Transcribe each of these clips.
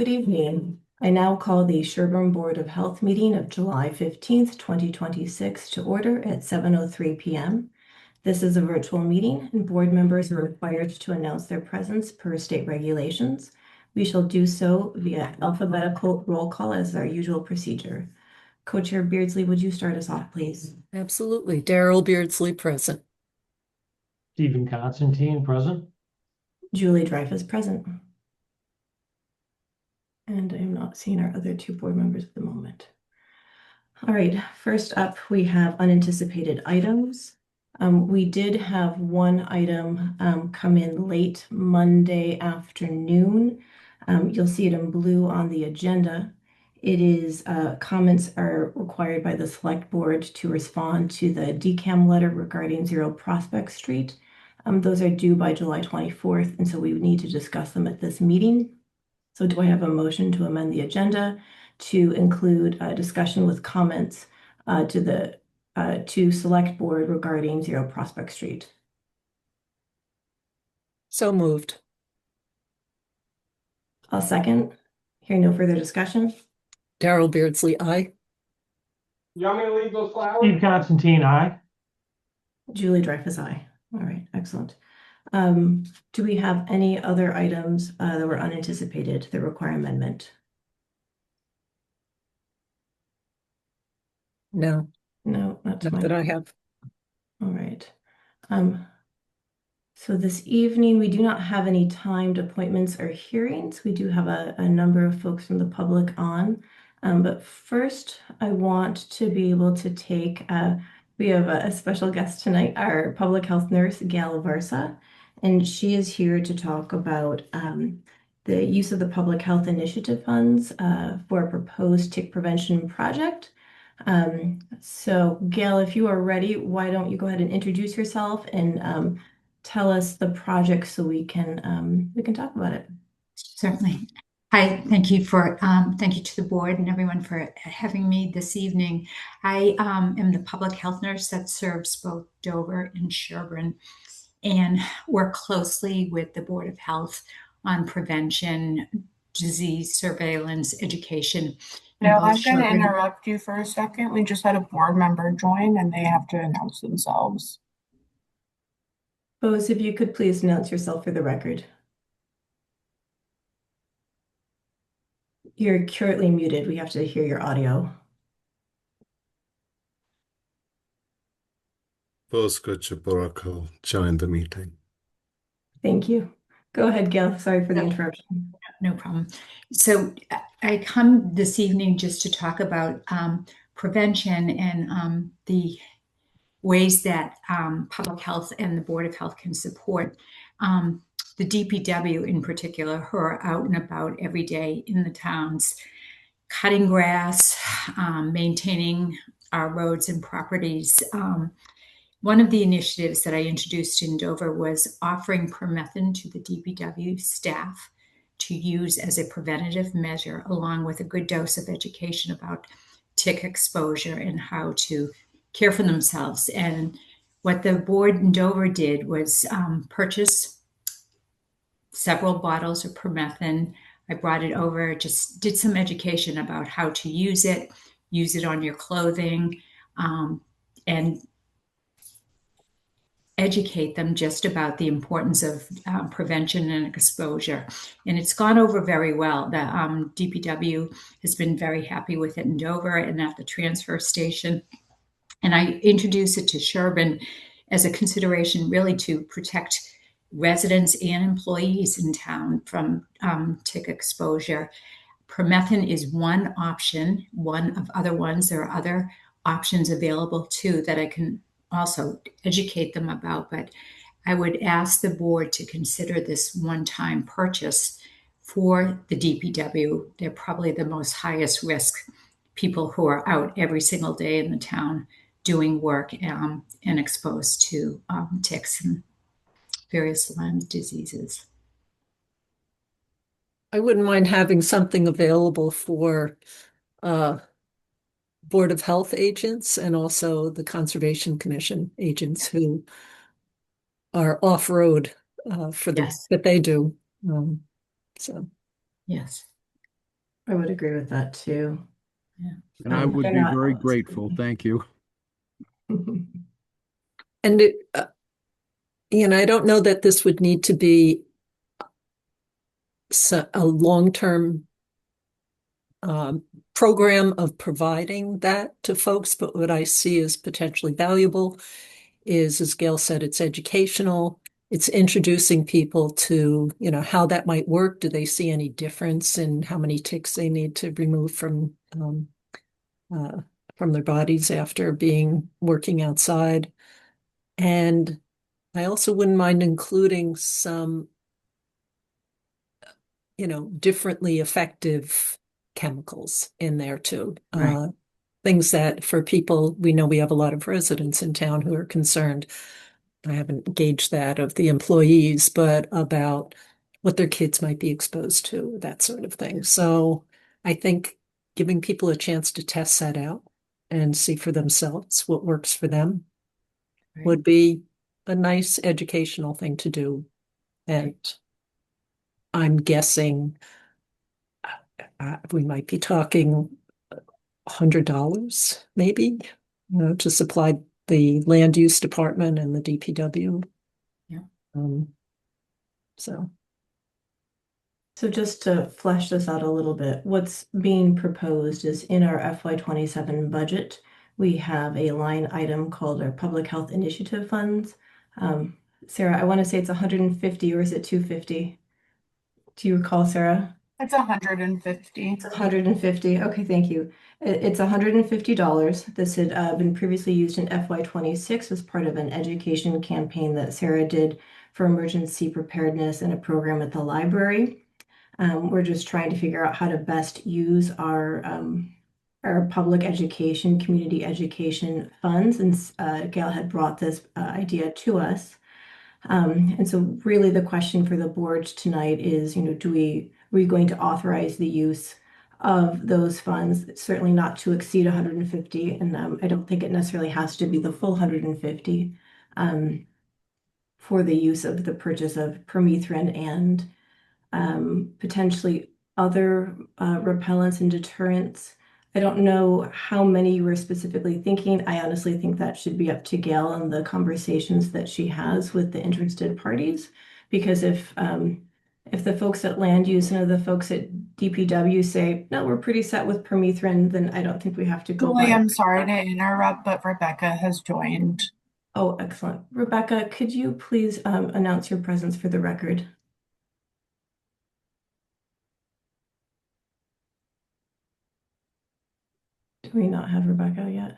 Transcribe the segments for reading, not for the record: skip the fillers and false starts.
Good evening. I now call the Sherborn Board of Health meeting of July 15th, 2026 to order at 7:03 p.m. This is a virtual meeting and board members are required to announce their presence per state regulations. We shall do so via alphabetical roll call as our usual procedure. Co-Chair Beardsley, would you start us off, please? Absolutely. Daryl Beardsley present. Stephen Constantine, present. Julie Dreyfus present. And I'm not seeing our other two board members at the moment. All right, first up, we have unanticipated items. We did have one item come in late Monday afternoon. You'll see it in blue on the agenda. It is comments are required by the select board to respond to the DCAM letter regarding 0 Prospect Street. Those are due by July 24th, and so we would need to discuss them at this meeting. So do I have a motion to amend the agenda to include a discussion with comments to select board regarding 0 Prospect Street? So moved. I'll second. Hearing no further discussion. Daryl Beardsley, aye. You want me to leave those flowers? Steve Constantine, aye. Julie Dreyfus, aye. All right, excellent. Do we have any other items that were unanticipated that require amendment? No, No, that's not fine. that I have. All right. So this evening, we do not have any timed appointments or hearings. We do have a number of folks from the public on. But first, I want to be able to take, we have a special guest tonight, our public health nurse, Gail Varsa, and she is here to talk about the use of the public health initiative funds for a proposed tick prevention project. So Gail, if you are ready, why don't you go ahead and introduce yourself and tell us the project so we can talk about it. Certainly. Hi, thank you to the board and everyone for having me this evening. I am the public health nurse that serves both Dover and Sherborn and work closely with the Board of Health on prevention, disease surveillance, education. Now, I'm going to interrupt you for a second. We just had a board member join and they have to announce themselves. Bose, if you could please announce yourself for the record. You're currently muted. We have to hear your audio. Bosco Chaporako joined the meeting. Thank you. Go ahead, Gail. Sorry for the interruption. No problem. So I come this evening just to talk about prevention and the ways that public health and the Board of Health can support the DPW in particular, who are out and about every day in the towns, cutting grass, maintaining our roads and properties. One of the initiatives that I introduced in Dover was offering permethrin to the DPW staff to use as a preventative measure, along with a good dose of education about tick exposure and how to care for themselves. And what the board in Dover did was purchase several bottles of permethrin. I brought it over, just did some education about how to use it on your clothing, and educate them just about the importance of prevention and exposure. And it's gone over very well. The DPW has been very happy with it in Dover and at the transfer station. And I introduced it to Sherborn as a consideration really to protect residents and employees in town from tick exposure. Permethrin is one option, one of other ones. There are other options available too that I can also educate them about, but I would ask the board to consider this one-time purchase for the DPW. They're probably the most highest risk people who are out every single day in the town doing work and exposed to ticks and various Lyme diseases. I wouldn't mind having something available for Board of Health agents and also the Conservation Commission agents who are off-road for the Yes. that they do. So Yes. I would agree with that too. And I would They're be not very always grateful. free. Thank you. And I don't know that this would need to be a long-term program of providing that to folks, but what I see as potentially valuable is, as Gail said, it's educational. It's introducing people to, how that might work. Do they see any difference in how many ticks they need to remove from their bodies after working outside? And I also wouldn't mind including some, differently effective chemicals in there too. Right. Things that for people, we know we have a lot of residents in town who are concerned. I haven't gauged that of the employees, but about what their kids might be exposed to, that sort of thing. So I think giving people a chance to test that out and see for themselves what works for them Right. would be a nice educational thing to do. And I'm guessing we might be talking $100 maybe, to supply the land use department and the DPW. Yeah. So So just to flesh this out a little bit, what's being proposed is in our FY27 budget, we have a line item called our Public Health Initiative Funds. Sarah, I want to say it's 150 or is it 250? Do you recall, Sarah? It's 150. It's 150. Okay, thank you. It's $150. This had been previously used in FY26 as part of an education campaign that Sarah did for emergency preparedness and a program at the library. We're just trying to figure out how to best use our public education, community education funds, and Gail had brought this idea to us. And so really the question for the board tonight is, are we going to authorize the use of those funds? Certainly not to exceed 150, and I don't think it necessarily has to be the full 150 for the use of the purchase of permethrin and potentially other repellents and deterrents. I don't know how many you were specifically thinking. I honestly think that should be up to Gail and the conversations that she has with the interested parties. Because if the folks at land use and the folks at DPW say, no, we're pretty set with permethrin, then I don't think we have to go Julie, by. I'm sorry to interrupt, but Rebecca has joined. Oh, excellent. Rebecca, could you please announce your presence for the record? Do we not have Rebecca yet?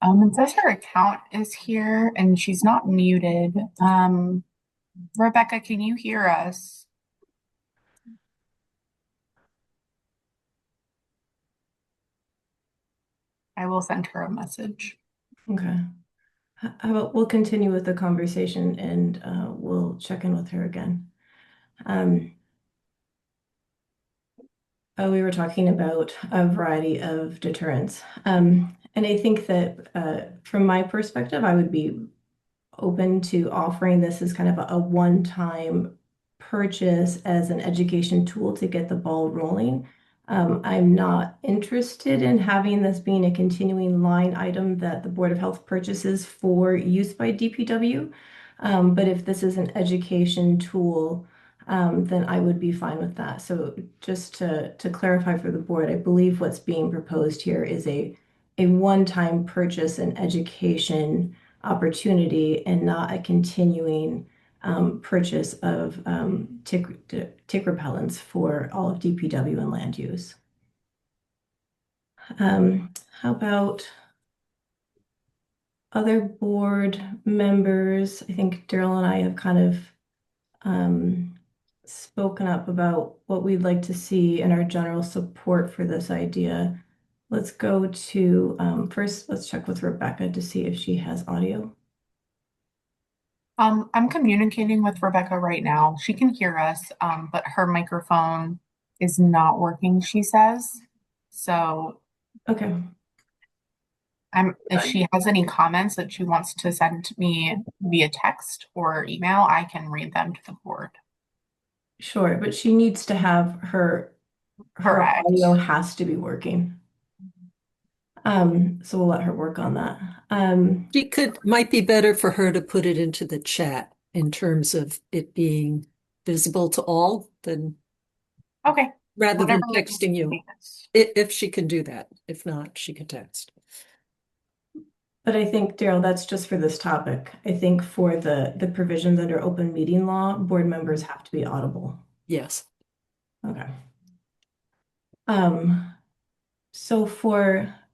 It says her account is here and she's not muted. Rebecca, can you hear us? I will send her a message. Okay. How about we'll continue with the conversation and we'll check in with her again. We were talking about a variety of deterrents. And I think that from my perspective, I would be open to offering this as kind of a one-time purchase as an education tool to get the ball rolling. I'm not interested in having this being a continuing line item that the Board of Health purchases for use by DPW. But if this is an education tool, then I would be fine with that. So just to clarify for the board, I believe what's being proposed here is a one-time purchase and education opportunity and not a continuing purchase of tick repellents for all of DPW and land use. How about other board members? I think Daryl and I have kind of spoken up about what we'd like to see in our general support for this idea. Let's go to first, let's check with Rebecca to see if she has audio. I'm communicating with Rebecca right now. She can hear us, but her microphone is not working, she says. So Okay. if she has any comments that she wants to send me via text or email, I can read them to the board. Sure, but she needs to have her her Correct. audio has to be working. So we'll let her work on that. Might be better for her to put it into the chat in terms of it being visible to all than Okay. rather than Whatever works texting you. best. If she can do that. If not, she can text. But I think, Daryl, that's just for this topic. I think for the provisions under open meeting law, board members have to be audible. Yes. Okay. So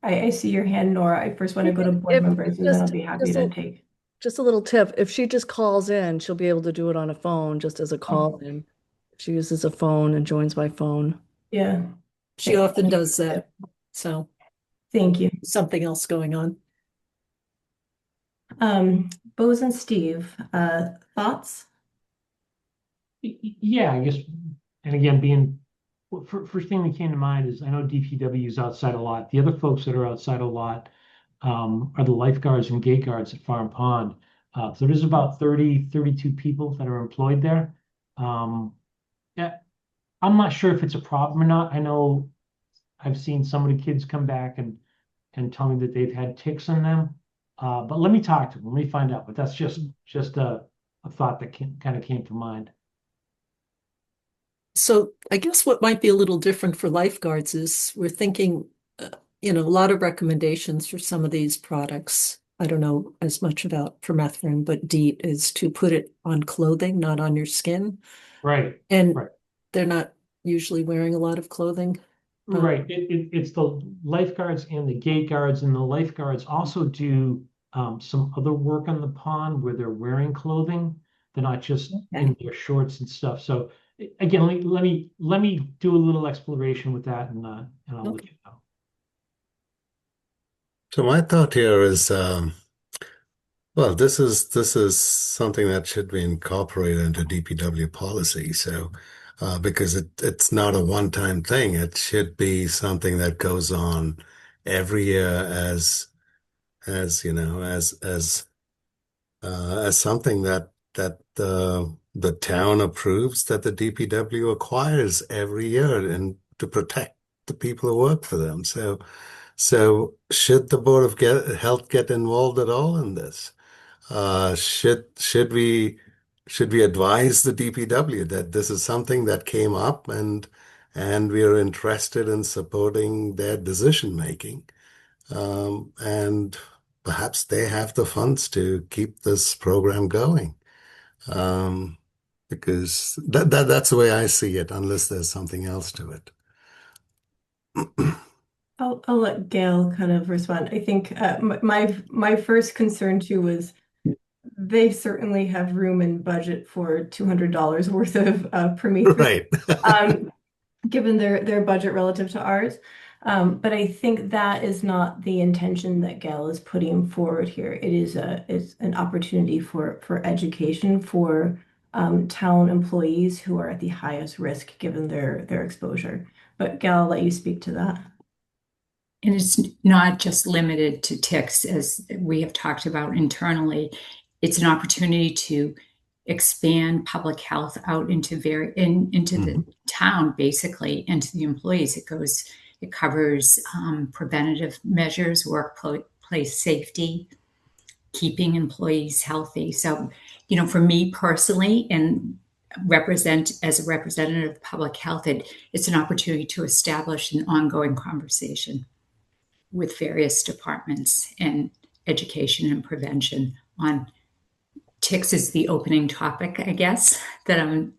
I see your hand, Nora. I first want to go to board If members and then I'll be happy just to a- take. Just a little tip, if she just calls in, she'll be able to do it on a phone, just as a call in. If she uses a phone and joins by phone. Yeah, She often does that. So thank you. something else going on. Bose and Steve, thoughts? Yeah, I guess, and again, first thing that came to mind is I know DPW is outside a lot. The other folks that are outside a lot are the lifeguards and gate guards at Farm Pond. So there's about 32 people that are employed there. Yeah, I'm not sure if it's a problem or not. I know I've seen some of the kids come back and tell me that they've had ticks in them. But let me talk to them. Let me find out. But that's just a thought that kind of came to mind. So I guess what might be a little different for lifeguards is we're thinking, a lot of recommendations for some of these products. I don't know as much about permethrin, but DEET is to put it on clothing, not on your skin. Right. And Right. they're not usually wearing a lot of clothing. Right. It's the lifeguards and the gate guards, and the lifeguards also do some other work on the pond where they're wearing clothing. They're not just in their shorts and stuff. So again, let me do a little exploration with that, and I'll let you know. So my thought here is, well, this is something that should be incorporated into DPW policy. So, because it's not a one-time thing, it should be something that goes on every year as you know, as something that the town approves that the DPW acquires every year and to protect the people who work for them. So should the Board of Health get involved at all in this? Should we advise the DPW that this is something that came up and we are interested in supporting their decision making? And perhaps they have the funds to keep this program going. Because that's the way I see it, unless there's something else to it. I'll let Gail kind of respond. I think my first concern too was they certainly have room and budget for $200 worth of permethrin. Right. Given their budget relative to ours. But I think that is not the intention that Gail is putting forward here. It is an opportunity for education for town employees who are at the highest risk given their exposure. But Gail, I'll let you speak to that. And it's not just limited to ticks, as we have talked about internally. It's an opportunity to expand public health out into the town, basically, and to the employees. It covers preventative measures, workplace safety, keeping employees healthy. So, for me personally, and as a representative of public health, it's an opportunity to establish an ongoing conversation with various departments and education and prevention on ticks is the opening topic, I guess, that I'm,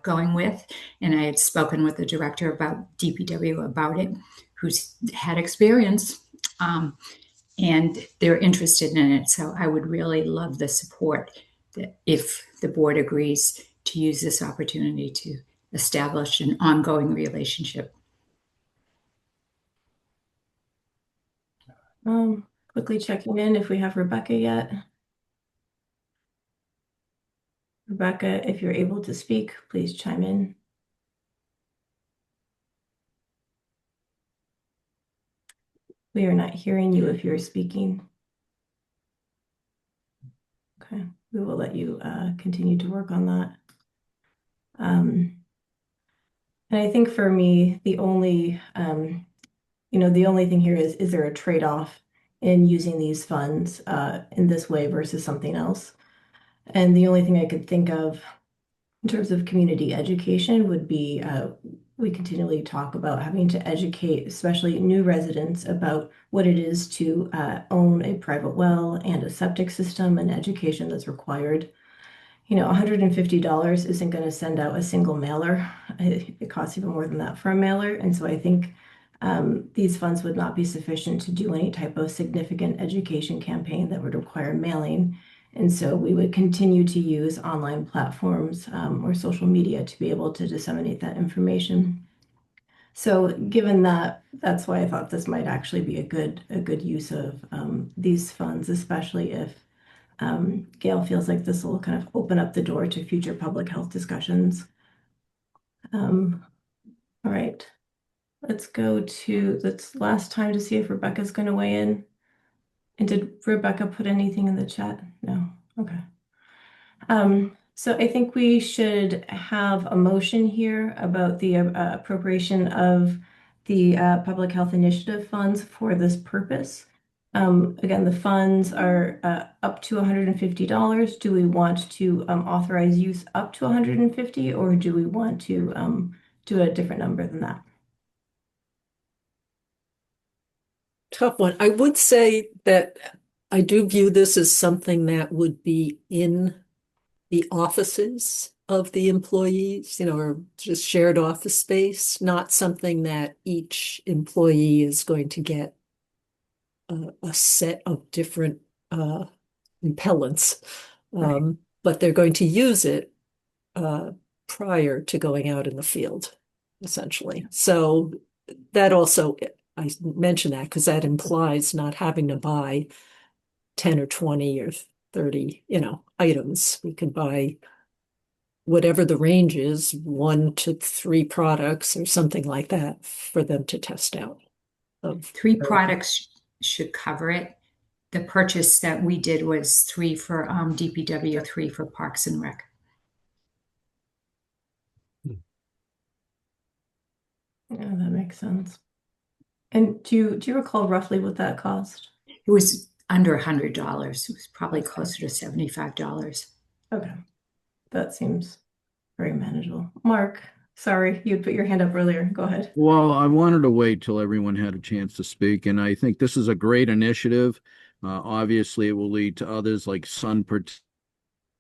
going with. And I had spoken with the director about DPW about it, who's had experience, and they're interested in it. So I would really love the support that if the board agrees to use this opportunity to establish an ongoing relationship. Quickly checking in if we have Rebecca yet. Rebecca, if you're able to speak, please chime in. We are not hearing you if you're speaking. Okay, we will let you continue to work on that. And And I think for me, the only, the only thing here is there a trade-off in using these funds in this way versus something else? And the only thing I could think of in terms of community education would be we continually talk about having to educate, especially new residents, about what it is to own a private well and a septic system and education that's required. $150 isn't going to send out a single mailer. It costs even more than that for a mailer. And so I think these funds would not be sufficient to do any type of significant education campaign that would require mailing. And so we would continue to use online platforms or social media to be able to disseminate that information. So given that, that's why I thought this might actually be a good use of these funds, especially if Gail feels like this will kind of open up the door to future public health discussions. All right, let's go to this last time to see if Rebecca's going to weigh in. And did Rebecca put anything in the chat? No. Okay. So I think we should have a motion here about the appropriation of the public health initiative funds for this purpose. Again, the funds are up to $150. Do we want to authorize use up to 150, or do we want to do a different number than that? Tough one. I would say that I do view this as something that would be in the offices of the employees, or just shared office space, not something that each employee is going to get a set of different repellents. But they're going to use it prior to going out in the field, essentially. So that also, I mention that because that implies not having to buy 10 or 20 or 30, items. We could buy whatever the range is, 1 to 3 products or something like that for them to test out. 3 products should cover it. The purchase that we did was 3 for DPW, 3 for Parks and Rec. Yeah, that makes sense. And do you recall roughly what that cost? It was under $100. It was probably closer to $75. Okay, that seems very manageable. Mark, sorry, you put your hand up earlier. Go ahead. Well, I wanted to wait till everyone had a chance to speak, and I think this is a great initiative. Obviously, it will lead to others like sun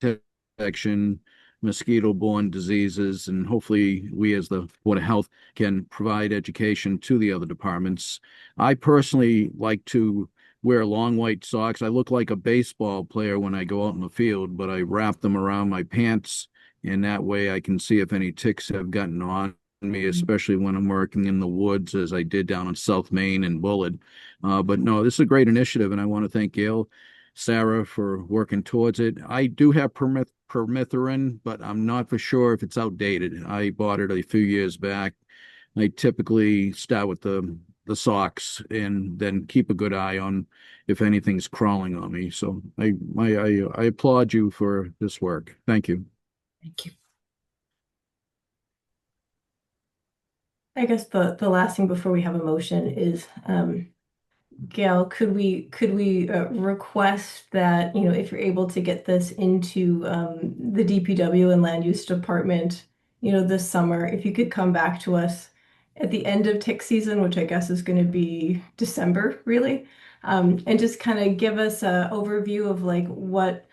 protection, mosquito-borne diseases, and hopefully we as the Board of Health can provide education to the other departments. I personally like to wear long white socks. I look like a baseball player when I go out in the field, but I wrap them around my pants, and that way I can see if any ticks have gotten on me, especially when I'm working in the woods, as I did down in South Maine and Bullard. But no, this is a great initiative, and I want to thank Gail, Sarah, for working towards it. I do have permethrin, but I'm not for sure if it's outdated. I bought it a few years back. I typically start with the socks and then keep a good eye on if anything's crawling on me. So I applaud you for this work. Thank you. Thank you. I guess the last thing before we have a motion is, Gail, could we request that, if you're able to get this into the DPW and Land Use Department, this summer, if you could come back to us at the end of tick season, which I guess is going to be December, really, and just kind of give us an overview of like what,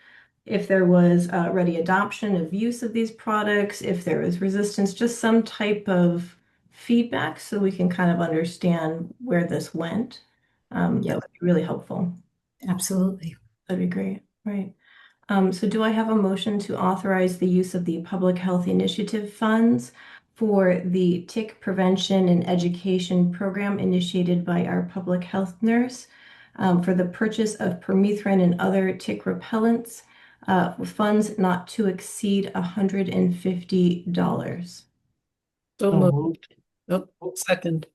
if there was ready adoption of use of these products, if there was resistance, just some type of feedback so we can kind of understand where this went. That would be really helpful. Absolutely. That'd be great. Right. So do I have a motion to authorize the use of the Public Health Initiative funds for the tick prevention and education program initiated by our public health nurse for the purchase of permethrin and other tick repellents with funds not to exceed $150? So So moved. moved. Oh, second.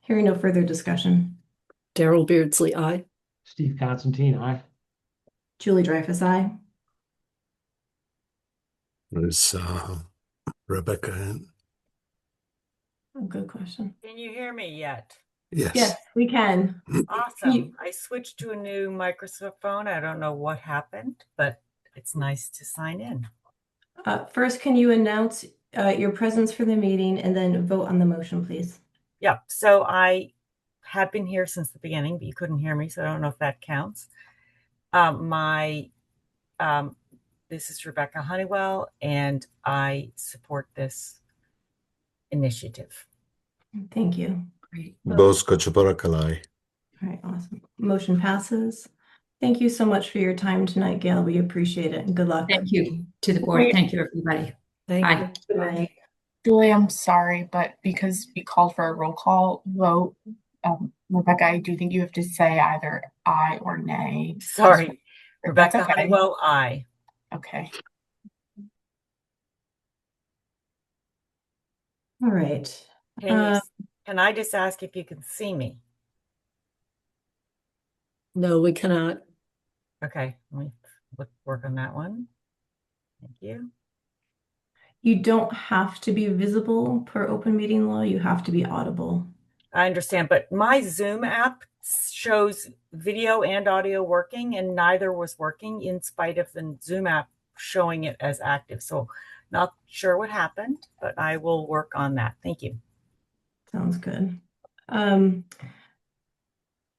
Hearing no further discussion. Daryl Beardsley, aye. Steve Constantine, aye. Julie Dreyfus, aye. There's Rebecca. A good question. Can you hear me yet? Yes. Yes, we can. Awesome. I switched to a new microphone. I don't know what happened, but it's nice to sign in. First, can you announce your presence for the meeting and then vote on the motion, please? Yeah, so I have been here since the beginning, but you couldn't hear me, so I don't know if that counts. This is Rebecca Honeywell, and I support this initiative. Thank you. Great. Bose Kochaparakalai. All right, awesome. Motion passes. Thank you so much for your time tonight, Gail. We appreciate it, and good luck. Thank you to the board. Thank you, everybody. Thank Bye. you. Good night. Julie, I'm sorry, but because we called for a roll call vote, Rebecca, I do think you have to say either aye or nay. Sorry, Rebecca okay. Honeywell, aye. Okay. All right. Can I just ask if you can see me? No, we cannot. Okay, let me work on that one. Thank you. You don't have to be visible per open meeting law. You have to be audible. I understand, but my Zoom app shows video and audio working, and neither was working in spite of the Zoom app showing it as active. So not sure what happened, but I will work on that. Thank you. Sounds good.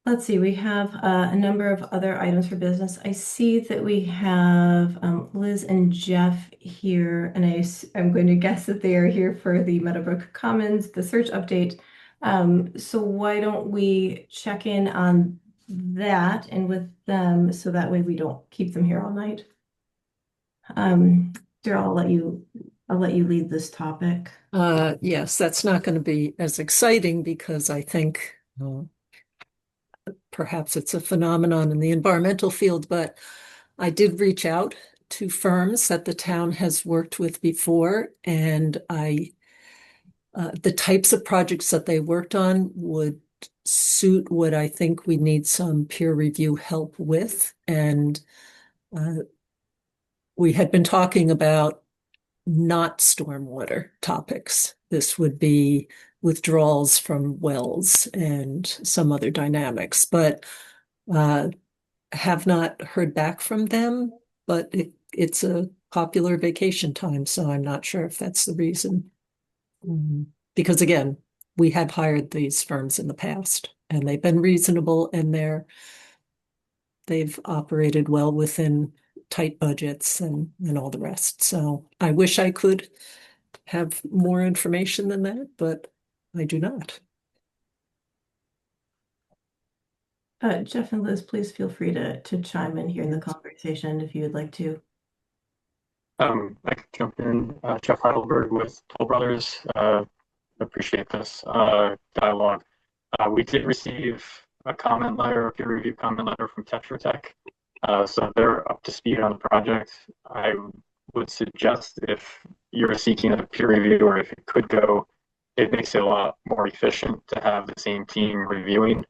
Let's see, we have a number of other items for business. I see that we have Liz and Jeff here, and I'm going to guess that they are here for the Meadowbrook Commons, the search update. So why don't we check in on that and with them so that way we don't keep them here all night. Daryl, I'll let you lead this topic. Yes, that's not going to be as exciting because I think perhaps it's a phenomenon in the environmental field, but I did reach out to firms that the town has worked with before, and the types of projects that they worked on would suit what I think we need some peer review help with. And we had been talking about not stormwater topics. This would be withdrawals from wells and some other dynamics, but have not heard back from them. But it's a popular vacation time, so I'm not sure if that's the reason. Because again, we have hired these firms in the past, and they've been reasonable, and they've operated well within tight budgets and all the rest. So I wish I could have more information than that, but I do not. Jeff and Liz, please feel free to chime in here in the conversation if you would like to. I can jump in. Jeff Heidelberg with Toll Brothers. Appreciate this dialogue. We did receive a comment letter, a peer review comment letter from Tetra Tech. So they're up to speed on the project. I would suggest if you're seeking a peer review or if it could go, it makes it a lot more efficient to have the same team reviewing,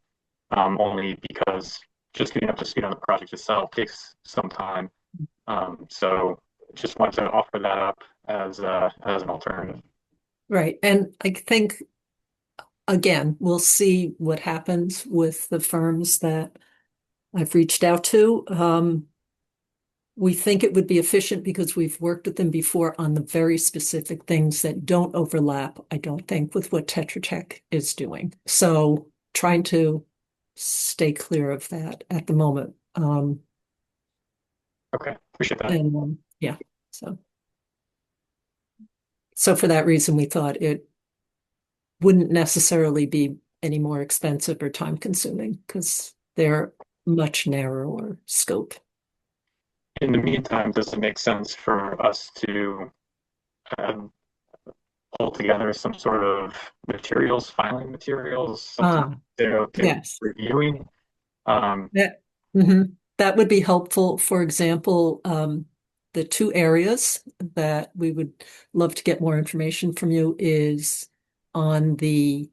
only because just getting up to speed on the project itself takes some time. So just wanted to offer that up as an alternative. Right. And I think, again, we'll see what happens with the firms that I've reached out to. We think it would be efficient because we've worked with them before on the very specific things that don't overlap, I don't think, with what Tetra Tech is doing. So trying to stay clear of that at the moment. Okay, appreciate that. And yeah, so for that reason, we thought it wouldn't necessarily be any more expensive or time consuming because they're much narrower scope. In the meantime, does it make sense for us to pull together some sort of materials, filing materials, something they're okay Yes. reviewing? That would be helpful. For example, the two areas that we would love to get more information from you is on the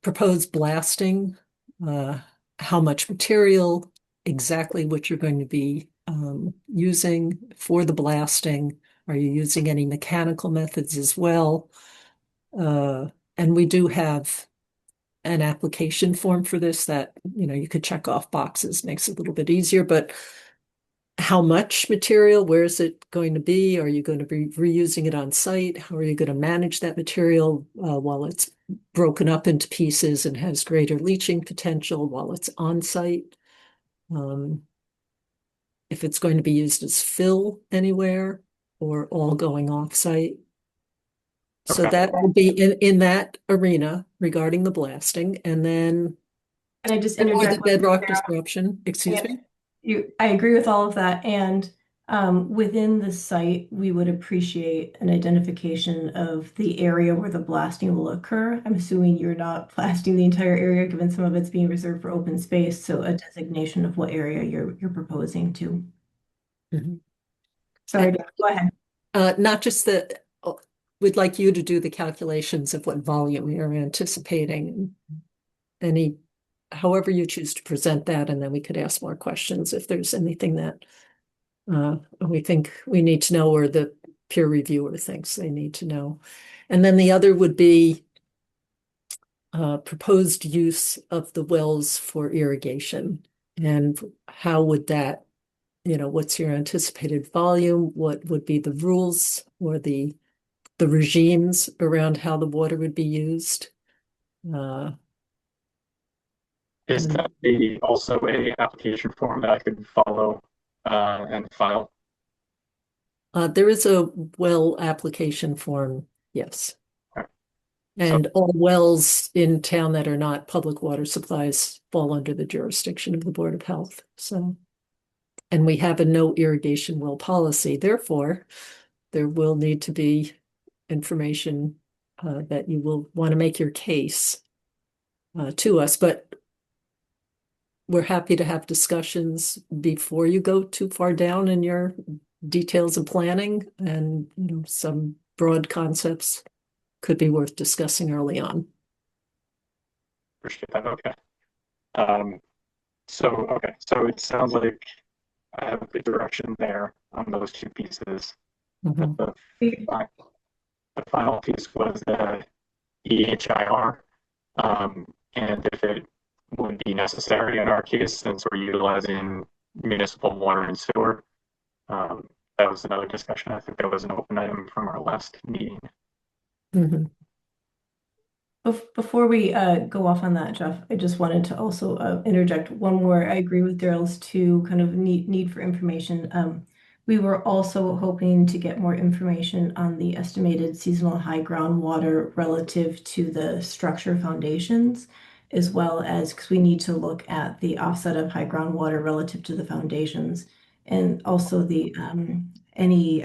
proposed blasting, how much material, exactly what you're going to be using for the blasting. Are you using any mechanical methods as well? And And we do have an application form for this that, you could check off boxes, makes it a little bit easier, but how much material, where is it going to be? Are you going to be reusing it on site? How are you going to manage that material while it's broken up into pieces and has greater leaching potential while it's on site? If it's going to be used as fill anywhere or all going off site. So Okay. that will be in that arena regarding the blasting. And then Can I just for the interject? bedrock disruption, excuse me? I agree with all of that. And within the site, we would appreciate an identification of the area where the blasting will occur. I'm assuming you're not blasting the entire area, given some of it's being reserved for open space. So a designation of what area you're proposing to. Mhm. Sorry, go ahead. Not just that, we'd like you to do the calculations of what volume you're anticipating. However you choose to present that, and then we could ask more questions if there's anything that we think we need to know or the peer reviewer thinks they need to know. And then the other would be proposed use of the wells for irrigation. And how would that, what's your anticipated volume? What would be the rules or the regimes around how the water would be used? Is that also a application form that I could follow and file? There is a well application form, yes. Okay. And all wells in town that are not public water supplies fall under the jurisdiction of the Board of Health. So, and we have a no irrigation well policy. Therefore, there will need to be information that you will want to make your case to us. But we're happy to have discussions before you go too far down in your details of planning, and some broad concepts could be worth discussing early on. Appreciate that. Okay. So it sounds like I have a good direction there on those two pieces. Mhm. The final piece was the EHIR. And if it would be necessary in our case, since we're utilizing municipal water and sewer, that was another discussion. I think that was an open item from our last meeting. Mhm. Before we go off on that, Jeff, I just wanted to also interject one more. I agree with Daryl's two kind of need for information. We were also hoping to get more information on the estimated seasonal high groundwater relative to the structure foundations, as well as because we need to look at the offset of high groundwater relative to the foundations, and also the any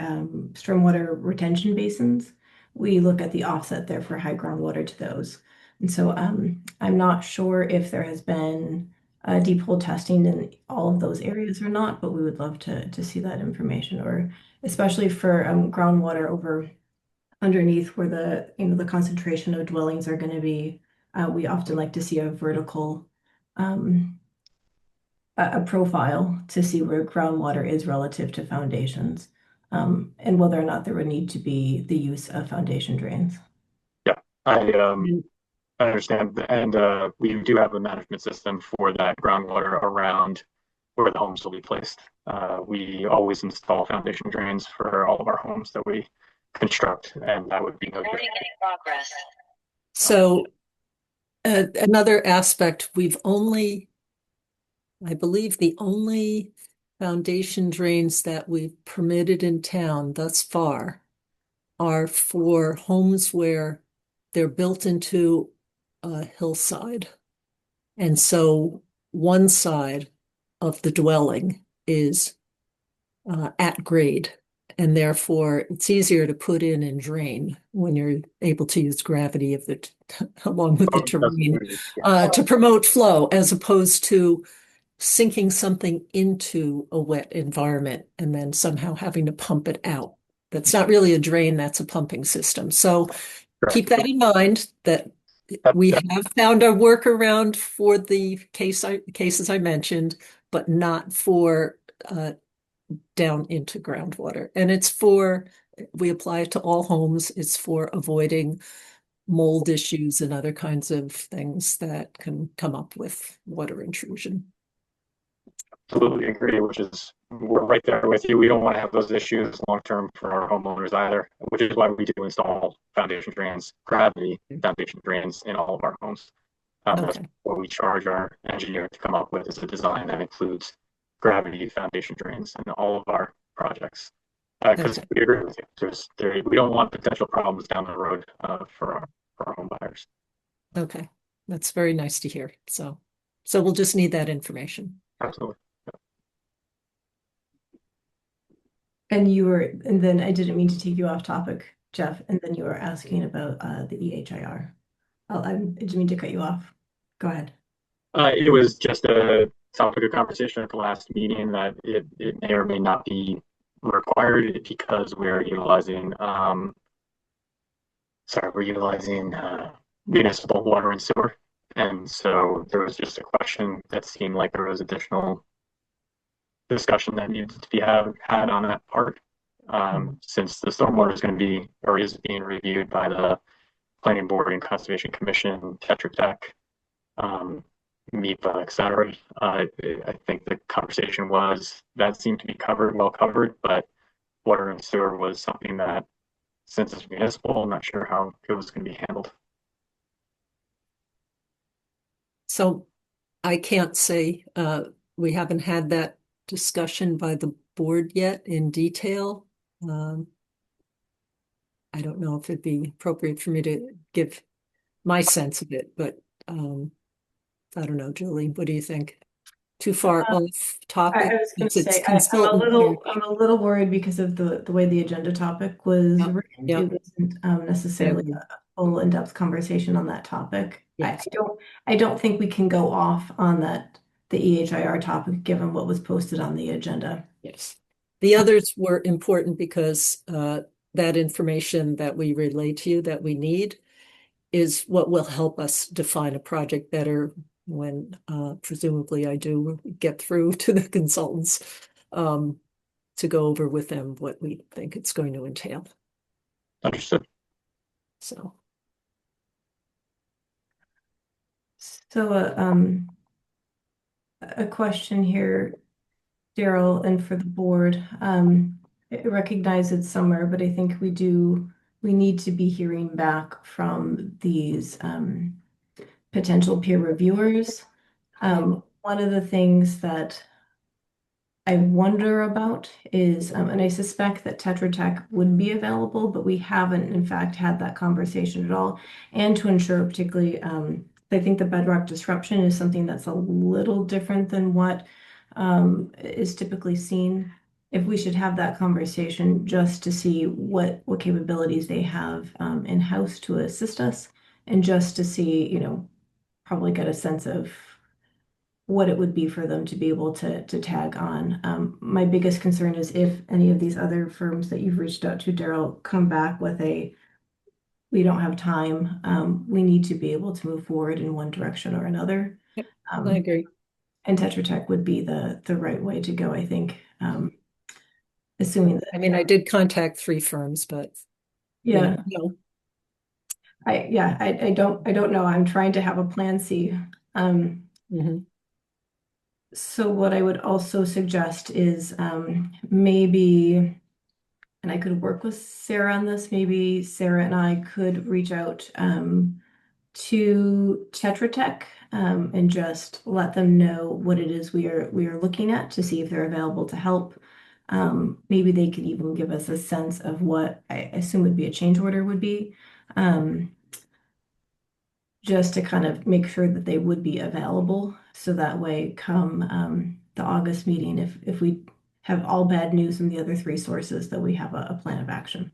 stormwater retention basins. We look at the offset there for high groundwater to those. And so I'm not sure if there has been deep hole testing in all of those areas or not, but we would love to see that information, or especially for groundwater over underneath where the concentration of dwellings are going to be. We often like to see a vertical a profile to see where groundwater is relative to foundations, and whether or not there would need to be the use of foundation drains. Yeah, I understand. And we do have a management system for that groundwater around where the homes will be placed. We always install foundation drains for all of our homes that we construct, and that would be no different. So another aspect, I believe the only foundation drains that we've permitted in town thus far are for homes where they're built into a hillside. And so one side of the dwelling is at grade, and therefore it's easier to put in and drain when you're able to use gravity of the along with the terrain to promote flow, as opposed to sinking something into a wet environment and then somehow having to pump it out. That's not really a drain, that's a pumping system. So keep that in mind, that we have found a workaround for the cases I mentioned, but not for down into groundwater. And we apply it to all homes. It's for avoiding mold issues and other kinds of things that can come up with water intrusion. Absolutely agree, which is we're right there with you. We don't want to have those issues long term for our homeowners either, which is why we do install foundation drains, gravity foundation drains in all of our homes. That's Okay. what we charge our engineer to come up with is a design that includes gravity foundation drains in all of our projects. Because Okay. we agree with you, we don't want potential problems down the road for our home buyers. Okay. That's very nice to hear. So we'll just need that information. Absolutely. And then I didn't mean to take you off topic, Jeff, and then you were asking about the EHIR. I didn't mean to cut you off. Go ahead. It was just a topic of conversation at the last meeting that it may or may not be required because we're utilizing municipal water and sewer. And so there was just a question that seemed like there was additional discussion that needed to be had on that part. Since the stormwater is going to be or is being reviewed by the Planning Board and Conservation Commission, Tetra Tech, MIPA, et cetera. I think the conversation was that seemed to be well covered, but water and sewer was something that, since it's municipal, I'm not sure how it was going to be handled. So I can't say we haven't had that discussion by the board yet in detail. I don't know if it'd be appropriate for me to give my sense of it, but I don't know, Julie, what do you think? Too far off topic? I was going to It's say consultant here. I'm a little worried because of the way the agenda topic was Yep, written. yep. It wasn't necessarily agree. a full in-depth conversation on that topic. Yes. I don't think we can go off on the EHIR topic given what was posted on the agenda. Yes. The others were important because that information that we relay to you that we need is what will help us define a project better when presumably I do get through to the consultants to go over with them what we think it's going to entail. Understood. So a question here, Daryl, and for the board. I recognize it's summer, but I think we need to be hearing back from these potential peer reviewers. One of the things that I wonder about is, and I suspect that Tetra Tech would be available, but we haven't in fact had that conversation at all. And to ensure particularly, I think the bedrock disruption is something that's a little different than what is typically seen. If we should have that conversation just to see what capabilities they have in-house to assist us, and just to see, probably get a sense of what it would be for them to be able to tag on. My biggest concern is if any of these other firms that you've reached out to, Daryl, come back with we don't have time. We need to be able to move forward in one direction or another. Yep, I agree. And Tetra Tech would be the right way to go, I think. Assuming that, I mean, I did contact 3 firms, but yeah, no. I don't know. I'm trying to have a plan C. So what I would also suggest is maybe, and I could work with Sarah on this, maybe Sarah and I could reach out to Tetra Tech and just let them know what it is we are looking at to see if they're available to help. Maybe they could even give us a sense of what I assume would be a change order would be. Just to kind of make sure that they would be available. So that way, come the August meeting, if we have all bad news from the other 3 sources, that we have a plan of action.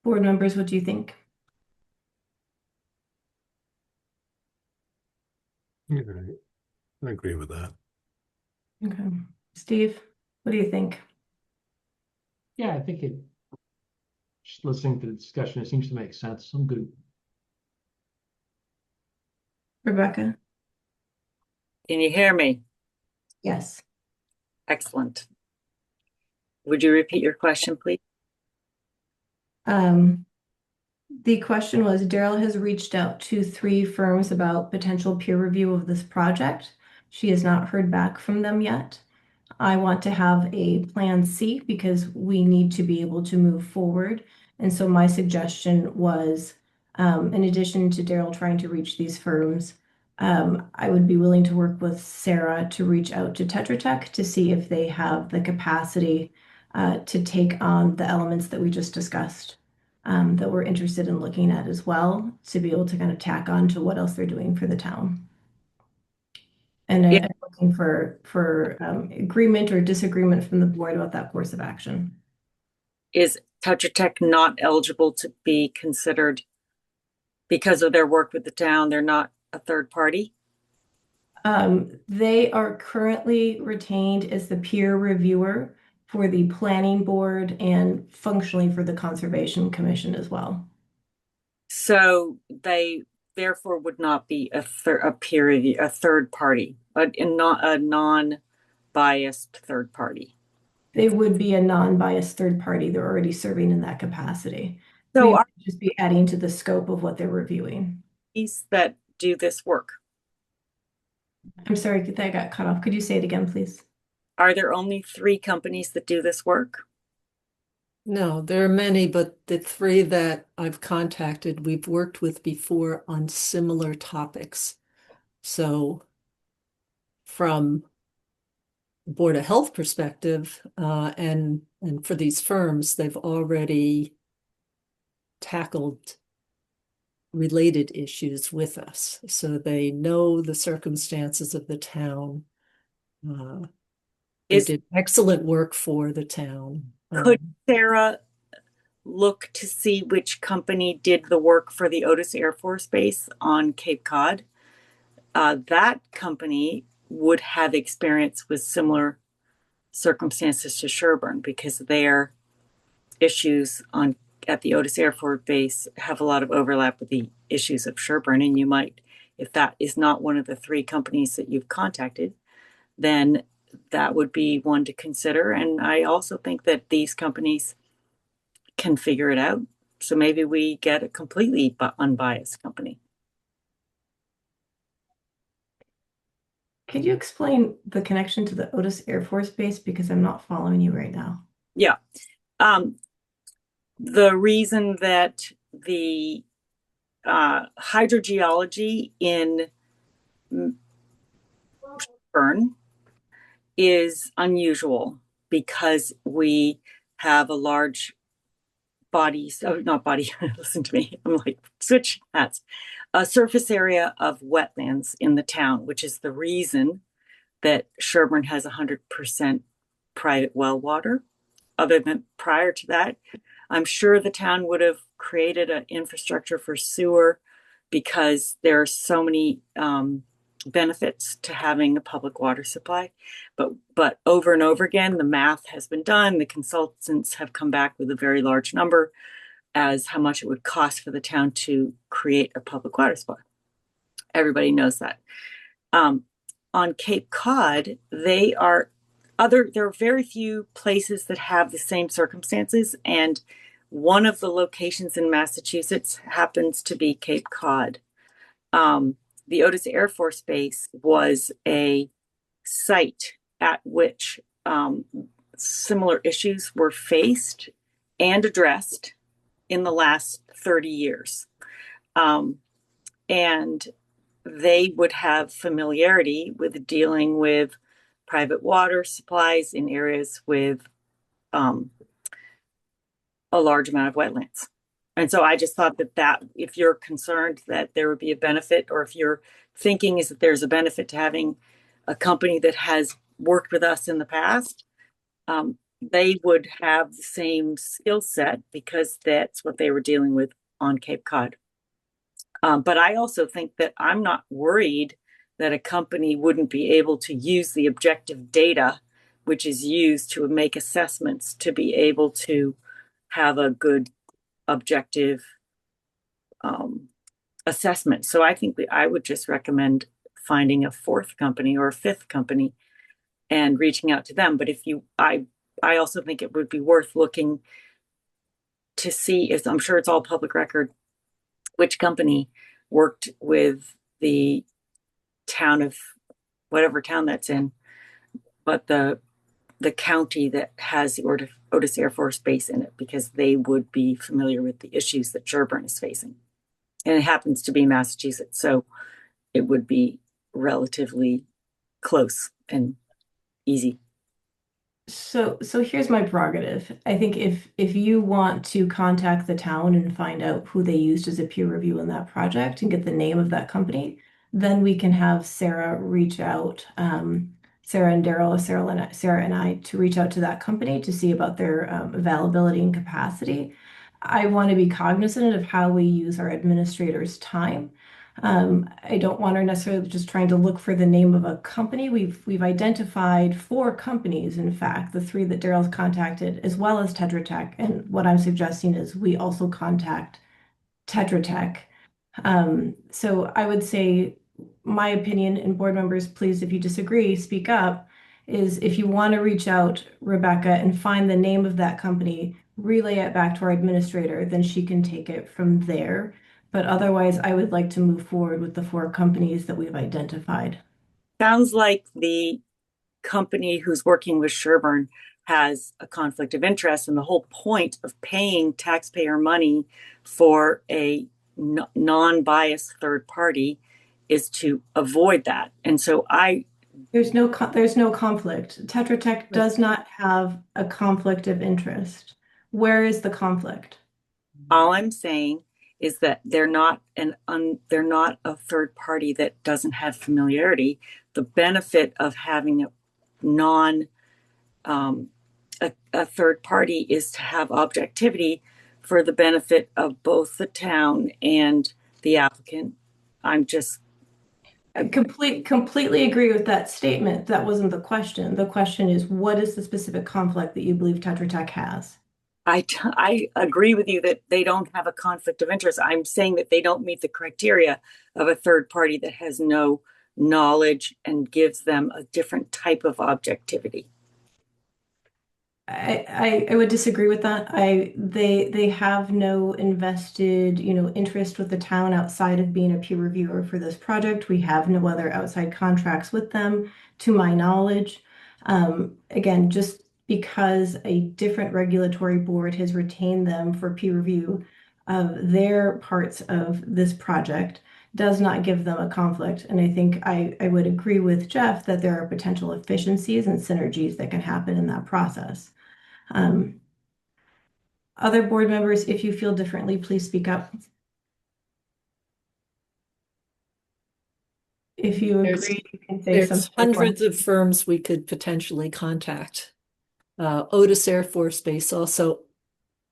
Board members, what do you think? Yeah, I agree with that. Okay. Steve, what do you think? Yeah, I think just listening to the discussion, it seems to make sense. I'm good. Rebecca? Can you hear me? Yes. Excellent. Would you repeat your question, please? The question was, Daryl has reached out to 3 firms about potential peer review of this project. She has not heard back from them yet. I want to have a plan C because we need to be able to move forward. And so my suggestion was, in addition to Daryl trying to reach these firms, I would be willing to work with Sarah to reach out to Tetra Tech to see if they have the capacity to take on the elements that we just discussed, that we're interested in looking at as well, to be able to kind of tack on to what else they're doing for the town. And I'm looking for agreement or disagreement from the board about that course of action. Is Tetra Tech not eligible to be considered because of their work with the town? They're not a third party? They are currently retained as the peer reviewer for the planning board and functionally for the Conservation Commission as well. So they therefore would not be a peer review, a third party, but not a non-biased third party. They would be a non-biased third party. They're already serving in that capacity. So we are would just be adding to the scope of what they're reviewing. these that do this work? I'm sorry, that got cut off. Could you say it again, please? Are there only 3 companies that do this work? No, there are many, but the 3 that I've contacted, we've worked with before on similar topics. So from the Board of Health perspective, and for these firms, they've already tackled related issues with us. So they know the circumstances of the town. They did excellent work for the town. Could Sarah look to see which company did the work for the Otis Air Force Base on Cape Cod? That company would have experience with similar circumstances to Sherborn because their issues at the Otis Air Force Base have a lot of overlap with the issues of Sherborn. And you might, if that is not one of the 3 companies that you've contacted, then that would be one to consider. And I also think that these companies can figure it out. So maybe we get a completely unbiased company. Could you explain the connection to the Otis Air Force Base? Because I'm not following you right now. Yeah. The reason that the hydrogeology in Sherborn is unusual because we have a large not body, listen to me, I'm like, switch hats, a surface area of wetlands in the town, which is the reason that Sherborn has 100% private well water. Other than prior to that, I'm sure the town would have created an infrastructure for sewer because there are so many benefits to having a public water supply. But over and over again, the math has been done. The consultants have come back with a very large number as how much it would cost for the town to create a public water supply. Everybody knows that. On Cape Cod, there are very few places that have the same circumstances, and one of the locations in Massachusetts happens to be Cape Cod. The Otis Air Force Base was a site at which similar issues were faced and addressed in the last 30 years. And they would have familiarity with dealing with private water supplies in areas with a large amount of wetlands. And so I just thought that if you're concerned that there would be a benefit, or if your thinking is that there's a benefit to having a company that has worked with us in the past, they would have the same skill set because that's what they were dealing with on Cape Cod. But I also think that I'm not worried that a company wouldn't be able to use the objective data, which is used to make assessments, to be able to have a good objective assessment. So I think I would just recommend finding a 4th company or a 5th company and reaching out to them. But I also think it would be worth looking to see, I'm sure it's all public record, which company worked with the town of whatever town that's in, but the county that has the Otis Air Force Base in it, because they would be familiar with the issues that Sherborn is facing. And it happens to be Massachusetts, so it would be relatively close and easy. So here's my prerogative. I think if you want to contact the town and find out who they used as a peer review in that project and get the name of that company, then we can have Sarah reach out, Sarah and Daryl, Sarah and I to reach out to that company to see about their availability and capacity. I want to be cognizant of how we use our administrators' time. I don't want her necessarily just trying to look for the name of a company. We've identified 4 companies, in fact, the 3 that Daryl's contacted, as well as Tetra Tech. And what I'm suggesting is we also contact Tetra Tech. So I would say my opinion, and board members, please, if you disagree, speak up, is if you want to reach out, Rebecca, and find the name of that company, relay it back to our administrator, then she can take it from there. But otherwise, I would like to move forward with the 4 companies that we've identified. Sounds like the company who's working with Sherborn has a conflict of interest, and the whole point of paying taxpayer money for a non-biased third party is to avoid that. And so there's no conflict. Tetra Tech does not have a conflict of interest. Where is the conflict? all I'm saying is that they're not a third party that doesn't have familiarity. The benefit of having a third party is to have objectivity for the benefit of both the town and the applicant. I completely agree with that statement. That wasn't the question. The question is, what is the specific conflict that you believe Tetra Tech has? I agree with you that they don't have a conflict of interest. I'm saying that they don't meet the criteria of a third party that has no knowledge and gives them a different type of objectivity. I would disagree with that. They have no invested, interest with the town outside of being a peer reviewer for this project. We have no other outside contracts with them, to my knowledge. Again, just because a different regulatory board has retained them for peer review of their parts of this project does not give them a conflict. And I think I would agree with Jeff that there are potential efficiencies and synergies that can happen in that process. Other board members, if you feel differently, please speak up. If you agree, you can say There's something. hundreds of firms we could potentially contact. Otis Air Force Base also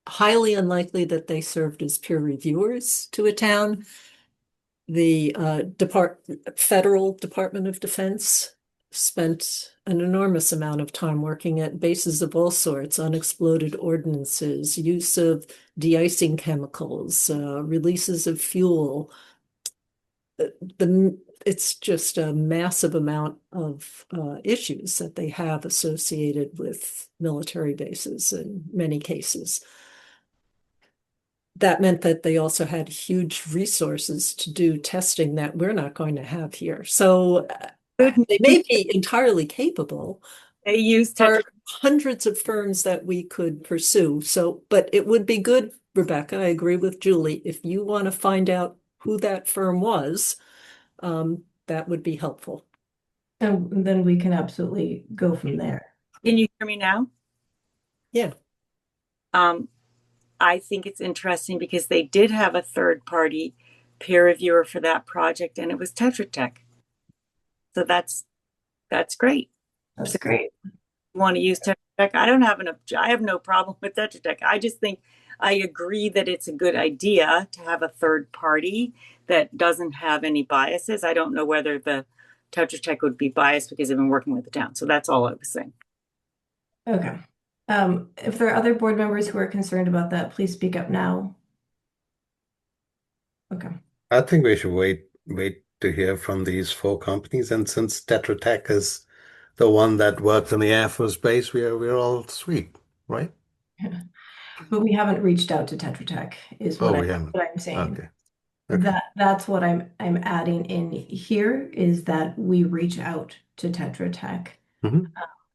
highly unlikely that they served as peer reviewers to a town. The Federal Department of Defense spent an enormous amount of time working at bases of all sorts, unexploded ordnances, use of de-icing chemicals, releases of fuel. It's just a massive amount of issues that they have associated with military bases in many cases. That meant that they also had huge resources to do testing that we're not going to have here. So they may be entirely capable. They use There are hundreds of firms that we could pursue. So, but it would be good, Rebecca, I agree with Julie, if you want to find out who that firm was, that would be helpful. And then we can absolutely go from there. Can you hear me now? Yeah. I think it's interesting because they did have a third party peer reviewer for that project, and it was Tetra Tech. So that's great. That's great. You want to use Tetra Tech? I have no problem with Tetra Tech. I just think I agree that it's a good idea to have a third party that doesn't have any biases. I don't know whether the Tetra Tech would be biased because they've been working with the town. So that's all I was saying. Okay. If there are other board members who are concerned about that, please speak up now. Okay. I think we should wait to hear from these 4 companies, and since Tetra Tech is the one that worked on the Air Force Base, we're all sweet, right? But we haven't reached out to Tetra Tech, is what Oh, we haven't. what I'm saying. Okay. Okay. That's what I'm adding in here is that we reach out to Tetra Tech Mhm.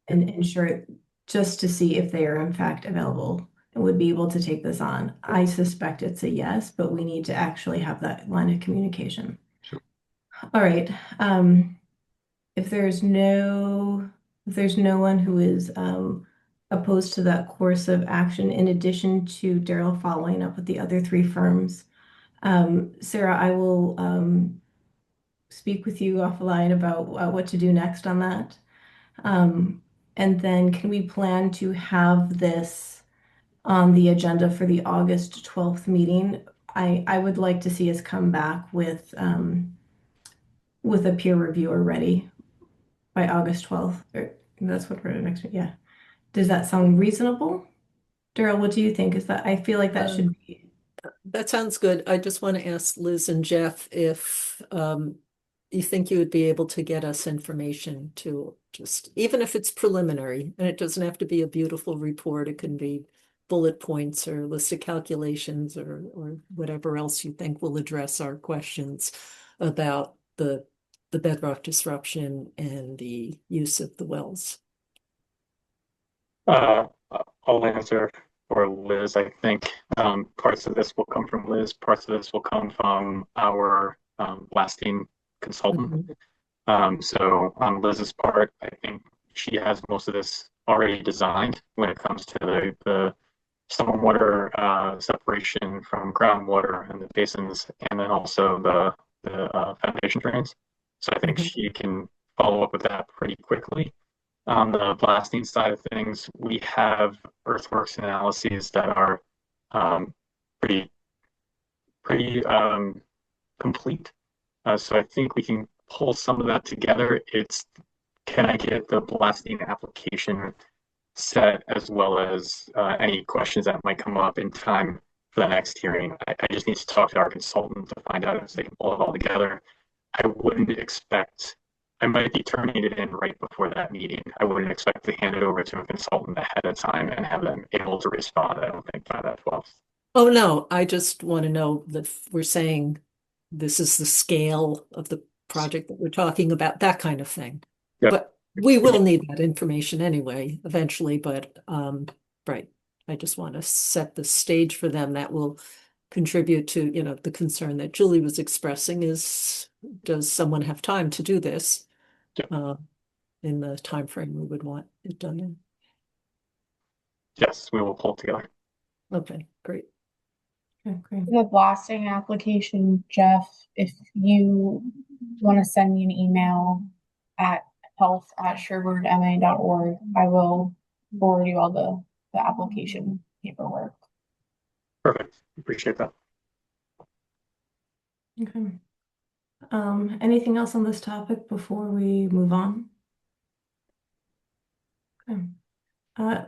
and ensure just to see if they are in fact available and would be able to take this on. I suspect it's a yes, but we need to actually have that line of communication. Sure. All right. If there's no one who is opposed to that course of action, in addition to Daryl following up with the other three firms, Sarah, I will speak with you offline about what to do next on that. And then can we plan to have this on the agenda for the August 12th meeting? I would like to see us come back with a peer reviewer ready by August 12th. Or that's what we're next week. Yeah. Does that sound reasonable? Daryl, what do you think? Is that I feel like that should be That sounds good. I just want to ask Liz and Jeff if you think you would be able to get us information to just, even if it's preliminary, and it doesn't have to be a beautiful report, it can be bullet points or list of calculations or whatever else you think will address our questions about the bedrock disruption and the use of the wells. Uh, I'll answer for Liz. I think parts of this will come from Liz, parts of this will come from our blasting consultant. So on Liz's part, I think she has most of this already designed when it comes to the stormwater separation from groundwater and the basins, and then also the foundation drains. So I think she can follow up with that pretty quickly. On the blasting side of things, we have earthworks analyses that are um, pretty complete. So I think we can pull some of that together. It's can I get the blasting application set as well as any questions that might come up in time for the next hearing. I just need to talk to our consultant to find out if they can pull it all together. I wouldn't expect, I might be turning it in right before that meeting. I wouldn't expect to hand it over to a consultant ahead of time and have them able to respond, I don't think, by that 12th. Oh, no, I just want to know that we're saying this is the scale of the project that we're talking about, that kind of thing. Yep. But we will need that information anyway, eventually, but right. I just want to set the stage for them that will contribute to, the concern that Julie was expressing is, does someone have time to do this? Yep. In the time frame we would want it done in. Yes, we will pull it together. Okay, great. okay. The blasting application, Jeff, if you want to send me an email at health@sherbornma.org, I will forward you all the application paperwork. Perfect. Appreciate that. Okay. Anything else on this topic before we move on? Okay.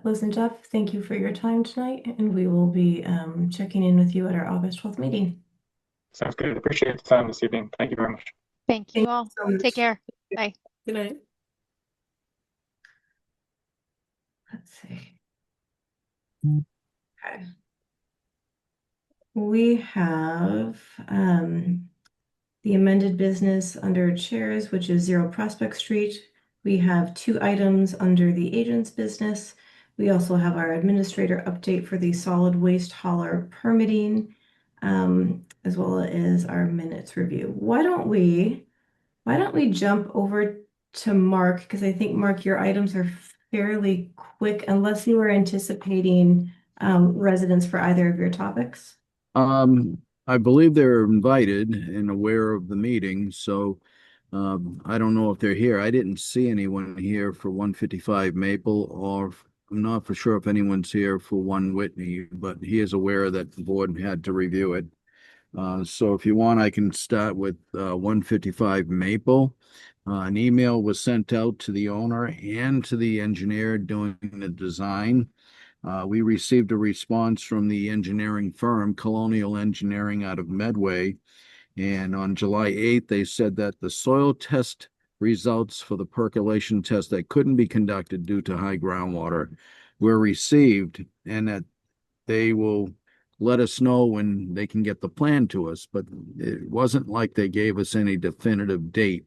Liz and Jeff, thank you for your time tonight, and we will be checking in with you at our August 12th meeting. Sounds good. Appreciate the time this evening. Thank you very much. Thank you all. so much. Take care. Bye. Good night. Let's see. Okay. We have the amended business under chairs, which is 0 Prospect Street. We have 2 items under the agent's business. We also have our administrator update for the solid waste hauler permitting, as well as our minutes review. Why don't we jump over to Mark? Because I think, Mark, your items are fairly quick, unless you were anticipating residents for either of your topics. I believe they're invited and aware of the meeting, so I don't know if they're here. I didn't see anyone here for 155 Maple, or I'm not for sure if anyone's here for 1 Whitney, but he is aware that the board had to review it. So if you want, I can start with 155 Maple. An email was sent out to the owner and to the engineer doing the design. We received a response from the engineering firm, Colonial Engineering out of Medway. And on July 8th, they said that the soil test results for the percolation test that couldn't be conducted due to high groundwater were received, and that they will let us know when they can get the plan to us, but it wasn't like they gave us any definitive date.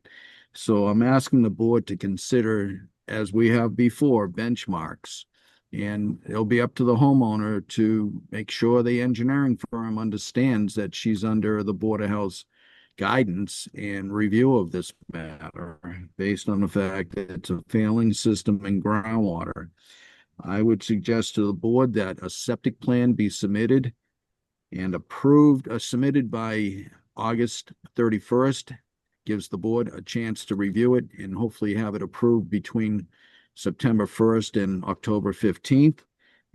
So I'm asking the board to consider, as we have before, benchmarks. And it'll be up to the homeowner to make sure the engineering firm understands that she's under the Board of Health's guidance and review of this matter based on the fact that it's a failing system in groundwater. I would suggest to the board that a septic plan be submitted and approved, submitted by August 31st, gives the board a chance to review it and hopefully have it approved between September 1st and October 15th,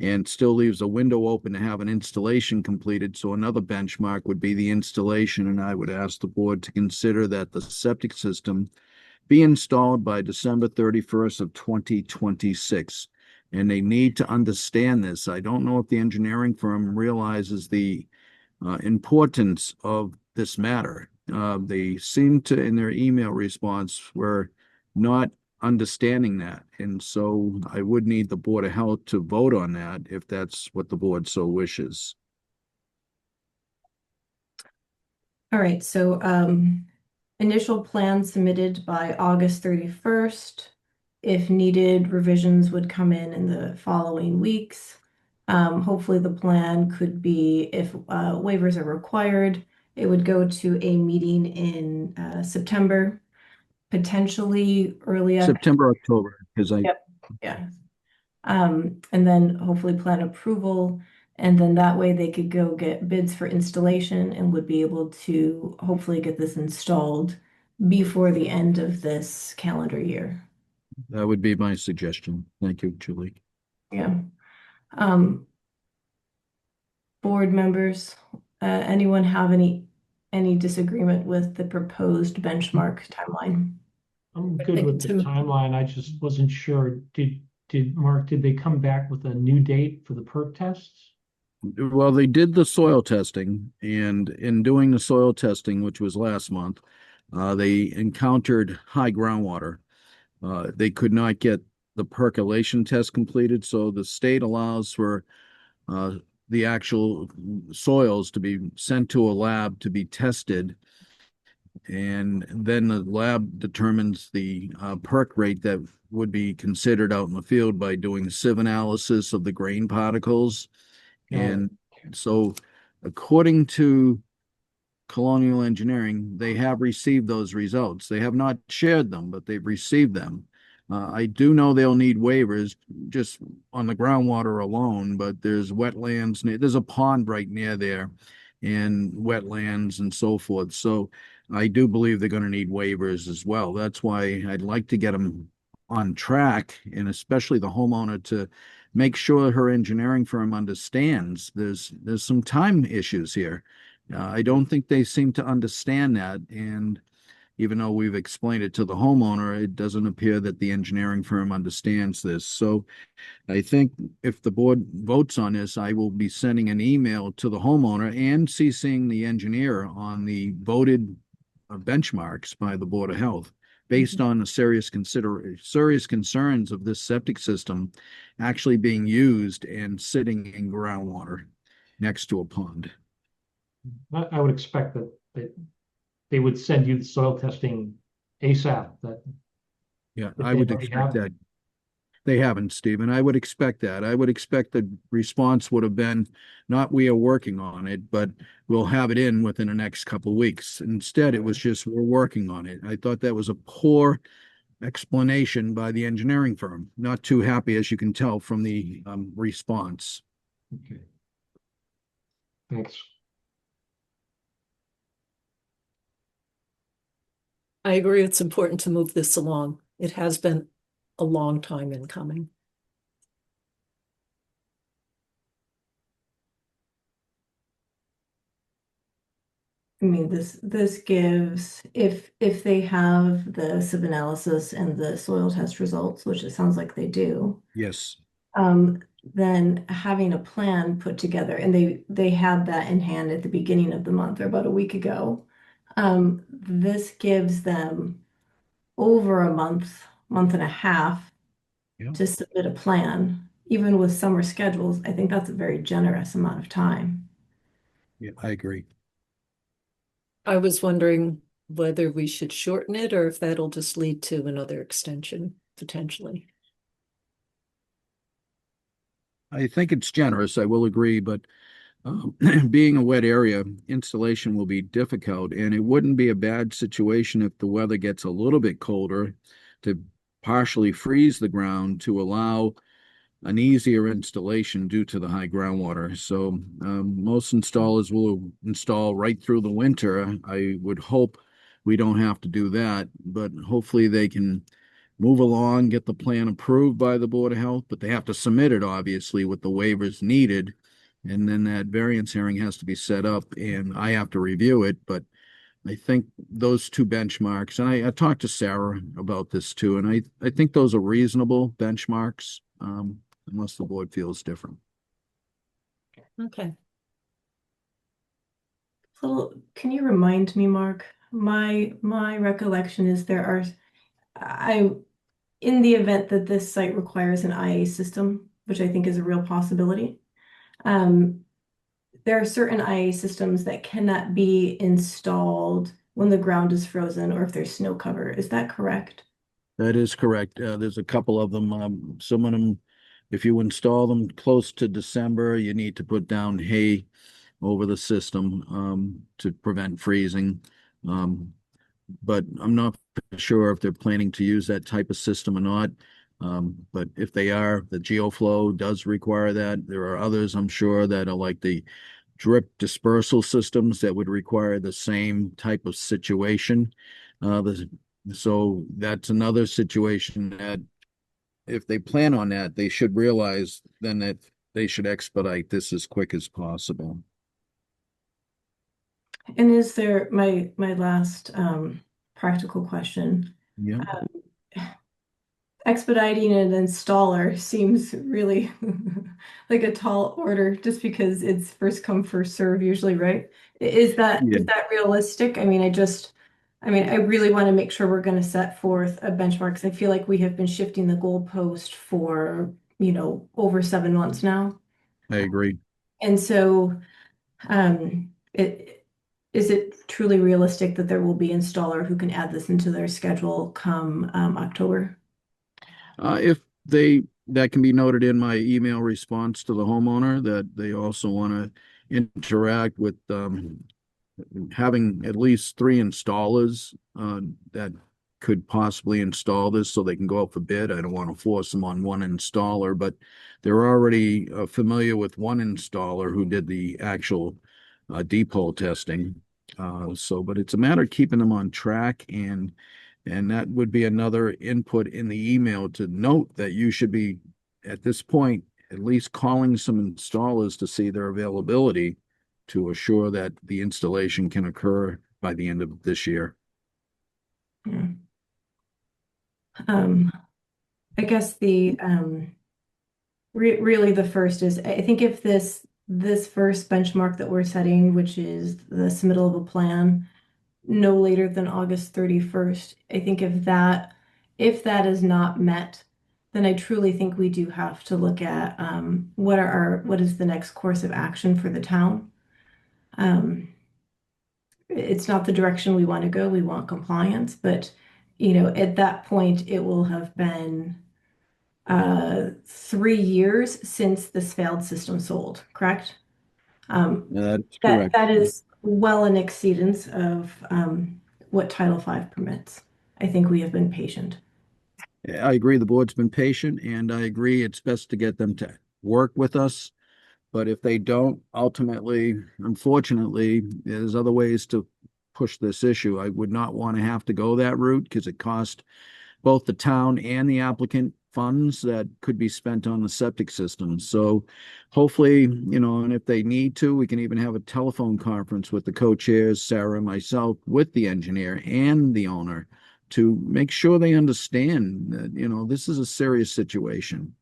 and still leaves a window open to have an installation completed. So another benchmark would be the installation, and I would ask the board to consider that the septic system be installed by December 31st of 2026. And they need to understand this. I don't know if the engineering firm realizes the importance of this matter. They seem to, in their email response, were not understanding that. And so I would need the Board of Health to vote on that if that's what the board so wishes. All right, so initial plan submitted by August 31st. If needed, revisions would come in the following weeks. Hopefully the plan could be, if waivers are required, it would go to a meeting in September, potentially early September, October, because Yep. Yeah. And then hopefully plan approval, and then that way they could go get bids for installation and would be able to hopefully get this installed before the end of this calendar year. that would be my suggestion. Thank you, Julie. Yeah. Board members, anyone have any disagreement with the proposed benchmark timeline? I'm good with the timeline. I just wasn't sure. Mark, did they come back with a new date for the perk tests? Well, they did the soil testing, and in doing the soil testing, which was last month, they encountered high groundwater. They could not get the percolation test completed, so the state allows for the actual soils to be sent to a lab to be tested, and then the lab determines the perk rate that would be considered out in the field by doing sieve analysis of the grain particles. And so, according to Colonial Engineering, they have received those results. They have not shared them, but they've received them. I do know they'll need waivers just on the groundwater alone, but there's wetlands, there's a pond right near there, and wetlands and so forth. So I do believe they're going to need waivers as well. That's why I'd like to get them on track, and especially the homeowner, to make sure her engineering firm understands there's some time issues here. I don't think they seem to understand that, and even though we've explained it to the homeowner, it doesn't appear that the engineering firm understands this. So I think if the board votes on this, I will be sending an email to the homeowner and CCing the engineer on the voted benchmarks by the Board of Health based on the serious concerns of this septic system actually being used and sitting in groundwater next to a pond. I would expect that they would send you the soil testing ASAP. Yeah, If I they would already expect have that. them. They haven't, Stephen. I would expect that. I would expect the response would have been not we are working on it, but we'll have it in within the next couple of weeks. Instead, it was just we're working on it. I thought that was a poor explanation by the engineering firm. Not too happy, as you can tell from the response. Okay. Thanks. I agree it's important to move this along. It has been a long time in coming. I mean, this gives, if they have the sieve analysis and the soil test results, which it sounds like they do, Yes. then having a plan put together, and they had that in hand at the beginning of the month or about a week ago. This gives them over a month and a half Yeah. to submit a plan. Even with summer schedules, I think that's a very generous amount of time. Yeah, I agree. I was wondering whether we should shorten it or if that'll just lead to another extension potentially. I think it's generous, I will agree, but being a wet area, installation will be difficult, and it wouldn't be a bad situation if the weather gets a little bit colder to partially freeze the ground to allow an easier installation due to the high groundwater. So most installers will install right through the winter. I would hope we don't have to do that, but hopefully they can move along, get the plan approved by the Board of Health, but they have to submit it obviously with the waivers needed. And then that variance hearing has to be set up and I have to review it. But I think those two benchmarks, and I talked to Sarah about this too, and I think those are reasonable benchmarks, unless the board feels different. Okay. So can you remind me, Mark? My recollection is in the event that this site requires an IA system, which I think is a real possibility. There are certain IA systems that cannot be installed when the ground is frozen or if there's snow cover. Is that correct? That is correct. There's a couple of them. Some of them, if you install them close to December, you need to put down hay over the system to prevent freezing. But I'm not sure if they're planning to use that type of system or not. But if they are, the GeoFlow does require that. There are others, I'm sure, that are like the drip dispersal systems that would require the same type of situation. So that's another situation that if they plan on that, they should realize then that they should expedite this as quick as possible. And is there my last practical question? Yeah. Expediting an installer seems really like a tall order just because it's first come, first serve usually, right? Is that Yeah. is that realistic? I mean, I really want to make sure we're going to set forth a benchmark because I feel like we have been shifting the goalpost for, over 7 months now. I agree. And so, is it truly realistic that there will be installer who can add this into their schedule come October? If that can be noted in my email response to the homeowner, that they also want to interact with having at least 3 installers that could possibly install this so they can go out for bid. I don't want to force them on one installer, but they're already familiar with one installer who did the actual deep hole testing. But it's a matter of keeping them on track, and that would be another input in the email to note that you should be, at this point, at least calling some installers to see their availability to assure that the installation can occur by the end of this year. Yeah. I guess really the first is, I think if this first benchmark that we're setting, which is the submittal of a plan, no later than August 31st, I think if that is not met, then I truly think we do have to look at what is the next course of action for the town. It's not the direction we want to go. We want compliance, but at that point, it will have been 3 years since this failed system sold, correct? That's correct. That is well in exceedance of what Title V permits. I think we have been patient. I agree the board's been patient, and I agree it's best to get them to work with us. But if they don't, ultimately, unfortunately, there's other ways to push this issue. I would not want to have to go that route because it costs both the town and the applicant funds that could be spent on the septic system. So hopefully, and if they need to, we can even have a telephone conference with the co-chairs, Sarah and myself, with the engineer and the owner to make sure they understand that, this is a serious situation.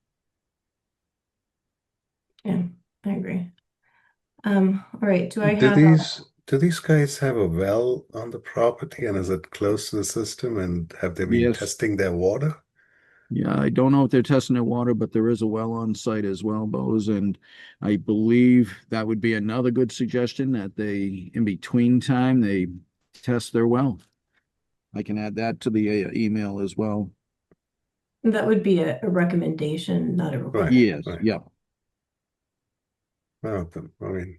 Yeah, I agree. All right. Do I Do have these guys have a well on the property, and is it close to the system, and have they been Yes. testing their water? Yeah, I don't know if they're testing their water, but there is a well on site as well, Bose, and I believe that would be another good suggestion that they, in between time, they test their well. I can add that to the email as well. That would be a recommendation, not a Right. requirement. Yes, Right. yeah. Well, I mean,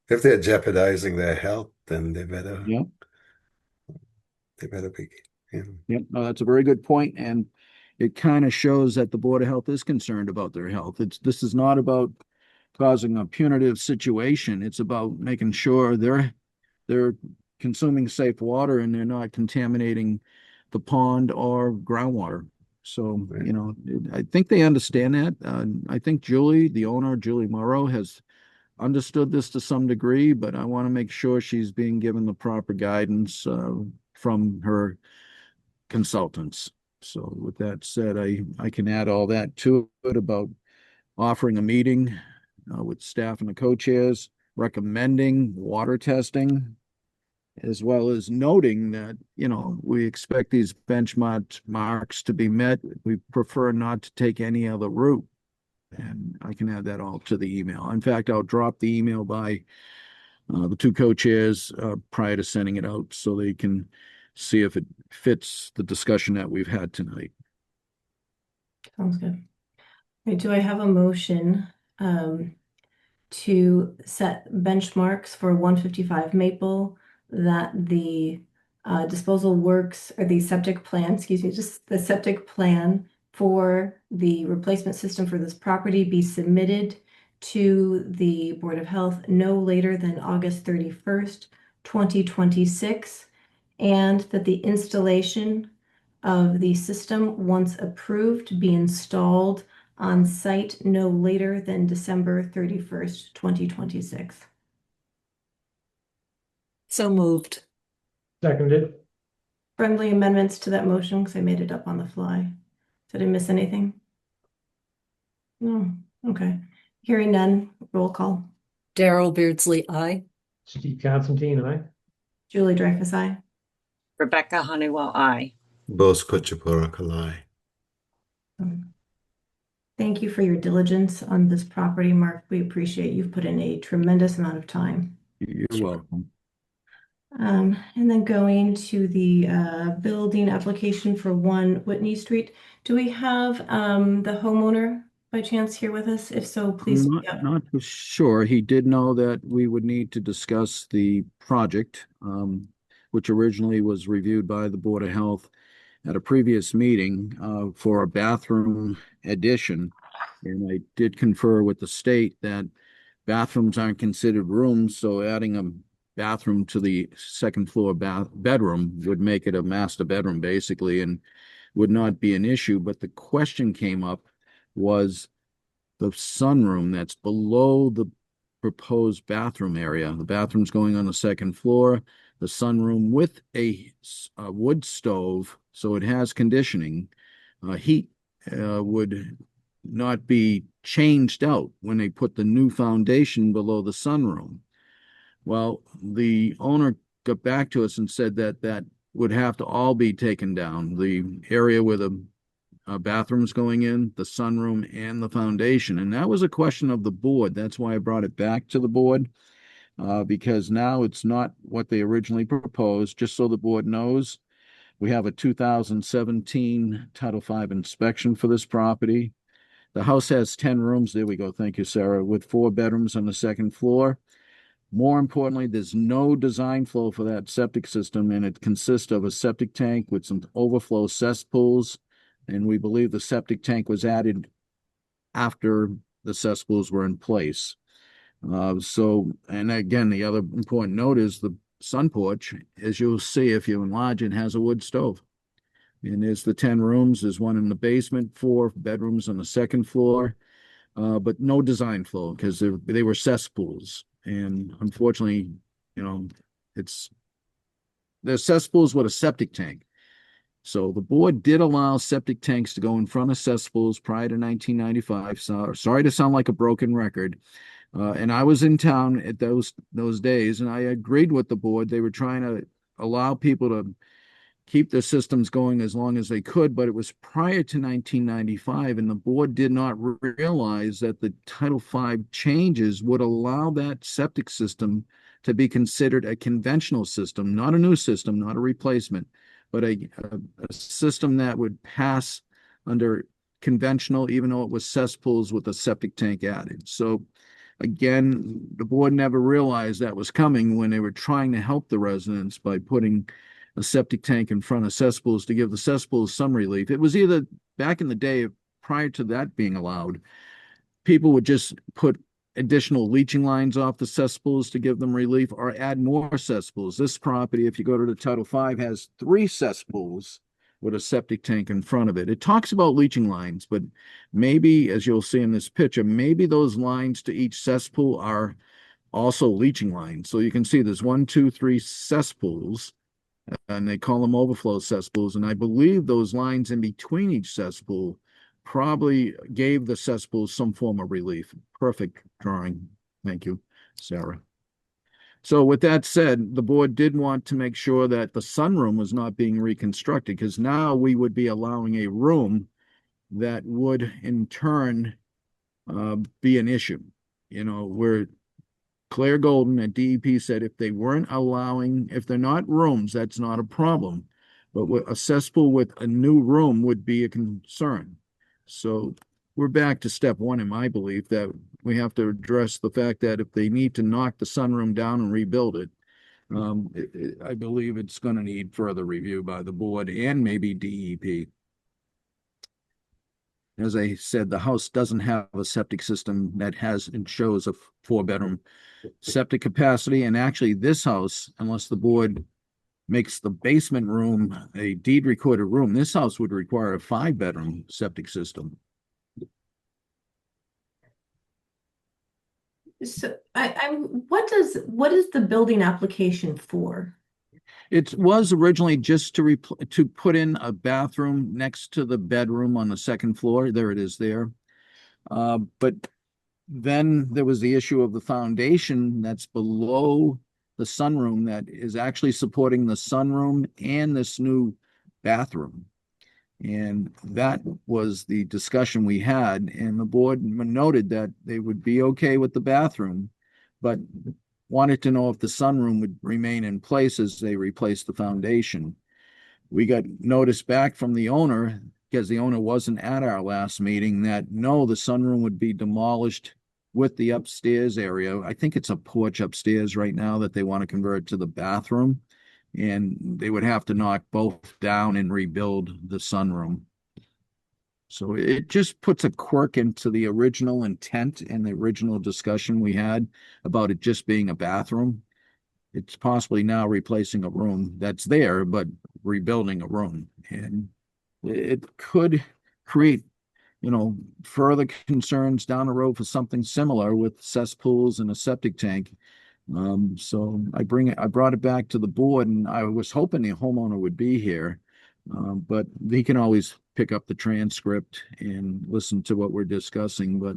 if they're jeopardizing their health, then they better Yeah. be, you know. Yep, no, that's a very good point, and it kind of shows that the Board of Health is concerned about their health. This is not about causing a punitive situation. It's about making sure they're consuming safe water and they're not contaminating the pond or groundwater. So, Right. you know, I think they understand that. I think Julie, the owner, Julie Morrow, has understood this to some degree, but I want to make sure she's being given the proper guidance from her consultants. So with that said, I can add all that to it about offering a meeting with staff and the co-chairs, recommending water testing, as well as noting that, you know, we expect these benchmark marks to be met. We prefer not to take any other route. And I can add that all to the email. In fact, I'll drop the email by the two co-chairs prior to sending it out so they can see if it fits the discussion that we've had tonight. Sounds good. Right, do I have a motion to set benchmarks for 155 Maple, that the disposal works, or the septic plan, excuse me, just the septic plan for the replacement system for this property be submitted to the Board of Health no later than August 31st, 2026, and that the installation of the system, once approved, be installed on site no later than December 31st, 2026. So moved. Seconded. Friendly amendments to that motion, because I made it up on the fly. Did I miss anything? No, okay. Hearing none, roll call. Daryl Beardsley, aye. Steve Constantine, aye. Julie Dreyfus, aye. Rebecca Honeywell, aye. Both Kuchipura. Thank you for your diligence on this property, Mark. We appreciate you've put in a tremendous amount of time. You're welcome. And then going to the building application for 1 Whitney Street. Do we have the homeowner by chance here with us? If so, please speak up. Not for sure. He did know that we would need to discuss the project, which originally was reviewed by the Board of Health at a previous meeting for a bathroom addition. And I did confer with the state that bathrooms aren't considered rooms, so adding a bathroom to the second floor bedroom would make it a master bedroom basically and would not be an issue. But the question came up was the sunroom that's below the proposed bathroom area. The bathroom's going on the second floor, the sunroom with a wood stove, so it has conditioning. Heat would not be changed out when they put the new foundation below the sunroom. Well, the owner got back to us and said that that would have to all be taken down. The area where the bathrooms going in, the sunroom, and the foundation. And that was a question of the board. That's why I brought it back to the board, because now it's not what they originally proposed. Just so the board knows, we have a 2017 Title V inspection for this property. The house has 10 rooms. There we go. Thank you, Sarah, with 4 bedrooms on the second floor. More importantly, there's no design flow for that septic system, and it consists of a septic tank with some overflow cesspools. And we believe the septic tank was added after the cesspools were in place. And again, the other important note is the sun porch, as you'll see if you enlarge it, has a wood stove. And there's the 10 rooms. There's one in the basement, 4 bedrooms on the second floor, but no design flow because they were cesspools. And unfortunately, you know, they're cesspools with a septic tank. So the board did allow septic tanks to go in front of cesspools prior to 1995. So sorry to sound like a broken record. And I was in town at those days, and I agreed with the board. They were trying to allow people to keep the systems going as long as they could, but it was prior to 1995, and the board did not realize that the Title V changes would allow that septic system to be considered a conventional system, not a new system, not a replacement, but a system that would pass under conventional, even though it was cesspools with a septic tank added. So again, the board never realized that was coming when they were trying to help the residents by putting a septic tank in front of cesspools to give the cesspools some relief. It was either back in the day, prior to that being allowed, people would just put additional leaching lines off the cesspools to give them relief or add more cesspools. This property, if you go to the Title V, has 3 cesspools with a septic tank in front of it. It talks about leaching lines, but maybe, as you'll see in this picture, maybe those lines to each cesspool are also leaching lines. So you can see there's 1, 2, 3 cesspools, and they call them overflow cesspools. And I believe those lines in between each cesspool probably gave the cesspool some form of relief. Perfect drawing. Thank you, Sarah. So with that said, the board did want to make sure that the sunroom was not being reconstructed, because now we would be allowing a room that would in turn be an issue. You know, where Claire Golden at DEP said if they weren't allowing, if they're not rooms, that's not a problem. But a cesspool with a new room would be a concern. So we're back to step one, in my belief, that we have to address the fact that if they need to knock the sunroom down and rebuild it, I believe it's going to need further review by the board and maybe DEP. As I said, the house doesn't have a septic system that has and shows a 4-bedroom septic capacity. And actually, this house, unless the board makes the basement room a deed recorded room, this house would require a 5-bedroom septic system. So what is the building application for? It was originally just to put in a bathroom next to the bedroom on the second floor. There it is there. But then there was the issue of the foundation that's below the sunroom that is actually supporting the sunroom and this new bathroom. And that was the discussion we had. And the board noted that they would be okay with the bathroom, but wanted to know if the sunroom would remain in place as they replaced the foundation. We got notice back from the owner, because the owner wasn't at our last meeting, that no, the sunroom would be demolished with the upstairs area. I think it's a porch upstairs right now that they want to convert to the bathroom, and they would have to knock both down and rebuild the sunroom. So it just puts a quirk into the original intent and the original discussion we had about it just being a bathroom. It's possibly now replacing a room that's there, but rebuilding a room. And it could create, you know, further concerns down the road for something similar with cesspools and a septic tank. So I brought it back to the board, and I was hoping the homeowner would be here. But he can always pick up the transcript and listen to what we're discussing, but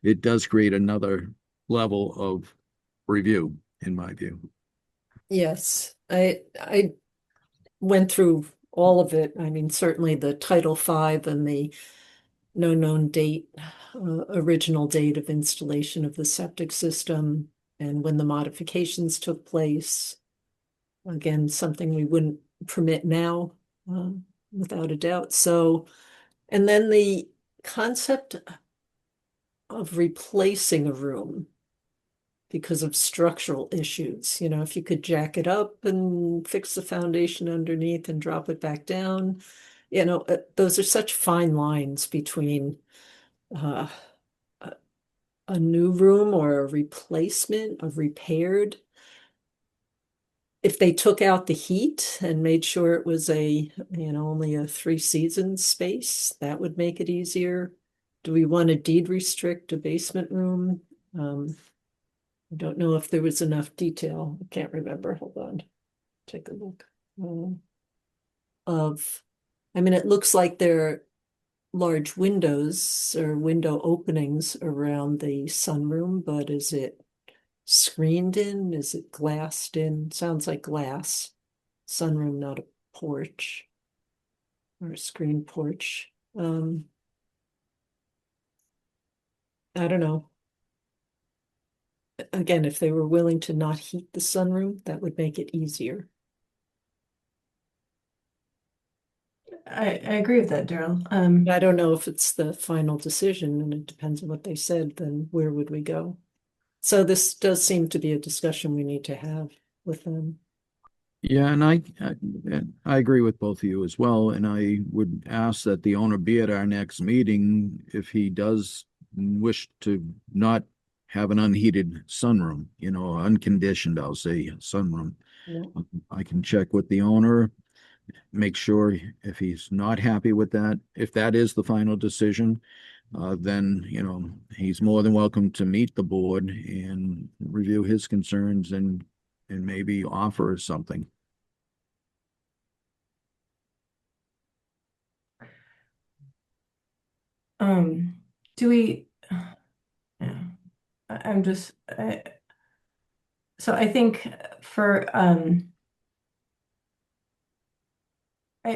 it does create another level of review, in my view. Yes, I went through all of it. I mean, certainly the Title V and the no known date, original date of installation of the septic system, and when the modifications took place. Again, something we wouldn't permit now, without a doubt. So, and then the concept of replacing a room because of structural issues. You know, if you could jack it up and fix the foundation underneath and drop it back down, you know, those are such fine lines between a new room or a replacement, a repaired. If they took out the heat and made sure it was only a 3-season space, that would make it easier. Do we want to deed restrict a basement room? I don't know if there was enough detail. I can't remember. Hold on. Take a look. It looks like there are large windows or window openings around the sunroom, but is it screened in? Is it glassed in? Sounds like glass. Sunroom, not a porch or a screen porch. I don't know. Again, if they were willing to not heat the sunroom, that would make it easier. I agree with that, Daryl. I don't know if it's the final decision, and it depends on what they said, then where would we go? So this does seem to be a discussion we need to have with them. Yeah, and I agree with both of you as well, and I would ask that the owner be at our next meeting if he does wish to not have an unheated sunroom, unconditioned, I'll say, sunroom. Yeah. I can check with the owner, make sure if he's not happy with that, if that is the final decision, then, he's more than welcome to meet the board and review his concerns and maybe offer something. Do we, yeah, I'm just, so I think for, I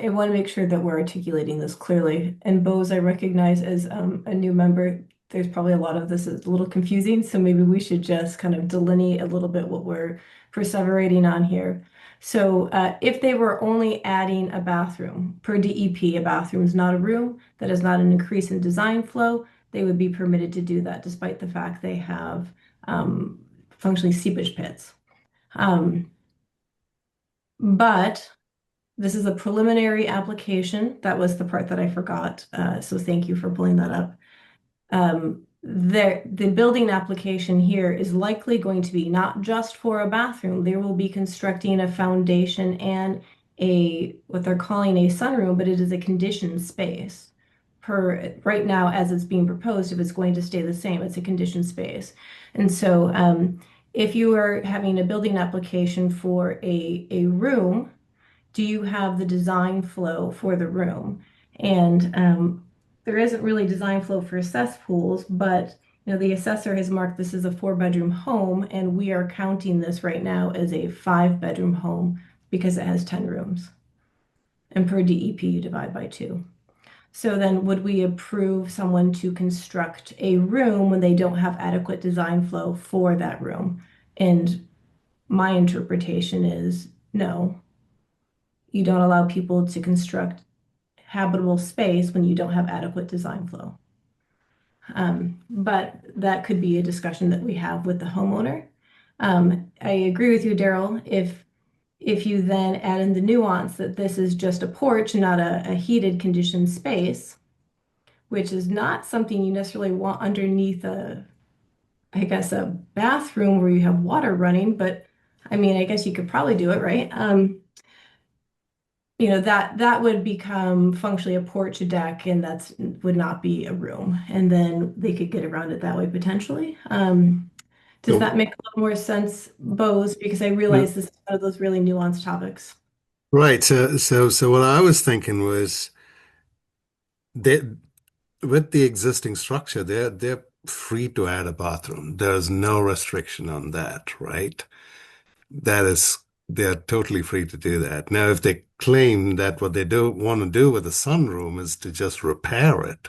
want to make sure that we're articulating this clearly. And Bose, I recognize as a new member, there's probably a lot of this is a little confusing. So maybe we should just kind of delineate a little bit what we're perseverating on here. So if they were only adding a bathroom per DEP, a bathroom is not a room, that is not an increase in design flow, they would be permitted to do that despite the fact they have functionally seepage pits. But this is a preliminary application. That was the part that I forgot. So thank you for pulling that up. The building application here is likely going to be not just for a bathroom. They will be constructing a foundation and what they're calling a sunroom, but it is a conditioned space. Right now, as it's being proposed, if it's going to stay the same, it's a conditioned space. And so if you are having a building application for a room, do you have the design flow for the room? And there isn't really design flow for cesspools, but the assessor has marked this as a 4-bedroom home, and we are counting this right now as a 5-bedroom home because it has 10 rooms. And per DEP, you divide by 2. So then would we approve someone to construct a room when they don't have adequate design flow for that room? And my interpretation is no. You don't allow people to construct habitable space when you don't have adequate design flow. But that could be a discussion that we have with the homeowner. I agree with you, Daryl. If you then add in the nuance that this is just a porch, not a heated conditioned space, which is not something you necessarily want underneath I guess, a bathroom where you have water running, but I mean, I guess you could probably do it, right? That would become functionally a porch, a deck, and would not be a room. And then they could get around it that way potentially. Does that make a little more sense, Bose? Because I realize this is one of those really nuanced topics. Right. So what I was thinking was that with the existing structure, they're free to add a bathroom. There's no restriction on that, right? They're totally free to do that. Now, if they claim that what they do want to do with the sunroom is to just repair it,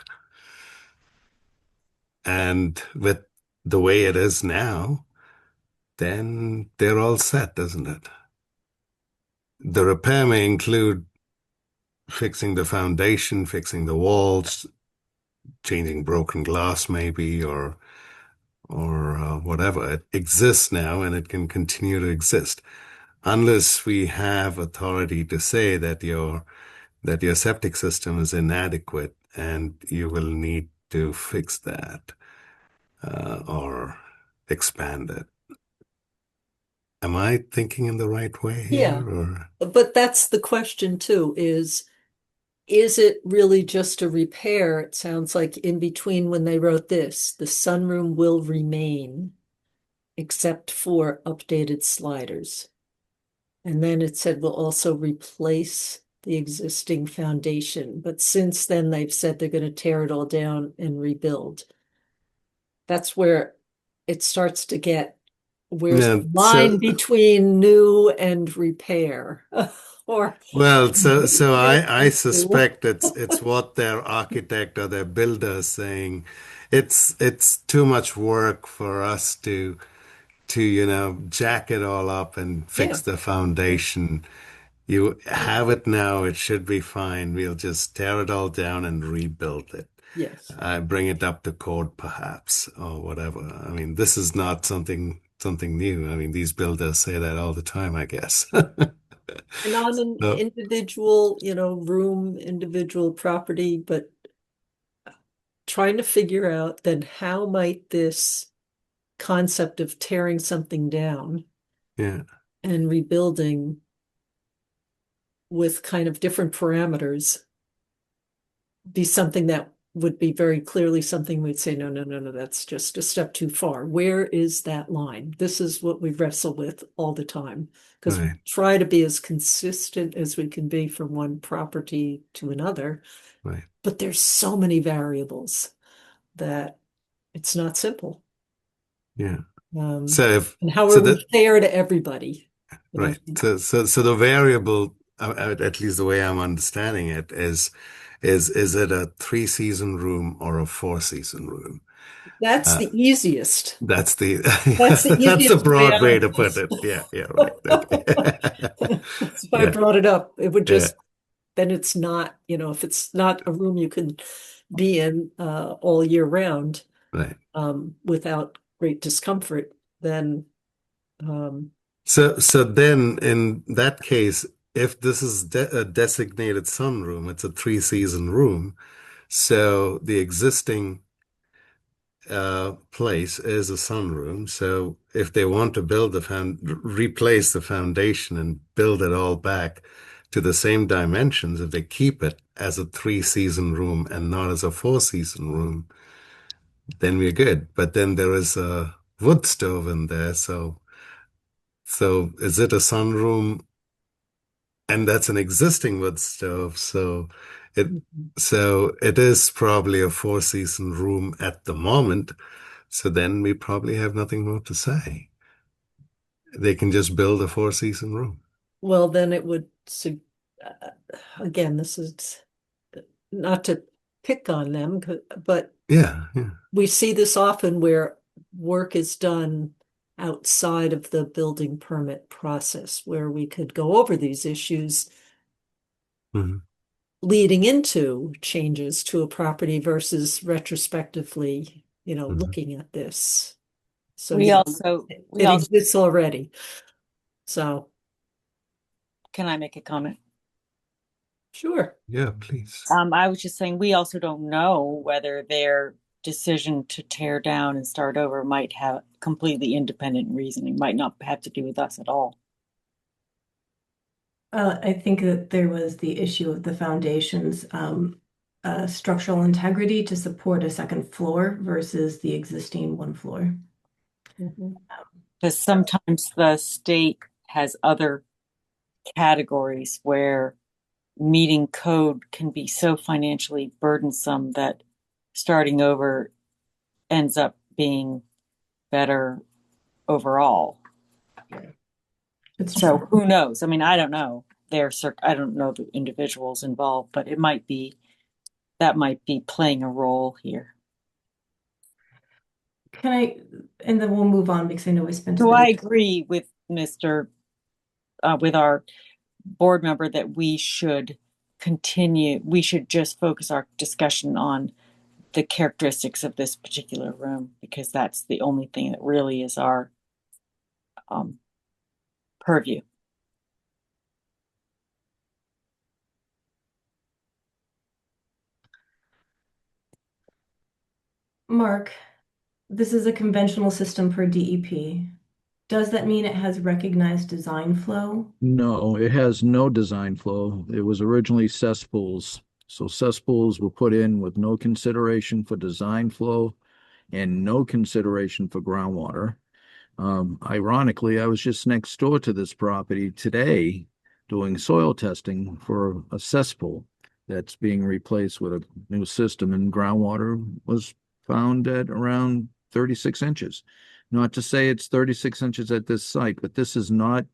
and with the way it is now, then they're all set, doesn't it? The repair may include fixing the foundation, fixing the walls, changing broken glass maybe, or whatever. It exists now and it can continue to exist unless we have authority to say that your septic system is inadequate and you will need to fix that or expand it. Am I thinking in the right way Yeah. here? Or? But that's the question too, is it really just a repair? It sounds like in between when they wrote this, the sunroom will remain except for updated sliders. And then it said we'll also replace the existing foundation. But since then, they've said they're going to tear it all down and rebuild. That's where it starts to get, where's Yeah, the line between new and repair? Or Well, so I That's cool. suspect it's what their architect or their builder is saying. It's too much work for us to jack it all up and Yeah. fix the foundation. You have it now, it should be fine. We'll just tear it all down and rebuild it. Yes. Bring it up to code perhaps or whatever. I mean, this is not something new. I mean, these builders say that all the time, I guess. And on an So, individual, room, individual property, but trying to figure out then how might this concept of tearing something down yeah, and rebuilding with kind of different parameters be something that would be very clearly something we'd say, no, no, no, no, that's just a step too far. Where is that line? This is what we wrestle with all the time because we right, try to be as consistent as we can be from one property to another, right, but there's so many variables that it's not simple. yeah. Um, So if and how so are we that fair to everybody? right. So the variable, at least the way I'm understanding it, is it a 3-season room or a 4-season room? That's Uh, the easiest. that's the That's the that's the easiest way broad out way of to put this. it. Yeah, yeah, right. Okay. That's why I Yeah, brought it up. It would yeah, just, then it's not, if it's not a room you can be in all year round right. without great discomfort, then So then in that case, if this is a designated sunroom, it's a 3-season room. So the existing place is a sunroom. So if they want to build replace the foundation and build it all back to the same dimensions, if they keep it as a 3-season room and not as a 4-season room, then we're good. But then there is a wood stove in there, so is it a sunroom? And that's an existing wood stove, it so it is probably a 4-season room at the moment. So then we probably have nothing more to say. They can just build a 4-season room. well, then it would, uh, again, this is not to pick on them, but Yeah, yeah. we see this often where work is done outside of the building permit process, where we could go over these issues Mhm, leading into changes to a property versus retrospectively, mhm. looking at this. So We yeah, also, we it also, exists already. So can I make a comment? sure. Yeah, please. I was just saying, we also don't know whether their decision to tear down and start over might have completely independent reasoning, might not have to do with us at all. I think that there was the issue of the foundation's structural integrity to support a second floor versus the existing one floor. Mhm. Because sometimes the state has other categories where meeting code can be so financially burdensome that starting over ends up being better overall. It's So true. who knows? I mean, I don't know. I don't know the individuals involved, but that might be playing a role here. And then we'll move on because I know we spent a So bit I of agree with with our board member that we should just focus our discussion on the characteristics of this particular room because that's the only thing that really is our purview. Mark. This is a conventional system per DEP. Does that mean it has recognized design flow? No, it has no design flow. It was originally cesspools. So cesspools were put in with no consideration for design flow and no consideration for groundwater. Ironically, I was just next door to this property today doing soil testing for a cesspool that's being replaced with a new system, and groundwater was found at around 36 inches. Not to say it's 36 inches at this site, but this is not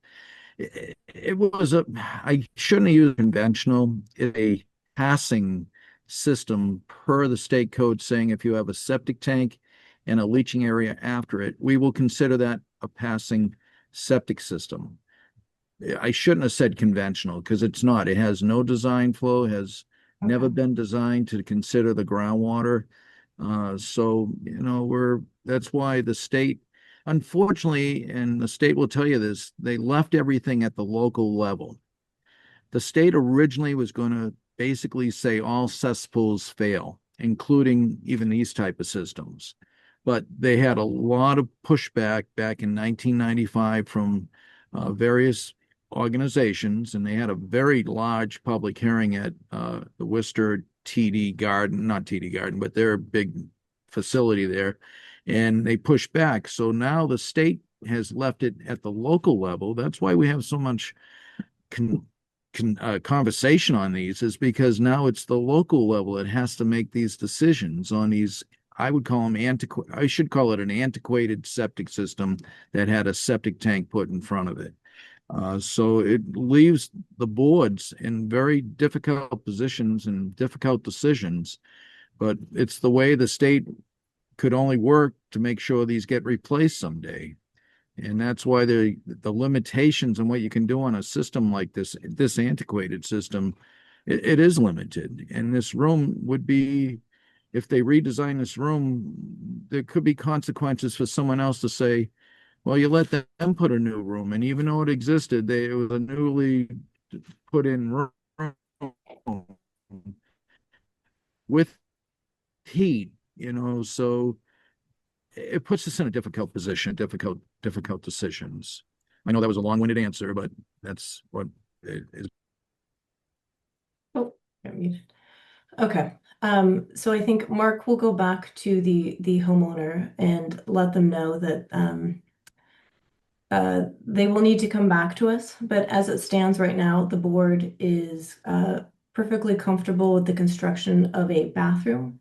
it was I shouldn't have used conventional. It's a passing system per the state code saying if you have a septic tank and a leaching area after it, we will consider that a passing septic system. I shouldn't have said conventional because it's not. It has no design flow, has never been designed to consider the groundwater. So, that's why the state, unfortunately, and the state will tell you this, they left everything at the local level. The state originally was going to basically say all cesspools fail, including even these type of systems. But they had a lot of pushback back in 1995 from various organizations, and they had a very large public hearing at the Worcester TD Garden, not TD Garden, but their big facility there, and they pushed back. So now the state has left it at the local level. That's why we have so much conversation on these, is because now it's the local level that has to make these decisions on these. I would call them I should call it an antiquated septic system that had a septic tank put in front of it. So it leaves the boards in very difficult positions and difficult decisions, but it's the way the state could only work to make sure these get replaced someday. And that's why the limitations on what you can do on a system like this antiquated system, it is limited. And this room would be, if they redesign this room, there could be consequences for someone else to say, well, you let them put a new room, and even though it existed, it was a newly put in room with heat, so it puts us in a difficult position, difficult decisions. I know that was a long-winded answer, but that's what it is. Oh, got muted. Okay. So I think Mark will go back to the homeowner and let them know that they will need to come back to us. But as it stands right now, the board is perfectly comfortable with the construction of a bathroom.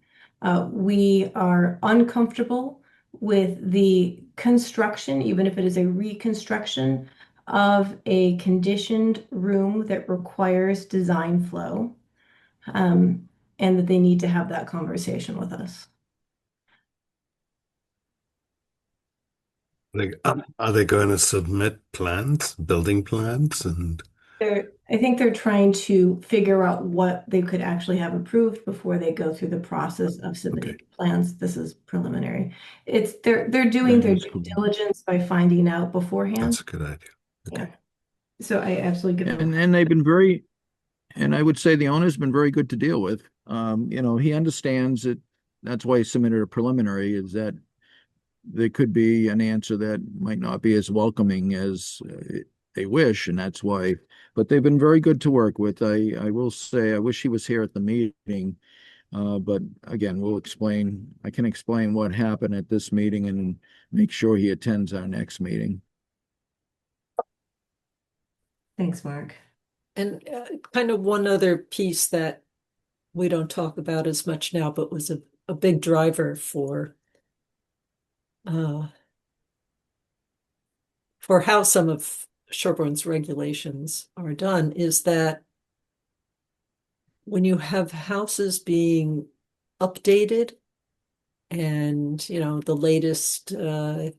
We are uncomfortable with the construction, even if it is a reconstruction of a conditioned room that requires design flow, and that they need to have that conversation with us. Like, are they going to submit plans, building plans, and I think they're trying to figure out what they could actually have approved before they go through the process of submitting plans. This is preliminary. They're doing their due diligence by finding out beforehand. that's a good idea. Yeah. So I absolutely give them. And they've been very, and I would say the owner's been very good to deal with. He understands it. That's why he submitted a preliminary, is that there could be an answer that might not be as welcoming as they wish, and that's why. But they've been very good to work with. I will say, I wish he was here at the meeting, but again, I can explain what happened at this meeting and make sure he attends our next meeting. Thanks, Mark. And kind of one other piece that we don't talk about as much now, but was a big driver for how some of Sherborn's regulations are done, is that when you have houses being updated and, the latest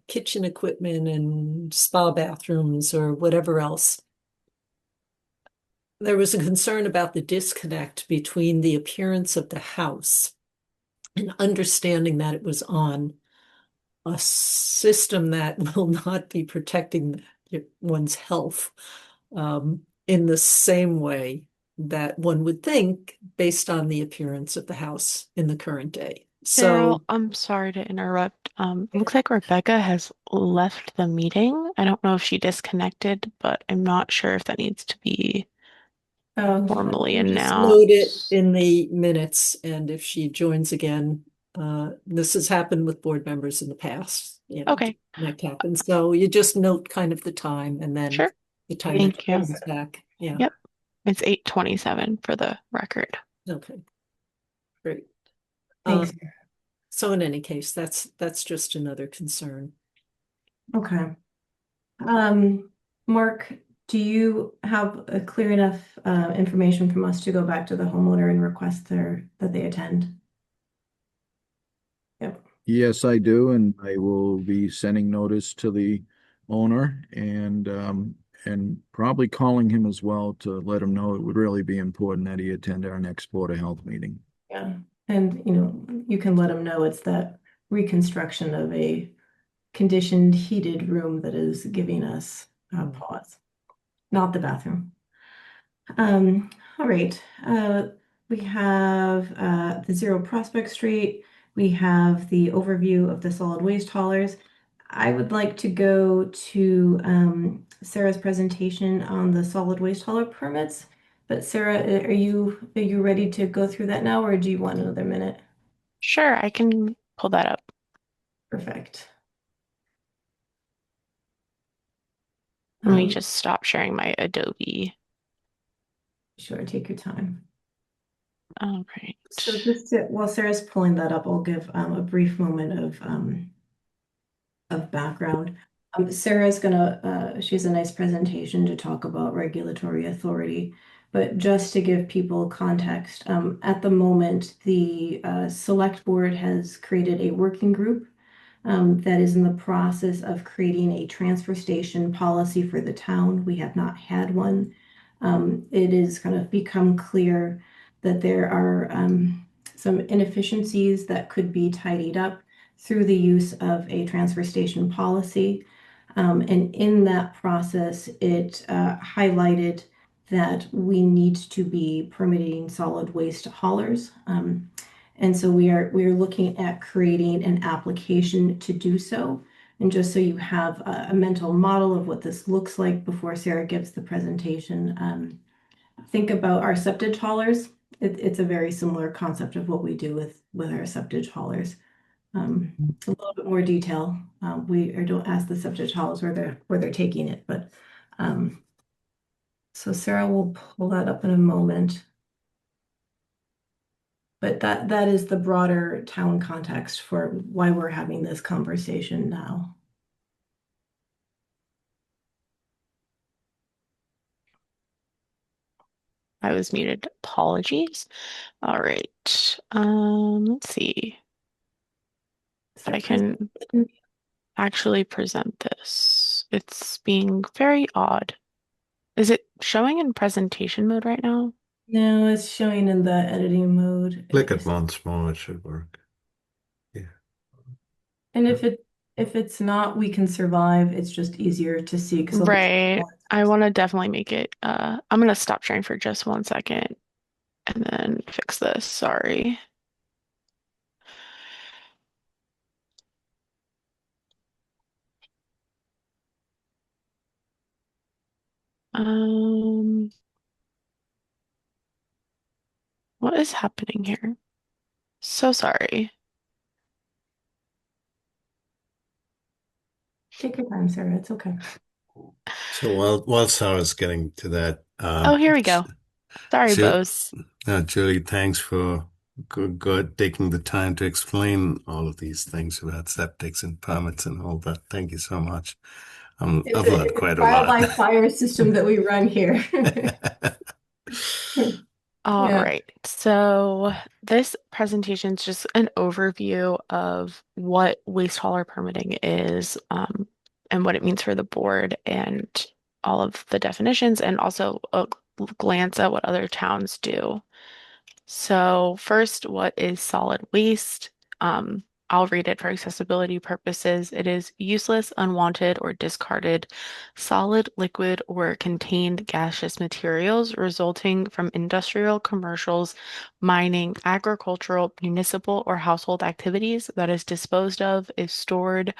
kitchen equipment and spa bathrooms or whatever else, there was a concern about the disconnect between the appearance of the house and understanding that it was on a system that will not be protecting one's health in the same way that one would think based on the appearance of the house in the current day. Cheryl, So I'm sorry to interrupt. It looks like Rebecca has left the meeting. I don't know if she disconnected, but I'm not sure if that needs to be formally just note it announced. in the minutes, and if she joins again, this has happened with board members in the past. Okay. That happens. So you just note kind of the time, and then Sure. the time Thank it you. comes back. Yeah. Yep. It's 8:27 for the record. Okay. Great. Thanks. So in any case, that's just another concern. Okay. Mark, Do you have a clear enough information from us to go back to the homeowner and request that they attend? Yep. Yes, I do, and I will be sending notice to the owner and probably calling him as well to let him know it would really be important that he attend our next Board of Health meeting. Yeah. And, you can let them know it's that reconstruction of a conditioned heated room that is giving us pause, not the bathroom. All right. We have the Zero Prospect Street. We have the overview of the solid waste haulers. I would like to go to Sarah's presentation on the solid waste hauler permits. But Sarah, are you ready to go through that now, or do you want another minute? Sure, I can pull that up. Perfect. Let me just stop sharing my Adobe. Sure, take your time. All right. So while Sarah's pulling that up, I'll give a brief moment of background. Sarah's she has a nice presentation to talk about regulatory authority, but just to give people context, at the moment, the select board has created a working group that is in the process of creating a transfer station policy for the town. We have not had one. It is kind of become clear that there are some inefficiencies that could be tidied up through the use of a transfer station policy. And in that process, it highlighted that we need to be permitting solid waste haulers. And so we are looking at creating an application to do so. And just so you have a mental model of what this looks like before Sarah gives the presentation, think about our septic haulers. It's a very similar concept of what we do with our septic haulers. A little bit more detail. We don't ask the septic haulers where they're taking it, but so Sarah will pull that up in a moment. But that is the broader town context for why we're having this conversation now. I was muted. Apologies. All right. Let's see if I can actually present this. It's being very odd. Is it showing in presentation mode right now? No, it's showing in the editing mode. Click it once more, it should work. Yeah. And if it's not, we can survive. It's just easier to see because Right. I want to definitely make it. I'm going to stop sharing for just 1 second and then fix this. Sorry. Um, what is happening here? So sorry. Take your time, Sarah. It's okay. So while Sarah's getting to that, Oh, here we go. Sorry, Bose. Julie, thanks for good taking the time to explain all of these things about septics and permits and all that. Thank you so much. I've learned quite a Trial lot. by fire system that we run here. All Yeah. right. So this presentation is just an overview of what waste hauler permitting is, and what it means for the board and all of the definitions, and also a glance at what other towns do. So first, what is solid waste? I'll read it for accessibility purposes. It is useless, unwanted, or discarded solid, liquid, or contained gaseous materials resulting from industrial, commercials, mining, agricultural, municipal, or household activities that is disposed of, is stored,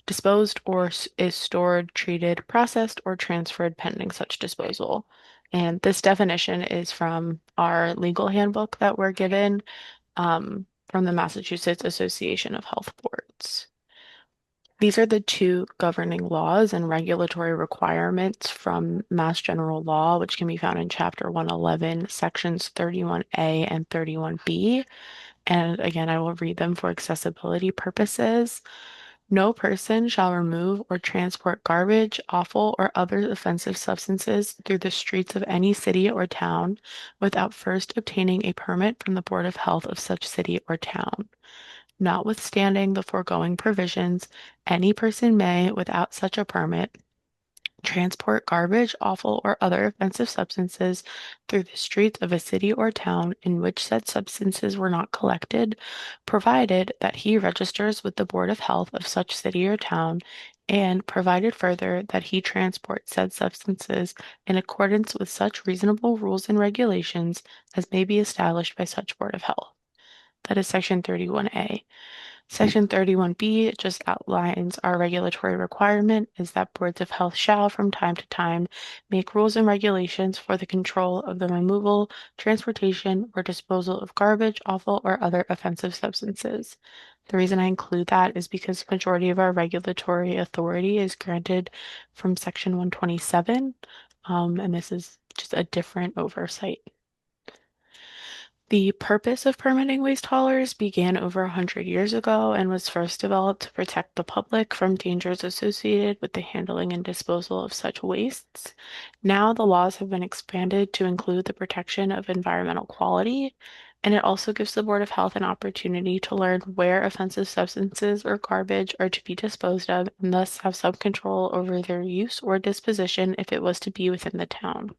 disposed, or is stored, treated, processed, or transferred pending such disposal. And this definition is from our legal handbook that we're given from the Massachusetts Association of Health Boards. These are the two governing laws and regulatory requirements from Mass General Law, which can be found in Chapter 111, Sections 31A and 31B. And again, I will read them for accessibility purposes. No person shall remove or transport garbage, offal, or other offensive substances through the streets of any city or town without first obtaining a permit from the Board of Health of such city or town. Notwithstanding the foregoing provisions, any person may, without such a permit, transport garbage, offal, or other offensive substances through the streets of a city or town in which said substances were not collected, provided that he registers with the Board of Health of such city or town, and provided further that he transport said substances in accordance with such reasonable rules and regulations as may be established by such Board of Health. That is Section 31A. Section 31B just outlines our regulatory requirement is that boards of health shall, from time to time, make rules and regulations for the control of the removal, transportation, or disposal of garbage, offal, or other offensive substances. The reason I include that is because the majority of our regulatory authority is granted from Section 127, and this is just a different oversight. The purpose of permitting waste haulers began over 100 years ago and was first developed to protect the public from dangers associated with the handling and disposal of such wastes. Now the laws have been expanded to include the protection of environmental quality, and it also gives the Board of Health an opportunity to learn where offensive substances or garbage are to be disposed of and thus have some control over their use or disposition if it was to be within the town.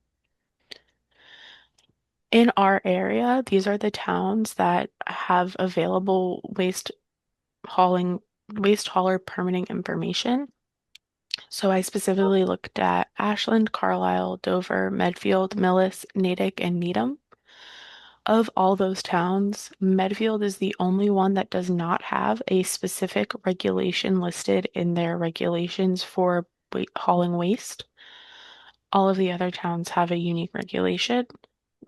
In our area, these are the towns that have available waste hauler permitting information. So I specifically looked at Ashland, Carlisle, Dover, Medfield, Millis, Natick, and Needham. Of all those towns, Medfield is the only one that does not have a specific regulation listed in their regulations for hauling waste. All of the other towns have a unique regulation.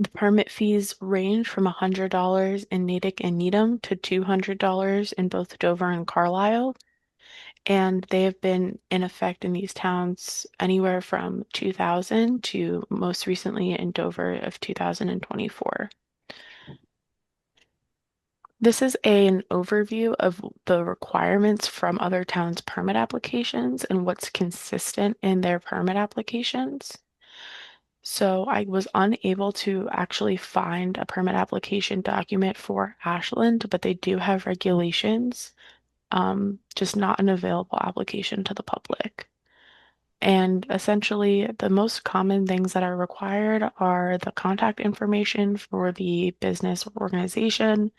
The permit fees range from $100 in Natick and Needham to $200 in both Dover and Carlisle. And they have been in effect in these towns anywhere from 2000 to most recently in Dover of 2024. This is an overview of the requirements from other towns' permit applications and what's consistent in their permit applications. So I was unable to actually find a permit application document for Ashland, but they do have regulations, just not an available application to the public. And essentially, the most common things that are required are the contact information for the business or organization,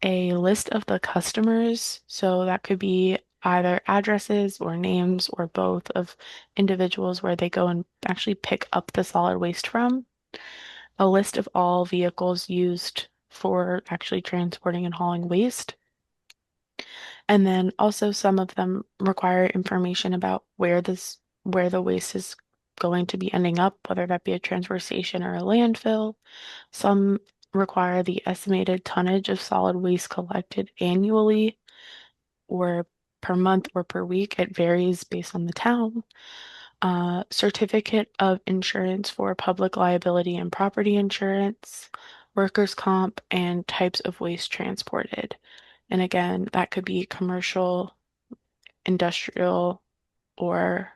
a list of the customers. So that could be either addresses or names or both of individuals where they go and actually pick up the solid waste from, a list of all vehicles used for actually transporting and hauling waste. And then also some of them require information about where the waste is going to be ending up, whether that be a transfer station or a landfill. Some require the estimated tonnage of solid waste collected annually or per month or per week. It varies based on the town. Certificate of insurance for public liability and property insurance, workers' comp, and types of waste transported. And again, that could be commercial, industrial, or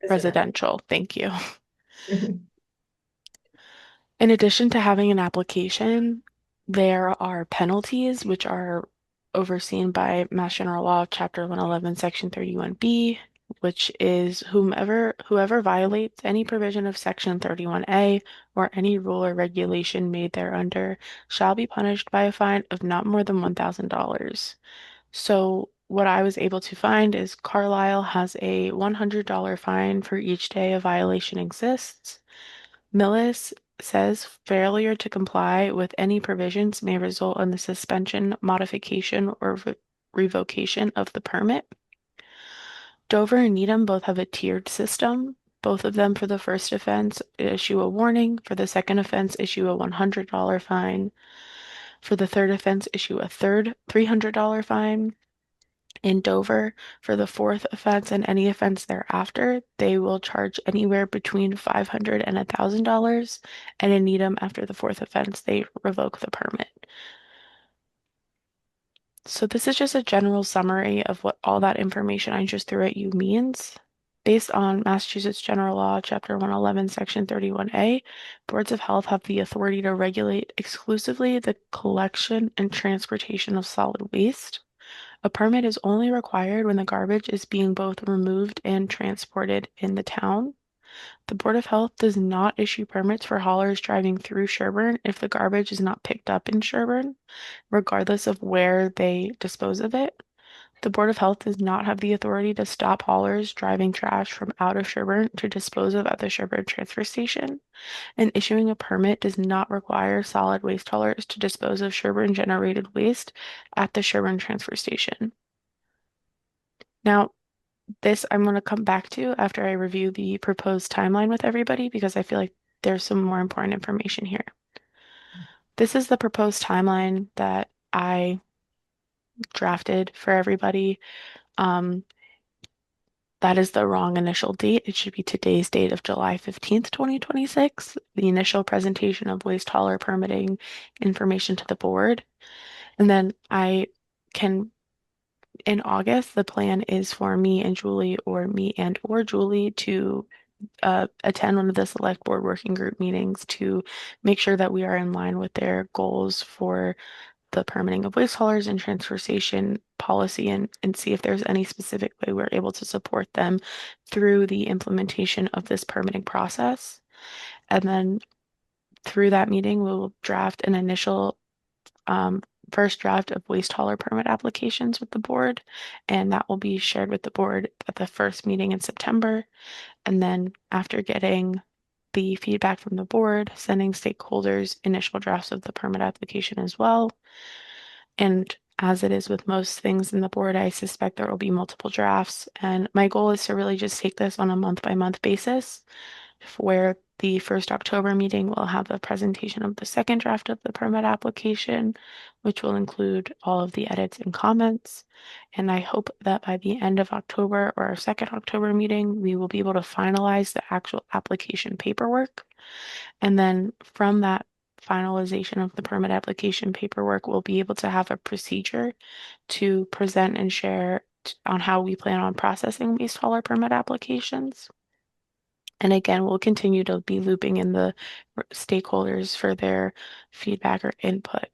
residential. Thank you. In addition to having an application, there are penalties which are overseen by Mass General Law, Chapter 111, Section 31B, which is whoever violates any provision of Section 31A or any rule or regulation made thereunder shall be punished by a fine of not more than $1,000. So what I was able to find is Carlisle has a $100 fine for each day a violation exists. Millis says failure to comply with any provisions may result in the suspension, modification, or revocation of the permit. Dover and Needham both have a tiered system. Both of them, for the first offense, issue a warning. For the second offense, issue a $100 fine. For the third offense, issue a third $300 fine. In Dover, for the fourth offense and any offense thereafter, they will charge anywhere between $500 and $1,000. And in Needham, after the fourth offense, they revoke the permit. So this is just a general summary of what all that information I just threw at you means. Based on Massachusetts General Law, Chapter 111, Section 31A, boards of health have the authority to regulate exclusively the collection and transportation of solid waste. A permit is only required when the garbage is being both removed and transported in the town. The Board of Health does not issue permits for haulers driving through Sherborn if the garbage is not picked up in Sherborn, regardless of where they dispose of it. The Board of Health does not have the authority to stop haulers driving trash from out of Sherborn to dispose of at the Sherborn transfer station, and issuing a permit does not require solid waste haulers to dispose of Sherborn generated waste at the Sherborn transfer station. Now, this I'm going to come back to after I review the proposed timeline with everybody because I feel like there's some more important information here. This is the proposed timeline that I drafted for everybody. That is the wrong initial date. It should be today's date of July 15th, 2026, the initial presentation of waste hauler permitting information to the board. And then in August, the plan is for me and Julie or Julie to attend one of the select board working group meetings to make sure that we are in line with their goals for the permitting of waste haulers and transfer station policy and see if there's any specific way we're able to support them through the implementation of this permitting process. And then through that meeting, we will draft an initial first draft of waste hauler permit applications with the board, and that will be shared with the board at the first meeting in September. And then after getting the feedback from the board, sending stakeholders initial drafts of the permit application as well. And as it is with most things in the board, I suspect there will be multiple drafts. And my goal is to really just take this on a month by month basis, where the first October meeting will have the presentation of the second draft of the permit application, which will include all of the edits and comments. And I hope that by the end of October or our second October meeting, we will be able to finalize the actual application paperwork. And then from that finalization of the permit application paperwork, we'll be able to have a procedure to present and share on how we plan on processing waste hauler permit applications. And again, we'll continue to be looping in the stakeholders for their feedback or input.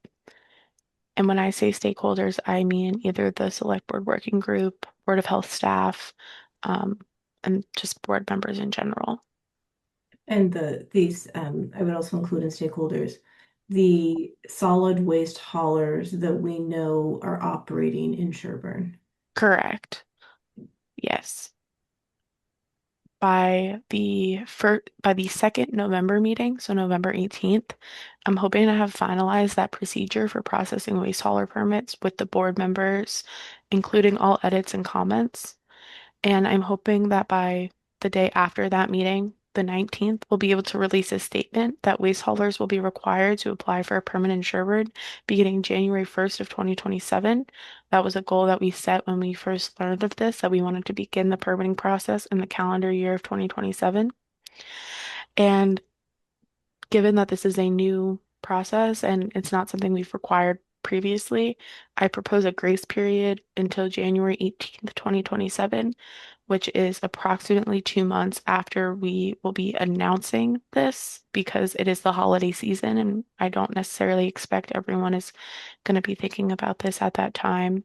And when I say stakeholders, I mean either the select board working group, Board of Health staff, and just board members in general. And these, I would also include in stakeholders, the solid waste haulers that we know are operating in Sherburne. Correct. Yes. By the second November meeting, so November 18th, I'm hoping to have finalized that procedure for processing waste hauler permits with the board members, including all edits and comments. And I'm hoping that by the day after that meeting, the 19th, we'll be able to release a statement that waste haulers will be required to apply for a permit in Sherwood beginning January 1st of 2027. That was a goal that we set when we first learned of this, that we wanted to begin the permitting process in the calendar year of 2027. And given that this is a new process and it's not something we've required previously, I propose a grace period until January 18th, 2027, which is approximately 2 months after we will be announcing this because it is the holiday season and I don't necessarily expect everyone is going to be thinking about this at that time.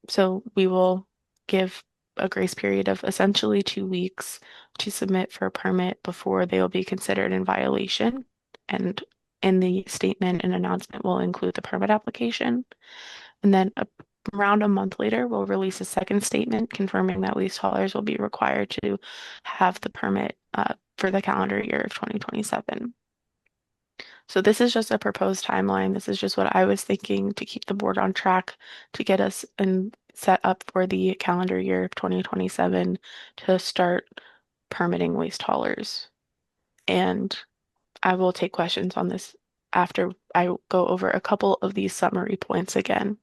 So we will give a grace period of essentially 2 weeks to submit for a permit before they will be considered in violation. And in the statement and announcement will include the permit application. And then around a month later, we'll release a second statement confirming that lease haulers will be required to have the permit for the calendar year of 2027. So this is just a proposed timeline. This is just what I was thinking to keep the board on track to get us and set up for the calendar year of 2027 to start permitting waste haulers. And I will take questions on this after I go over a couple of these summary points again.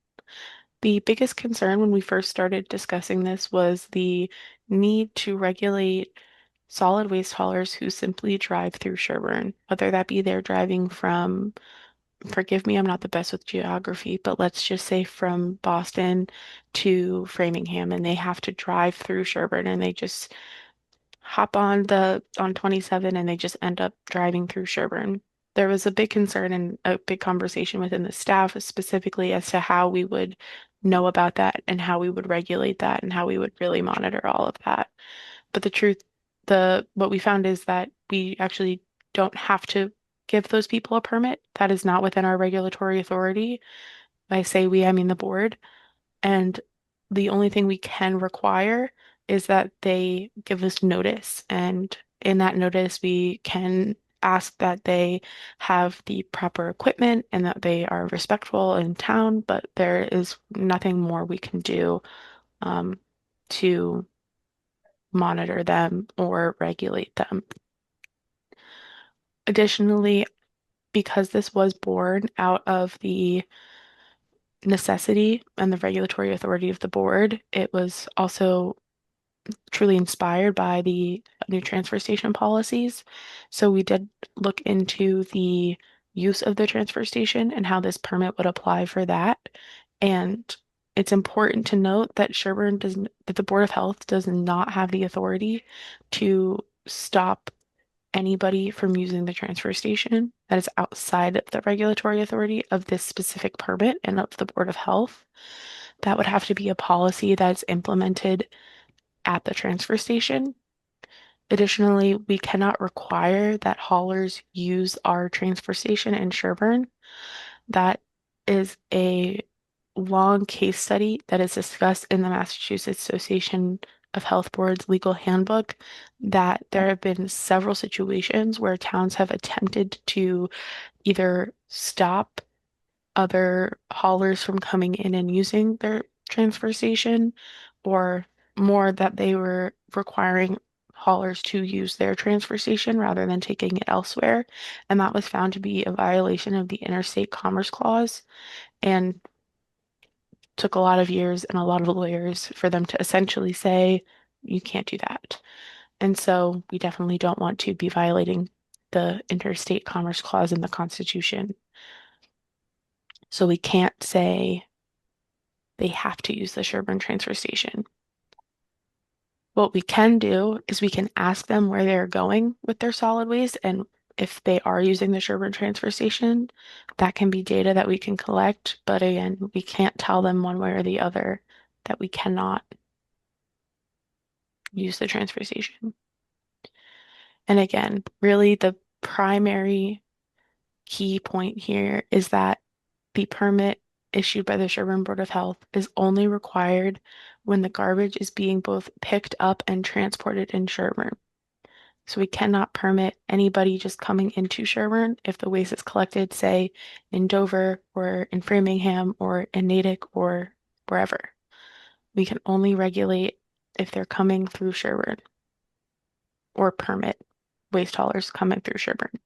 The biggest concern when we first started discussing this was the need to regulate solid waste haulers who simply drive through Sherburne, whether that be they're driving from forgive me, I'm not the best with geography, but let's just say from Boston to Framingham, and they have to drive through Sherborn, and they just hop on 27 and they just end up driving through Sherborn. There was a big concern and a big conversation within the staff specifically as to how we would know about that and how we would regulate that and how we would really monitor all of that. But the truth, what we found is that we actually don't have to give those people a permit. That is not within our regulatory authority. I say we, I mean the board. And the only thing we can require is that they give us notice. And in that notice, we can ask that they have the proper equipment and that they are respectful in town, but there is nothing more we can do to monitor them or regulate them. Additionally, because this was born out of the necessity and the regulatory authority of the board, it was also truly inspired by the new transfer station policies. So we did look into the use of the transfer station and how this permit would apply for that. And it's important to note that that the Board of Health does not have the authority to stop anybody from using the transfer station. That is outside of the regulatory authority of this specific permit and of the Board of Health. That would have to be a policy that's implemented at the transfer station. Additionally, we cannot require that haulers use our transfer station in Sherborn. That is a long case study that is discussed in the Massachusetts Association of Health Boards legal handbook, that there have been several situations where towns have attempted to either stop other haulers from coming in and using their transfer station, or more that they were requiring haulers to use their transfer station rather than taking it elsewhere. And that was found to be a violation of the Interstate Commerce Clause and took a lot of years and a lot of lawyers for them to essentially say, you can't do that. And so we definitely don't want to be violating the Interstate Commerce Clause in the Constitution. So we can't say they have to use the Sherburne transfer station. What we can do is we can ask them where they're going with their solid waste, and if they are using the Sherburne transfer station, that can be data that we can collect. But again, we can't tell them one way or the other that we cannot use the transfer station. And again, really the primary key point here is that the permit issued by the Sherburne Board of Health is only required when the garbage is being both picked up and transported in Sherburne. So we cannot permit anybody just coming into Sherburne if the waste is collected, say, in Dover or in Framingham or in Natick or wherever. We can only regulate if they're coming through Sherburne or permit waste haulers coming through Sherburne.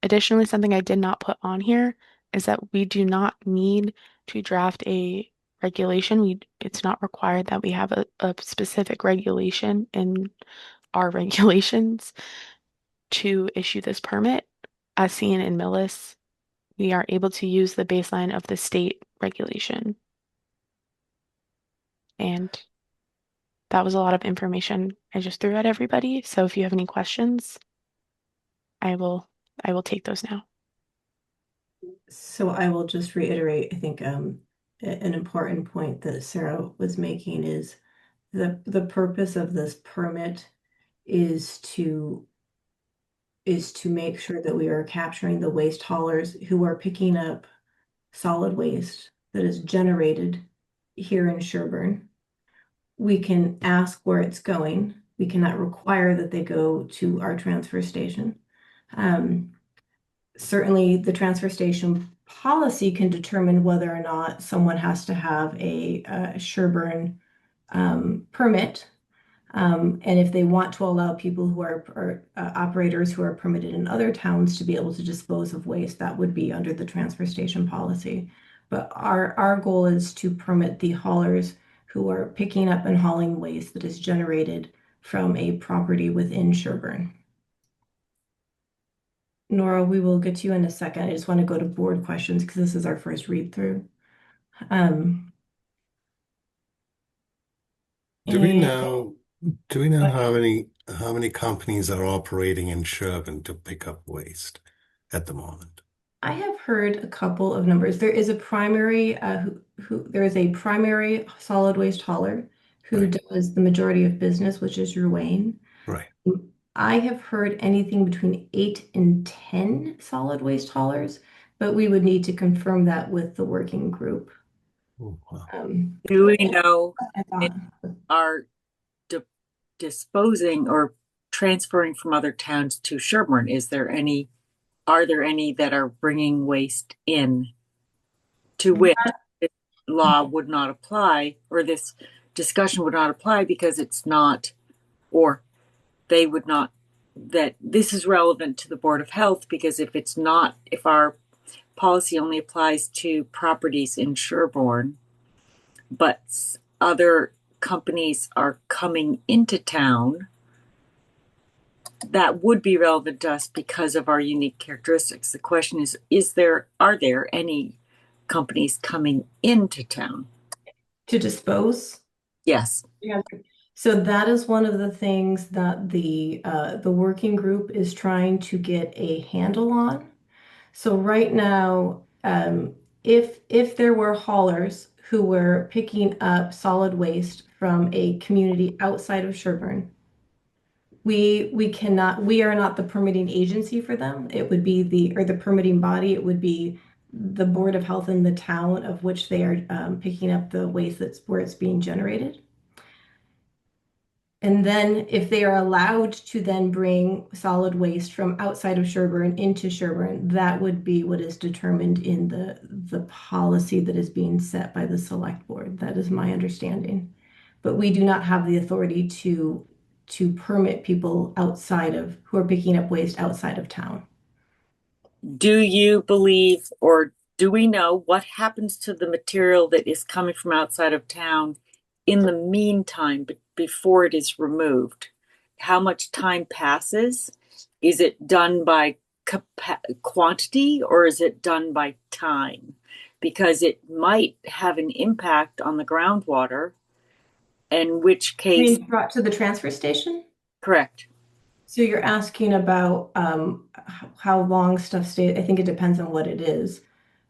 Additionally, something I did not put on here is that we do not need to draft a regulation. It's not required that we have a specific regulation in our regulations to issue this permit. As seen in Millis, we are able to use the baseline of the state regulation. And that was a lot of information I just threw at everybody. So if you have any questions, I will take those now. So I will just reiterate, I think an important point that Sarah was making is the purpose of this permit is to make sure that we are capturing the waste haulers who are picking up solid waste that is generated here in Sherburne. We can ask where it's going. We cannot require that they go to our transfer station. Certainly, the transfer station policy can determine whether or not someone has to have a Sherburne permit. And if they want to allow people who are operators who are permitted in other towns to be able to dispose of waste, that would be under the transfer station policy. But our goal is to permit the haulers who are picking up and hauling waste that is generated from a property within Sherburne. Nora, we will get to you in a second. I just want to go to board questions because this is our first read through. Um, Do we and know, do we know how many companies are operating in Sherborn to pick up waste at the moment? I have heard a couple of numbers. There is a primary there is a primary solid waste hauler who Right, does the majority of business, which is Ruane. right. I have heard anything between 8 and 10 solid waste haulers, but we would need to confirm that with the working group. Oh, wow. Do we know I if thought, are di disposing or transferring from other towns to Sherborn? Are there any that are bringing waste in to which this law would not apply, or this discussion would not apply because it's not, or they would not, that this is relevant to the Board of Health because if it's not, if our policy only applies to properties in Sherborn, but other companies are coming into town, that would be relevant to us because of our unique characteristics. The question are there any companies coming into town? to dispose. Yes. Yeah. So that is one of the things that the working group is trying to get a handle on. So right now, if there were haulers who were picking up solid waste from a community outside of Sherburne, we are not the permitting agency for them. It would be the permitting body. It would be the Board of Health in the town of which they are picking up the waste that's where it's being generated. And then if they are allowed to then bring solid waste from outside of Sherburne into Sherburne, that would be what is determined in the policy that is being set by the select board. That is my understanding. But we do not have the authority to permit people outside of who are picking up waste outside of town. Do you believe, or do we know what happens to the material that is coming from outside of town in the meantime before it is removed? How much time passes? Is it done by quantity or is it done by time? Because it might have an impact on the groundwater, in which case, Being brought to the transfer station? correct. So you're asking about how long stuff stays. I think it depends on what it is.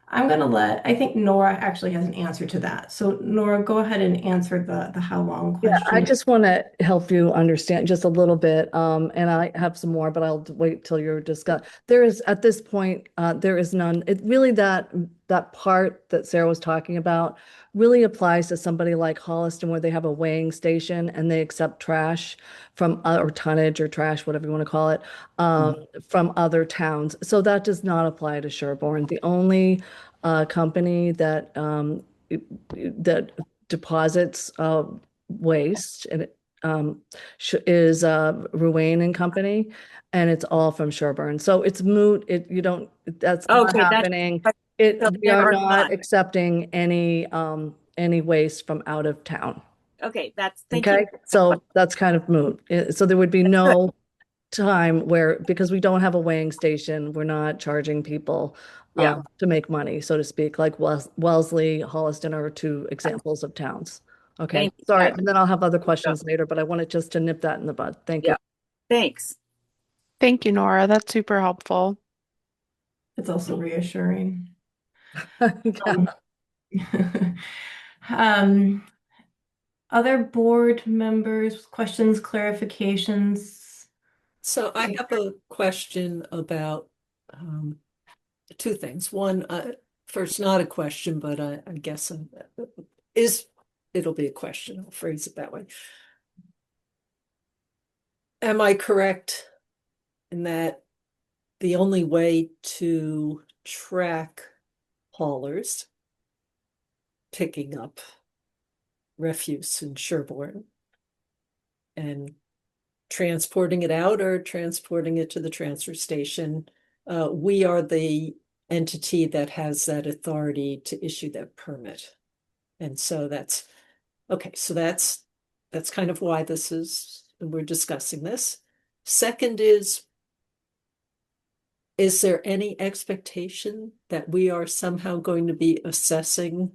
I think Nora actually has an answer to that. So Nora, go ahead and answer the how long Yeah, I question. just want to help you understand just a little bit, and I have some more, but I'll wait till you're discussed. There is, at this point, there is none. It really that part that Sarah was talking about really applies to somebody like Holliston where they have a weighing station and they accept trash from or tonnage or trash, whatever you want to call it, from other towns. So that does not apply to Sherborne. The only company that deposits waste and it is Ruane and Company, and it's all from Sherburne. So it's moot. You don't. That's not Okay, happening. so We there are are not none. accepting any waste from out of town. Okay, thank you. Okay, so that's kind of moot. So there would be Good. no time where, because we don't have a weighing station, we're not charging people Yeah. to make money, so to speak, like Wellesley, Holliston are two examples of towns. Okay, Thank you. sorry, and then I'll have other questions later, but I wanted just to nip that in the bud. Thank you. Yeah. Thanks. Thank you, Nora. That's super helpful. It's also reassuring. Yeah. Um, other board members, questions, clarifications? So I have a question about two things. One, first, not a question, but I guess it'll be a question. I'll phrase it that way. Am I correct in that the only way to track haulers picking up refuse in Sherborn and transporting it out or transporting it to the transfer station, we are the entity that has that authority to issue that permit. And so that's okay. So that's kind of why we're discussing this. Second is, is there any expectation that we are somehow going to be assessing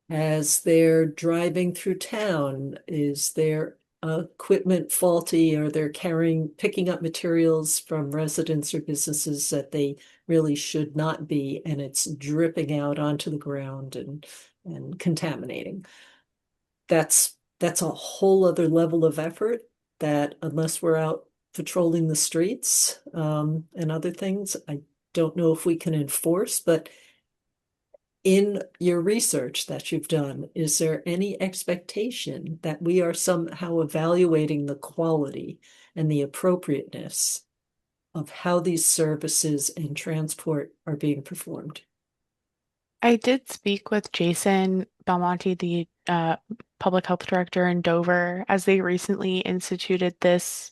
as they're driving through town? Is their equipment faulty? Are they picking up materials from residents or businesses that they really should not be, and it's dripping out onto the ground and contaminating? That's a whole other level of effort that, unless we're out patrolling the streets and other things, I don't know if we can enforce. But in your research that you've done, is there any expectation that we are somehow evaluating the quality and the appropriateness of how these services and transport are being performed? I did speak with Jason Belmonte, the public health director in Dover, as they recently instituted this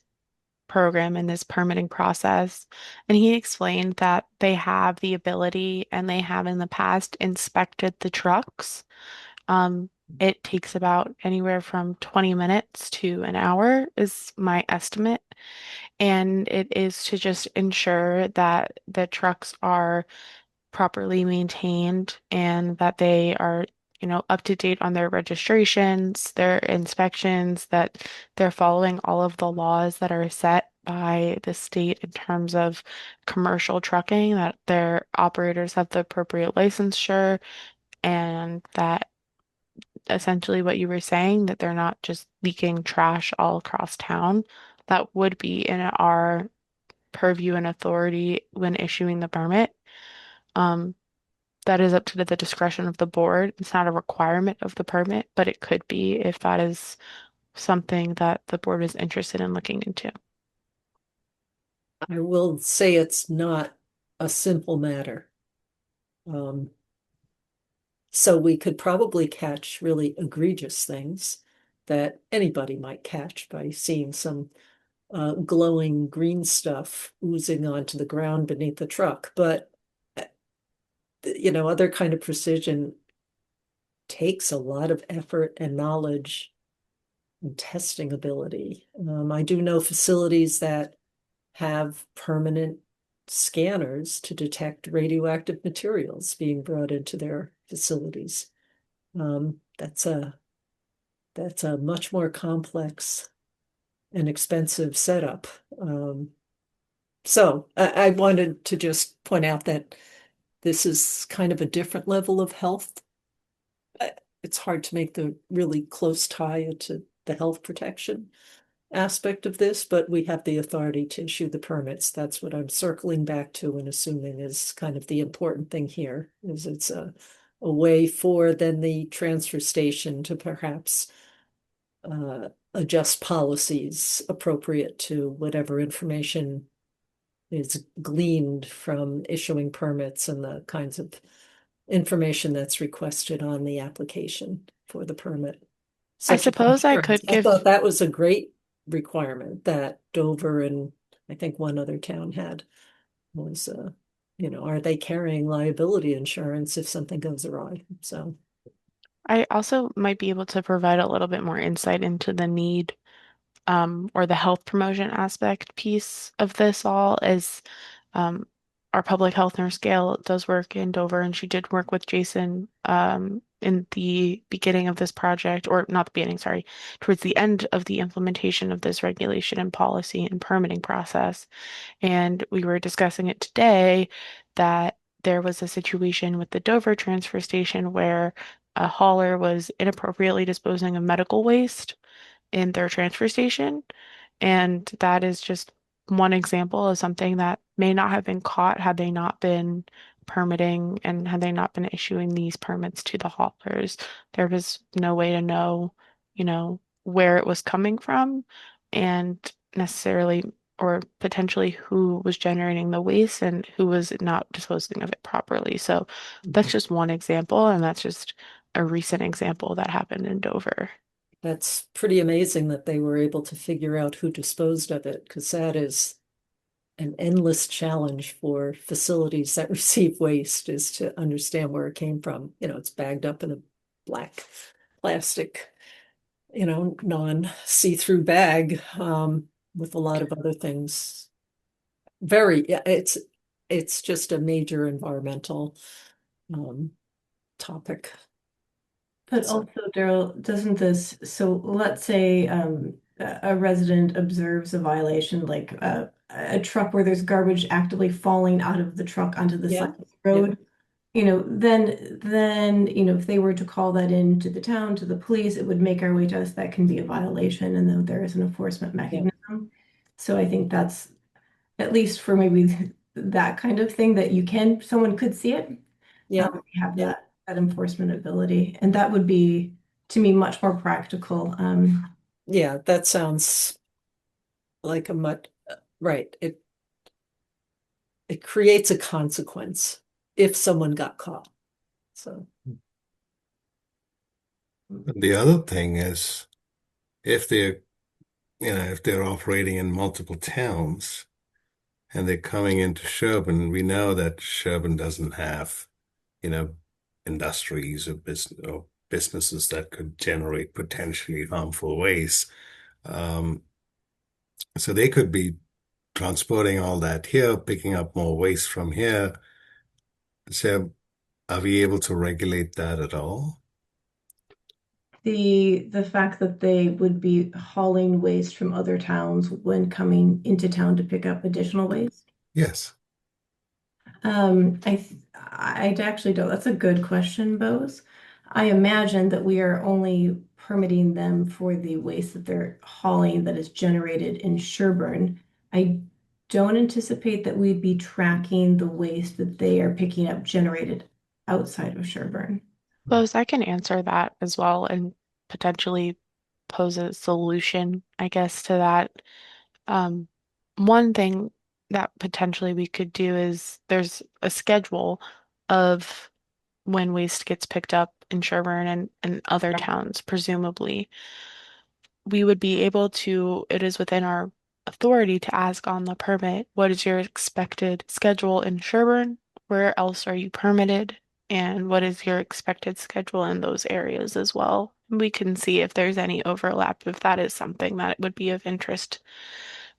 program and this permitting process. And he explained that they have the ability and they have in the past inspected the trucks. It takes about anywhere from 20 minutes to an hour, is my estimate. And it is to just ensure that the trucks are properly maintained and that they are, up to date on their registrations, their inspections, that they're following all of the laws that are set by the state in terms of commercial trucking, that their operators have the appropriate licensure, and that essentially what you were saying, that they're not just leaking trash all across town. That would be in our purview and authority when issuing the permit. Um, that is up to the discretion of the board. It's not a requirement of the permit, but it could be if that is something that the board is interested in looking into. I will say it's not a simple matter. So we could probably catch really egregious things that anybody might catch by seeing some glowing green stuff oozing onto the ground beneath the truck. But other kind of precision takes a lot of effort and knowledge and testing ability. I do know facilities that have permanent scanners to detect radioactive materials being brought into their facilities. That's a much more complex and expensive setup. So I wanted to just point out that this is kind of a different level of health. It's hard to make the really close tie to the health protection aspect of this, but we have the authority to issue the permits. That's what I'm circling back to and assuming is kind of the important thing here, is it's a way for then the transfer station to perhaps adjust policies appropriate to whatever information is gleaned from issuing permits and the kinds of information that's requested on the application for the permit. I Such as suppose I insurance. could I give, thought that was a great requirement that Dover and I think one other town had, was, are they carrying liability insurance if something goes awry? So I also might be able to provide a little bit more insight into the need or the health promotion aspect piece of this all is um, our public health nurse Gail does work in Dover, and she did work with Jason in the beginning of this project, or not the beginning, sorry, towards the end of the implementation of this regulation and policy and permitting process. And we were discussing it today that there was a situation with the Dover transfer station where a hauler was inappropriately disposing of medical waste in their transfer station. And that is just one example of something that may not have been caught had they not been permitting and had they not been issuing these permits to the haulers. There was no way to know, where it was coming from and necessarily or potentially who was generating the waste and who was not disposing of it properly. So that's just one example, and that's just a recent example that happened in Dover. that's pretty amazing that they were able to figure out who disposed of it, because that is an endless challenge for facilities that receive waste, is to understand where it came from. It's bagged up in a black plastic, non-see-through bag with a lot of other things. Yeah, it's it's just a major environmental topic. But So- also, Daryl, doesn't this, so let's say a resident observes a violation, like a truck where there's garbage actively falling out of the truck onto the Yeah, side of the road. Then, if they were to call that in to the town, to the police, it would make our way to us. That can be a violation, and then there is an enforcement mechanism. So I think that's at least for maybe that kind of thing that someone could see it. Yeah, We have yeah. that enforcement ability, and that would be, to me, much more practical. Yeah, that sounds like a much, right. It creates a consequence if someone got caught. So, The other thing is if if they're operating in multiple towns and they're coming into Sherborn, we know that Sherborn doesn't have, you know, industries or businesses that could generate potentially harmful waste. Um, so they could be transporting all that here, picking up more waste from here. So are we able to regulate that at all? the fact that they would be hauling waste from other towns when coming into town to pick up additional waste. Yes. I actually don't. That's a good question, Bose. I imagine that we are only permitting them for the waste that they're hauling that is generated in Sherburne. I don't anticipate that we'd be tracking the waste that they are picking up generated outside of Sherburne. Bose, I can answer that as well and potentially pose a solution, I guess, to that. Um, One thing that potentially we could do is there's a schedule of when waste gets picked up in Sherburne and other towns, presumably. We would be able to, it is within our authority to ask on the permit, what is your expected schedule in Sherburne? Where else are you permitted? And what is your expected schedule in those areas as well? We can see if there's any overlap, if that is something that would be of interest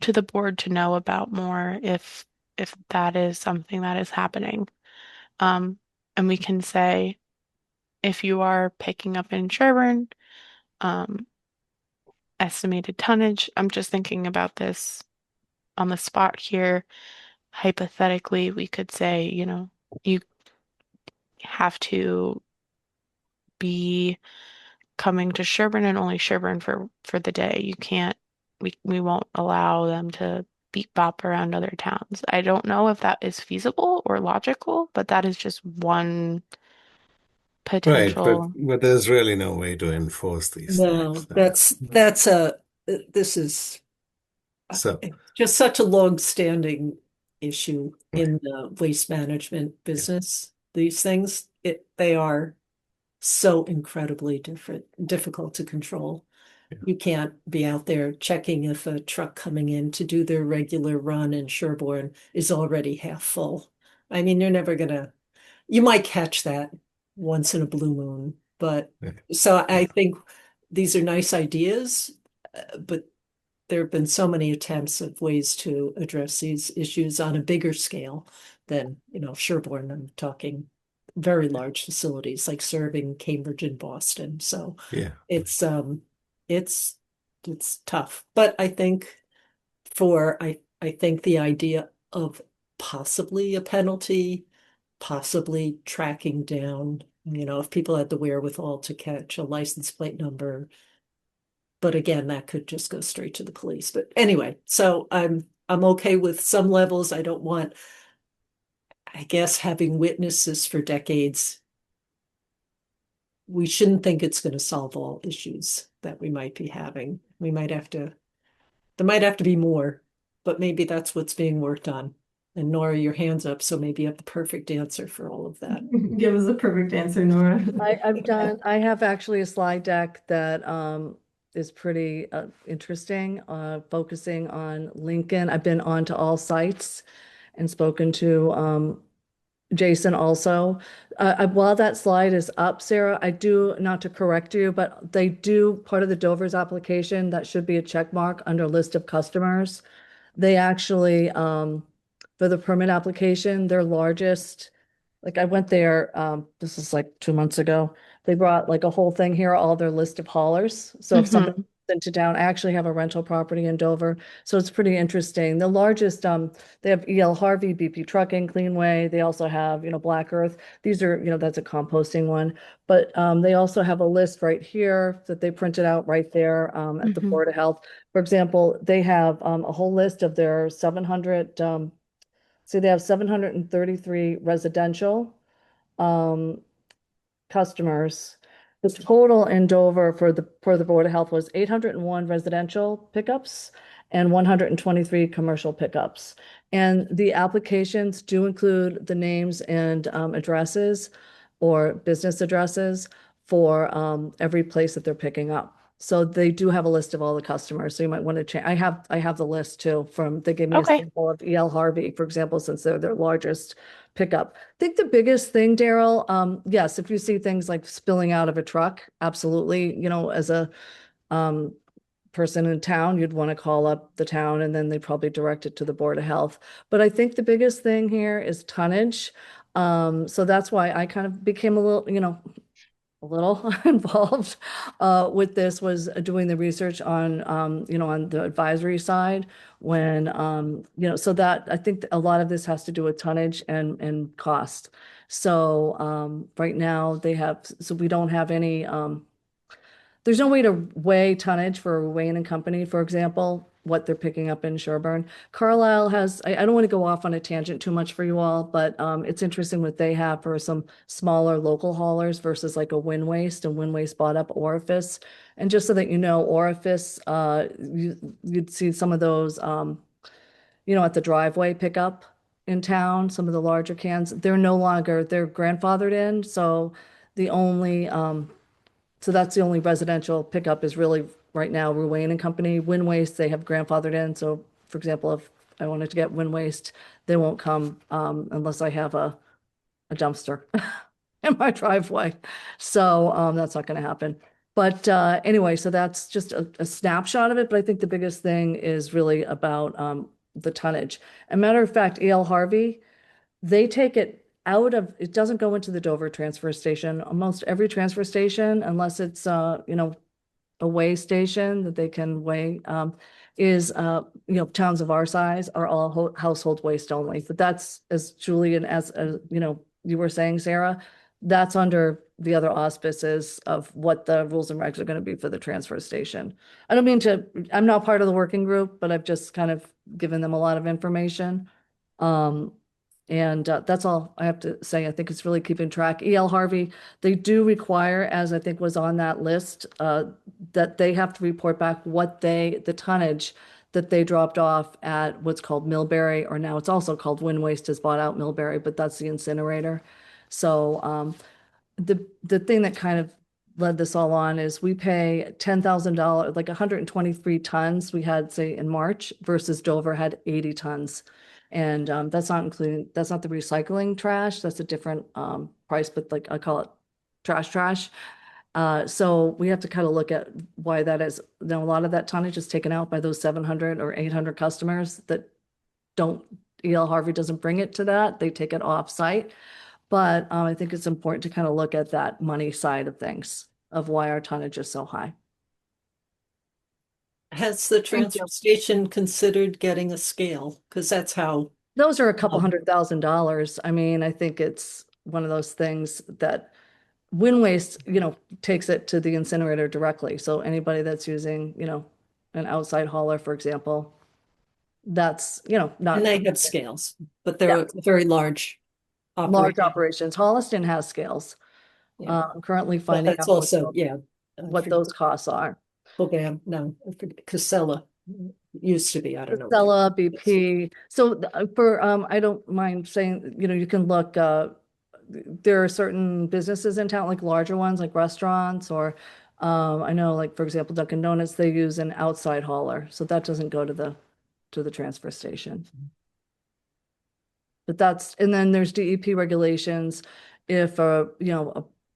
to the board to know about more, if that is something that is happening. Um, and we can say if you are picking up in Sherburne, um, estimated tonnage. I'm just thinking about this on the spot here. Hypothetically, we could say, you have to be coming to Sherburne and only Sherburne for the day. You can't, we won't allow them to beep bop around other towns. I don't know if that is feasible or logical, but that is just one Right, but potential. there's really no way to enforce these no, things. that's this is So, just such a long-standing issue right, in the waste management business. These things, they are so incredibly difficult to control. yeah. You can't be out there checking if a truck coming in to do their regular run in Sherborne is already half full. I mean, you might catch that once in a blue moon, but Yeah. so I think these are nice ideas, but there have been so many attempts of ways to address these issues on a bigger scale than, Sherborne. I'm talking very large facilities like serving Cambridge and Boston. So Yeah. it's it's tough. But I think I think the idea of possibly a penalty, possibly tracking down, if people had the wherewithal to catch a license plate number. But again, that could just go straight to the police. But anyway, so I'm okay with some levels. I don't want, I guess, having witnessed this for decades. We shouldn't think it's going to solve all issues that we might be having. There might have to be more, but maybe that's what's being worked on. And Nora, your hand's up, so maybe you have the perfect answer for all of that. Give us a perfect answer, Nora. I have actually a slide deck that is pretty interesting, focusing on Lincoln. I've been on to all sites and spoken to Jason also. While that slide is up, Sarah, I do, not to correct you, but they do, part of the Dover's application, that should be a check mark under list of customers. They actually for the permit application. Their largest, like I went there, this is like 2 months ago. They brought like a whole thing here, all their list of haulers. So if somebody comes into town, I actually have a rental property in Dover. So it's pretty interesting. The largest, they have E.L. Harvey, BP Trucking, Cleanway. They also have, Black Earth. These are, that's a composting one. But they also have a list right here that they printed out right there at the Board of Health. For example, they have a whole list of their 700, so they have 733 residential customers. The total in Dover for the Board of Health was 801 residential pickups and 123 commercial pickups. And the applications do include the names and addresses or business addresses for every place that they're picking up. So they do have a list of all the customers. So you might want to change. I have the list too they gave me a Okay. sample of E.L. Harvey, for example, since they're their largest pickup. I think the biggest thing, Daryl, yes, if you see things like spilling out of a truck, absolutely, as a person in town, you'd want to call up the town and then they probably direct it to the Board of Health. But I think the biggest thing here is tonnage. So that's why I kind of became a little involved with this, was doing the research on on the advisory side when so that I think a lot of this has to do with tonnage and cost. So right now we don't have any there's no way to weigh tonnage for Wayne and Company, for example, what they're picking up in Sherborn. Carlisle has, I don't want to go off on a tangent too much for you all, but it's interesting what they have for some smaller local haulers versus like a Wind Waste, and Wind Waste bought up Orifice. And just so that you know, Orifice, you'd see some of those, at the driveway pickup in town, some of the larger cans, they're grandfathered in. So the only, so that's the only residential pickup is really right now Ruane and Company. Wind Waste, they have grandfathered in. So for example, if I wanted to get Wind Waste, they won't come unless I have a dumpster in my driveway. So that's not going to happen. But anyway, so that's just a snapshot of it. But I think the biggest thing is really about the tonnage. As a matter of fact, E.L. Harvey, they take it it doesn't go into the Dover transfer station. Almost every transfer station, unless it's a weigh station that they can weigh, is towns of our size are all household waste only. But that's, as Julian, as you were saying, Sarah, that's under the other auspices of what the rules and regs are going to be for the transfer station. I'm not part of the working group, but I've just kind of given them a lot of information. And that's all I have to say. I think it's really keeping track. E.L. Harvey, they do require, as I think was on that list, that they have to report back the tonnage that they dropped off at what's called Millbury, or now it's also called Wind Waste has bought out Millbury, but that's the incinerator. So the thing that kind of led this all on is we pay $10,000, like 123 tons we had, say, in March, versus Dover had 80 tons. And that's not the recycling trash. That's a different price, but like I call it trash. So we have to kind of look at why that is. Now, a lot of that tonnage is taken out by those 700 or 800 customers that E.L. Harvey doesn't bring it to that. They take it off site. But I think it's important to kind of look at that money side of things, of why our tonnage is so high. Has the transfer station considered getting a scale? Because that's how. Those are a couple $100,000. I mean, I think it's one of those things that Wind Waste, takes it to the incinerator directly. So anybody that's using, an outside hauler, for example, that's, not. And they have scales, but they're a very large Large operation. operations. Holliston has scales. Yeah. I'm currently But finding that's out also, what those costs are. Bogam, no, Casella used to be, I don't know. Stella, BP. So I don't mind saying, you can look, there are certain businesses in town, like larger ones, like restaurants, or I know, like, for example, Dunkin' Donuts, they use an outside hauler. So that doesn't go to the transfer station. But and then there's DEP regulations. If a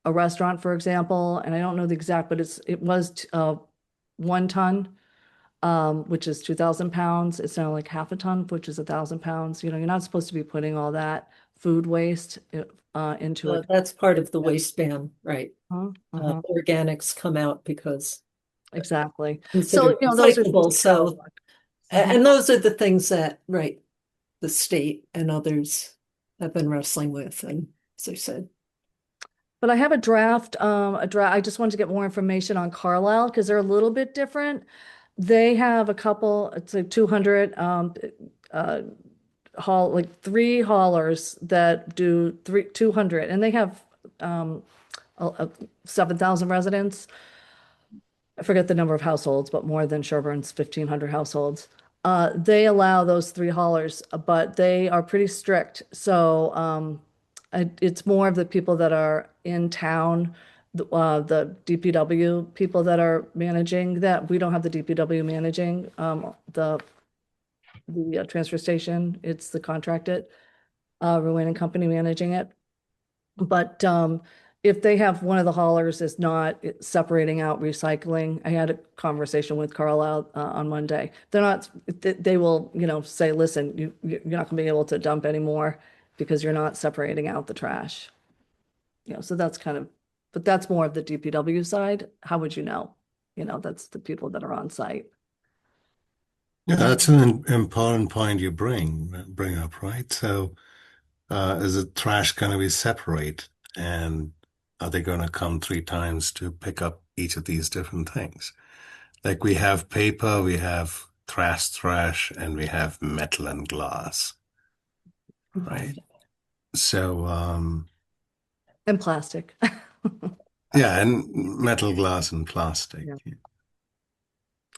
restaurant, for example, and I don't know the exact, but it was 1 ton which is 2,000 pounds. It's now like half a ton, which is 1,000 pounds. You know, you're not supposed to be putting all that food waste into it. That's part of the waste ban, right? Uh-huh. Organics come out because Exactly. considered So, you know, those are recyclable. So, Mhm. and those are the things that, right, the state and others have been wrestling with. And as I said, But I have I just wanted to get more information on Carlisle because they're a little bit different. They have a couple, it's like 200 uh, like 3 haulers that do 200, and they have 7,000 residents. I forget the number of households, but more than Sherborn's 1,500 households. They allow those 3 haulers, but they are pretty strict. So it's more of the people that are in town, the DPW people that are managing that. We don't have the DPW managing the transfer station. It's the contracted Ruane and Company managing it. But if they have one of the haulers is not separating out recycling, I had a conversation with Carlisle on Monday. They're not, they will, you know, say, listen, you're not gonna be able to dump anymore because you're not separating out the trash. You know, so that's kind of, but that's more of the DPW side. How would you know? You know, that's the people that are on site. Yeah, that's an important point you bring up, right? So, is the trash going to be separate, and are they going to come 3 times to pick up each of these different things? Like we have paper, we have trash, and we have metal and glass, right? So, And plastic. yeah, and metal, glass, and plastic. Yeah.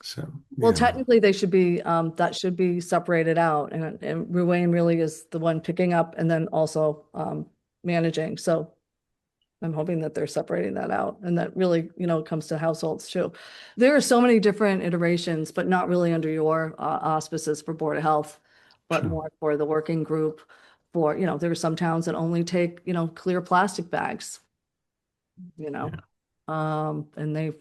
So, Well, yeah. technically, they should be, that should be separated out, and Ruane really is the one picking up and then also managing. So I'm hoping that they're separating that out, and that really, you know, comes to households too. There are so many different iterations, but not really under your auspices for Board of Health, but Sure. more for the working group. For, you know, there are some towns that only take, you know, clear plastic bags, you know, and they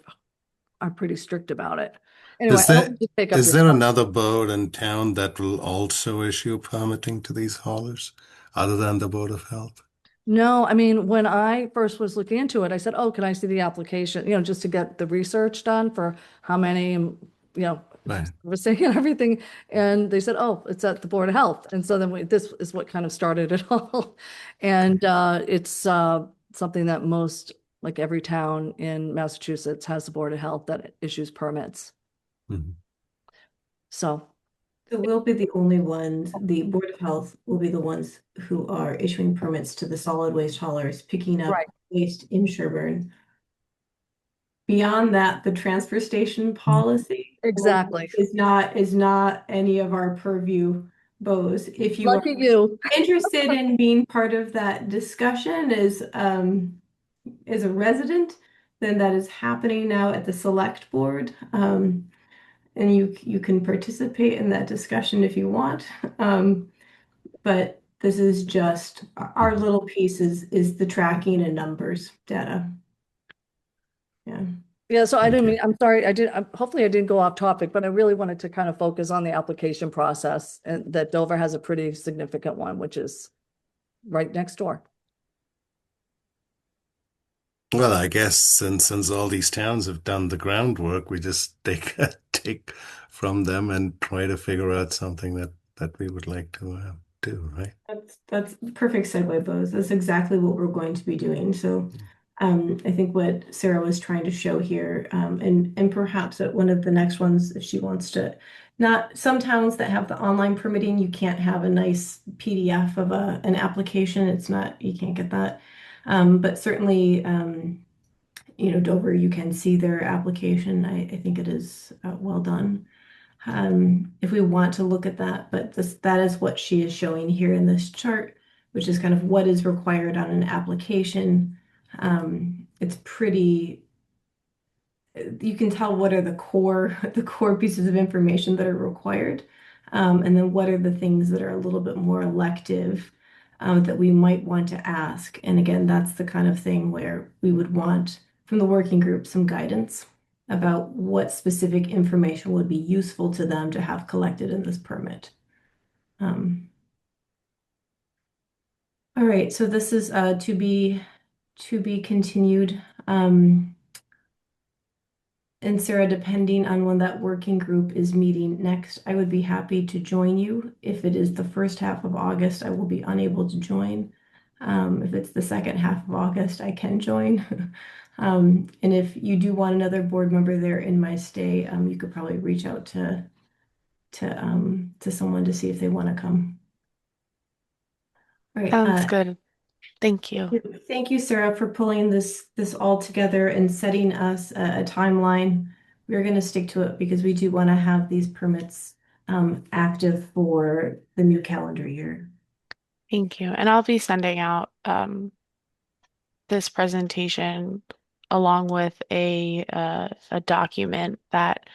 are pretty strict about it. Anyway, Is I don't there want to take up is your there time. another board in town that will also issue permitting to these haulers other than the Board of Health? No, I mean, when I first was looking into it, I said, oh, can I see the application, you know, just to get the research done for how many, you know, Right. servicing and everything. And they said, oh, it's at the Board of Health. And so then this is what kind of started it all. And it's something that most, like every town in Massachusetts has a Board of Health that issues permits. Mhm. So, So we'll be the only ones, the Board of Health will be the ones who are issuing permits to the solid waste haulers, picking up right, waste in Sherburne. Beyond that, the transfer station policy exactly. is not any of our purview, Bose. If you are Lucky you. interested in being part of that discussion as a resident, then that is happening now at the select board. And you can participate in that discussion if you want. But this is just our little piece is the tracking and numbers data. Yeah. Yeah, so I didn't Okay. mean, I'm sorry, hopefully I didn't go off topic, but I really wanted to kind of focus on the application process, and that Dover has a pretty significant one, which is right next door. Well, I guess since all these towns have done the groundwork, we just take from them and try to figure out something that we would like to do, right? That's the perfect segue, Bose. That's exactly what we're going to be doing. So I think what Sarah was trying to show here, and perhaps at one of the next ones, if she wants to, not some towns that have the online permitting, you can't have a nice PDF of an application. It's not, you can't get that. But certainly, you know, Dover, you can see their application. I think it is well done. If we want to look at that, but that is what she is showing here in this chart, which is kind of what is required on an application. It's pretty, you can tell what are the core the core pieces of information that are required, and then what are the things that are a little bit more elective that we might want to ask. And again, that's the kind of thing where we would want from the working group some guidance about what specific information would be useful to them to have collected in this permit. All right, so this is to be continued. And Sarah, depending on when that working group is meeting next, I would be happy to join you. If it is the first half of August, I will be unable to join. If it's the second half of August, I can join. And if you do want another board member there in my stay, you could probably reach out to someone to see if they want to come. All right. Sounds good. Thank you. Thank you, Sarah, for pulling this all together and setting us a timeline. We're going to stick to it because we do want to have these permits active for the new calendar year. Thank you. And I'll be sending out this presentation along with a document that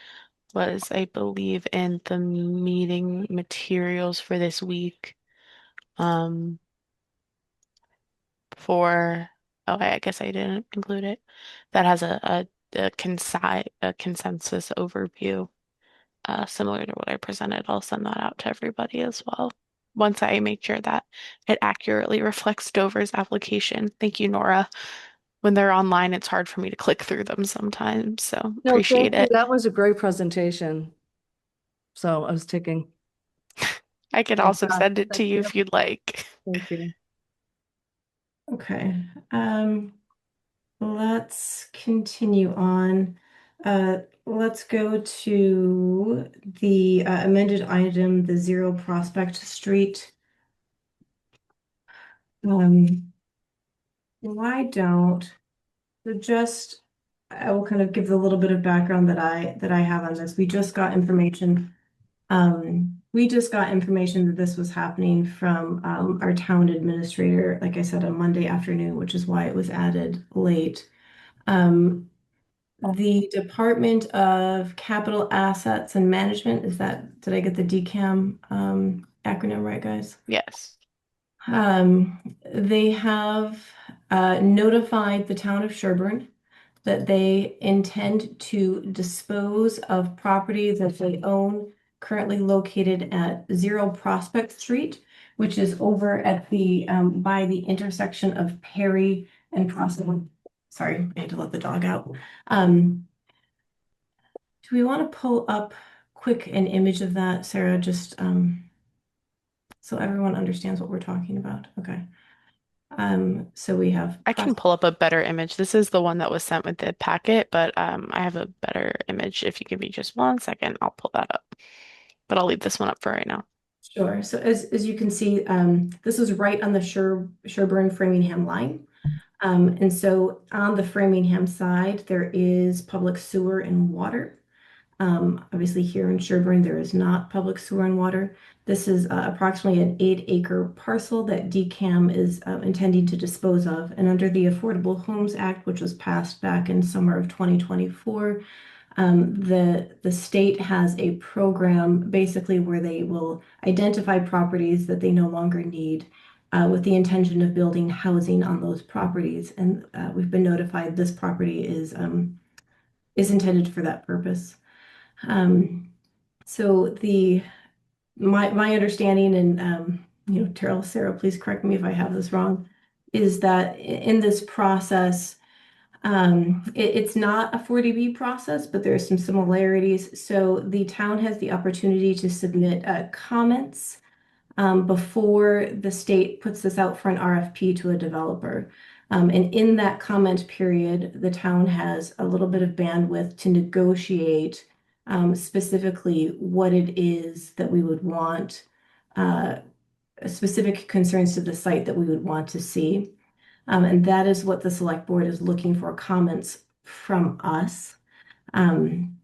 was, I believe, in the meeting materials for this week. For I guess I didn't include it. That has a consensus overview, similar to what I presented. I'll send that out to everybody as well. Once I make sure that it accurately reflects Dover's application. Thank you, Nora. When they're online, it's hard for me to click through them sometimes, so No, appreciate thank you. it. That was a great presentation. So I was taking. I can Thank also God. send it to you if you'd like. Thank you. Okay. Let's continue on. Let's go to the amended item, the 0 Prospect Street. Why don't just I will kind of give a little bit of background that I have on this. We just got information. We just got information that this was happening from our town administrator, like I said, on Monday afternoon, which is why it was added late. The Department of Capital Assets and Management, did I get the DCAM acronym right, guys? Yes. They have notified the town of Sherborn that they intend to dispose of property that they own currently located at 0 Prospect Street, which is over at the by the intersection of Perry and Prospect. Sorry, I had to let the dog out. Do we want to pull up quick an image of that, Sarah, just so everyone understands what we're talking about? Okay. So we have I can pull up a better image. This is the one that was sent with the packet, but I have a better image. If you give me just 1 second, I'll pull that up. But I'll leave this one up for right now. Sure. So as you can see, this is right on the Sherburne Framingham line. And so on the Framingham side, there is public sewer and water. Obviously here in Sherburne, there is not public sewer and water. This is approximately an 8-acre parcel that DCAM is intending to dispose of. And under the Affordable Homes Act, which was passed back in summer of 2024, the state has a program basically where they will identify properties that they no longer need with the intention of building housing on those properties. And we've been notified this property is intended for that purpose. So my understanding, and Terrell, Sarah, please correct me if I have this wrong, is that in this process, it's not a 40B process, but there are some similarities. So the town has the opportunity to submit comments before the state puts this out for an RFP to a developer. And in that comment period, the town has a little bit of bandwidth to negotiate specifically what it is that we would want, specific concerns to the site that we would want to see. And that is what the select board is looking for, comments from us. And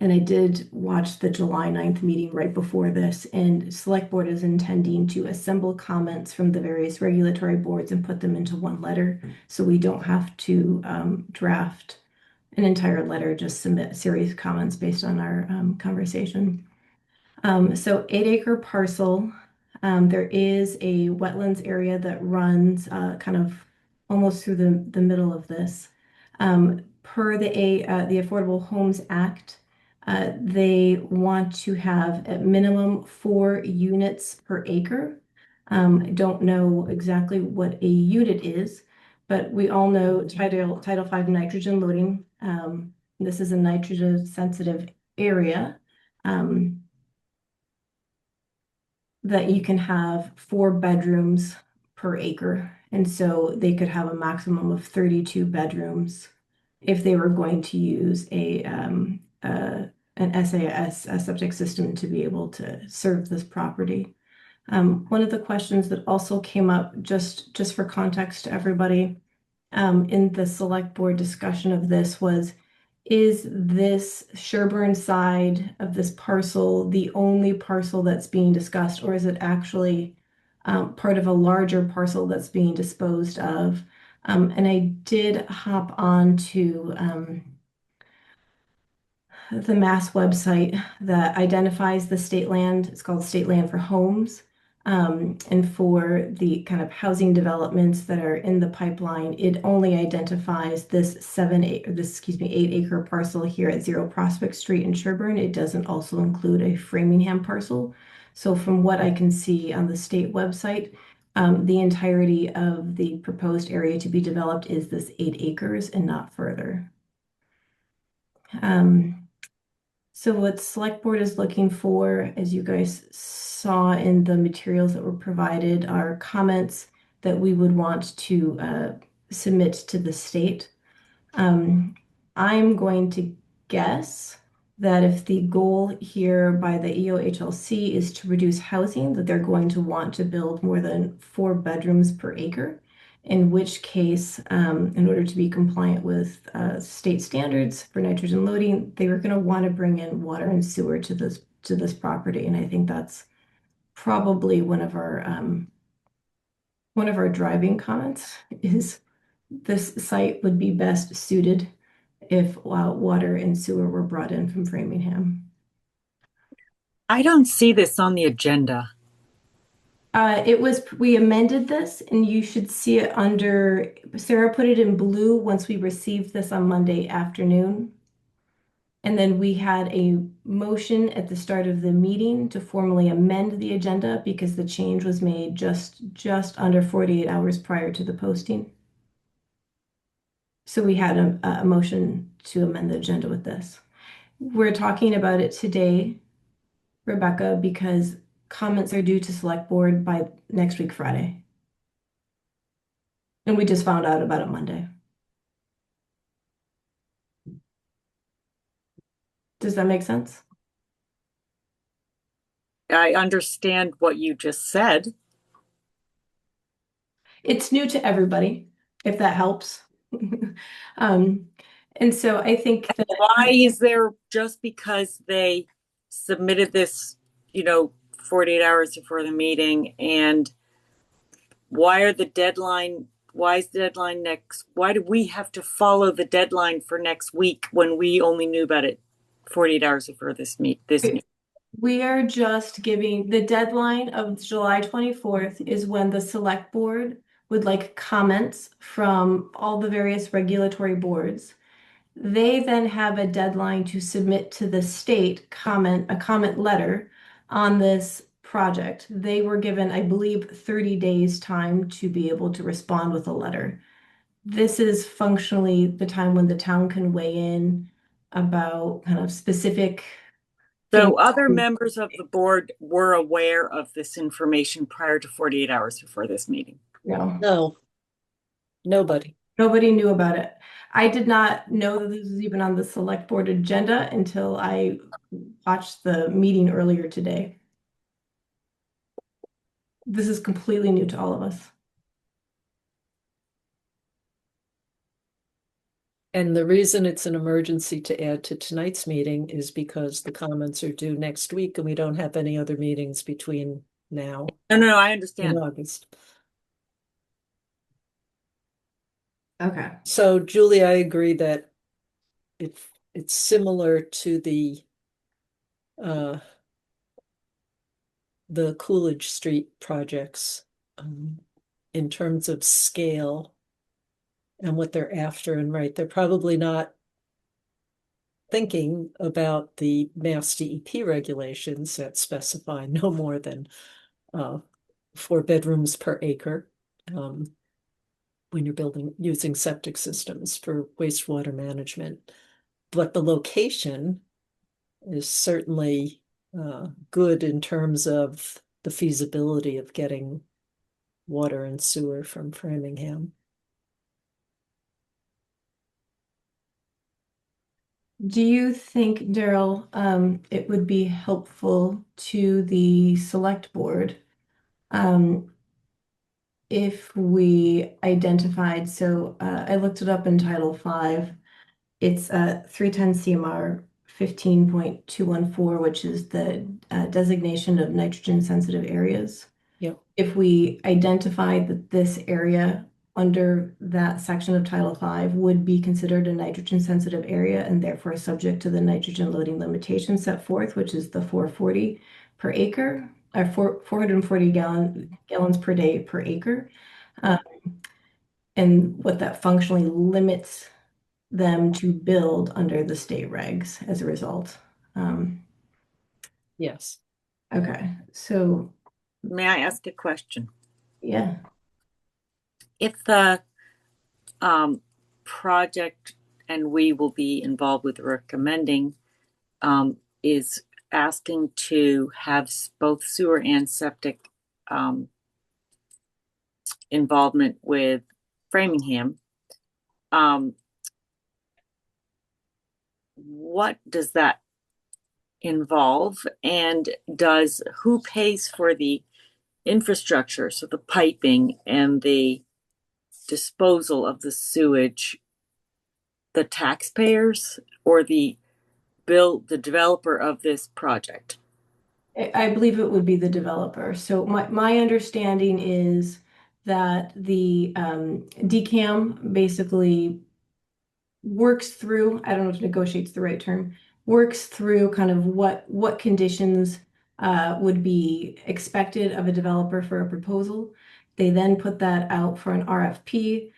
I did watch the July 9th meeting right before this, and select board is intending to assemble comments from the various regulatory boards and put them into one letter. So we don't have to draft an entire letter, just submit serious comments based on our conversation. So 8-acre parcel, there is a wetlands area that runs kind of almost through the middle of this. per the Affordable Homes Act, they want to have at minimum 4 units per acre. I don't know exactly what a unit is, but we all know Title V nitrogen loading. This is a nitrogen sensitive area. That you can have 4 bedrooms per acre. And so they could have a maximum of 32 bedrooms if they were going to use an SAS, a septic system, to be able to serve this property. One of the questions that also came up, just for context to everybody, in the select board discussion of this was, is this Sherborn side of this parcel the only parcel that's being discussed, or is it actually part of a larger parcel that's being disposed of? And I did hop on to the Mass website that identifies the state land. It's called State Land for Homes. And for the kind of housing developments that are in the pipeline, it only identifies this 8-acre parcel here at 0 Prospect Street in Sherborn. It doesn't also include a Framingham parcel. So from what I can see on the state website, the entirety of the proposed area to be developed is this 8 acres and not further. So what select board is looking for, as you guys saw in the materials that were provided, are comments that we would want to submit to the state. I'm going to guess that if the goal here by the EOHLC is to reduce housing, that they're going to want to build more than 4 bedrooms per acre. In which case, in order to be compliant with state standards for nitrogen loading, they were going to want to bring in water and sewer to this property, and I think that's probably one of our driving comments is this site would be best suited if water and sewer were brought in from Framingham. I don't see this on the agenda. We amended this, and you should see it under, Sarah put it in blue once we received this on Monday afternoon. And then we had a motion at the start of the meeting to formally amend the agenda because the change was made just under 48 hours prior to the posting. So we had a motion to amend the agenda with this. We're talking about it today, Rebecca, because comments are due to select board by next week, Friday. And we just found out about it Monday. Does that make sense? I understand what you just said. It's new to everybody, if that helps. And so I think that Why is there, just because they submitted this, 48 hours before the meeting, and why is the deadline why do we have to follow the deadline for next week when we only knew about it 48 hours before this meeting? we are just giving the deadline of July 24th is when the select board would like comments from all the various regulatory boards. They then have a deadline to submit to the state a comment letter on this project. They were given, I believe, 30 days time to be able to respond with a letter. This is functionally the time when the town can weigh in about kind of specific. So other members of the board were aware of this information prior to 48 hours before this meeting? No, nobody. Nobody knew about it. I did not know that this was even on the select board agenda until I watched the meeting earlier today. This is completely new to all of us. And the reason it's an emergency to add to tonight's meeting is because the comments are due next week and we don't have any other meetings between now No, I and understand. August. Okay. So Julie, I agree that it's similar to the Coolidge Street projects in terms of scale and what they're after. And right, they're probably not thinking about the Mass DEP regulations that specify no more than 4 bedrooms per acre when you're using septic systems for wastewater management. But the location is certainly good in terms of the feasibility of getting water and sewer from Framingham. Do you think, Daryl, it would be helpful to the select board if we identified, so I looked it up in Title V. It's 310 CMR 15.214, which is the designation of nitrogen sensitive areas. Yep. If we identified that this area under that section of Title V would be considered a nitrogen sensitive area and therefore subject to the nitrogen loading limitation set forth, which is the 440 per acre, or 440 gallons per day per acre. And what that functionally limits them to build under the state regs as a result. Yes. Okay, so May I ask a question? yeah. If the project, and we will be involved with recommending, is asking to have both sewer and septic involvement with Framingham, what does that involve? And who pays for the infrastructure, so the piping and the disposal of the sewage? The taxpayers or the developer of this project? I believe it would be the developer. So my understanding is that the DCAM basically works through, I don't know if negotiates the right term, works through kind of what conditions would be expected of a developer for a proposal. They then put that out for an RFP.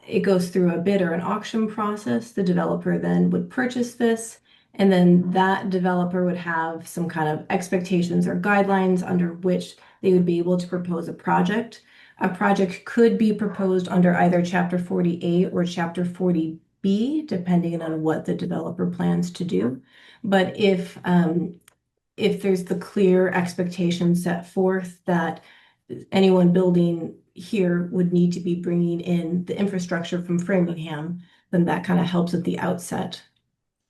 It goes through a bid or an auction process. The developer then would purchase this, and then that developer would have some kind of expectations or guidelines under which they would be able to propose a project. A project could be proposed under either Chapter 40A or Chapter 40B, depending on what the developer plans to do. But if there's the clear expectation set forth that anyone building here would need to be bringing in the infrastructure from Framingham, then that kind of helps at the outset.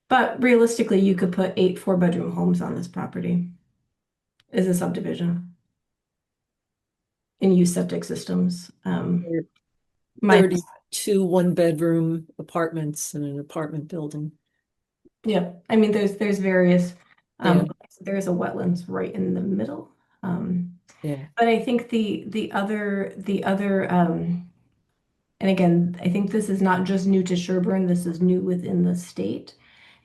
But realistically, you could put 8 4-bedroom homes on this property as a subdivision and use septic systems. My 32 1-bedroom apartments in an apartment building. Yeah, I mean, there's various, Yeah. there's a wetlands right in the middle. Yeah. But I think the other, and again, I think this is not just new to Sherborn, this is new within the state,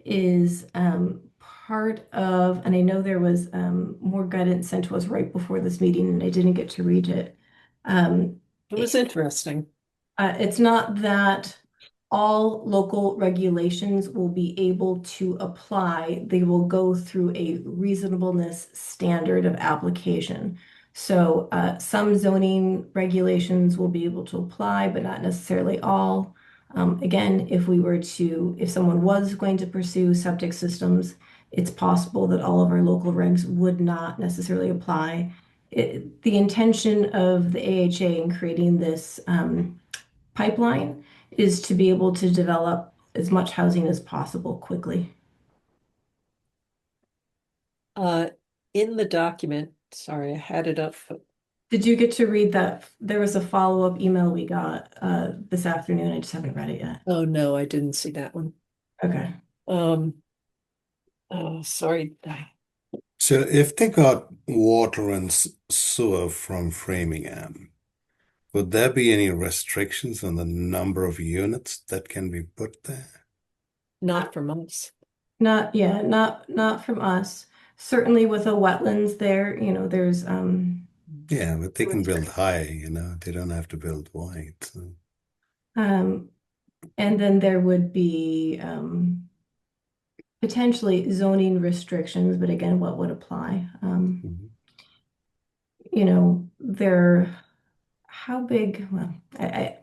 is part of, and I know there was more guidance sent to us right before this meeting and I didn't get to read it. It was interesting. It's not that all local regulations will be able to apply. They will go through a reasonableness standard of application. So some zoning regulations will be able to apply, but not necessarily all. Again, if someone was going to pursue septic systems, it's possible that all of our local regs would not necessarily apply. The intention of the AHA in creating this pipeline is to be able to develop as much housing as possible quickly. In the document, sorry, I had it up. Did you get to read that? There was a follow-up email we got this afternoon. I just haven't read it yet. Oh, no, I didn't see that one. Okay. Oh, sorry. So if they got water and sewer from Framingham, would there be any restrictions on the number of units that can be put there? Not from us. Not from us. Certainly with a wetlands there, there's Yeah, but they can build high, they don't have to build wide. So. And then there would be potentially zoning restrictions, but again, what would apply? Mhm. You know, how big, well, I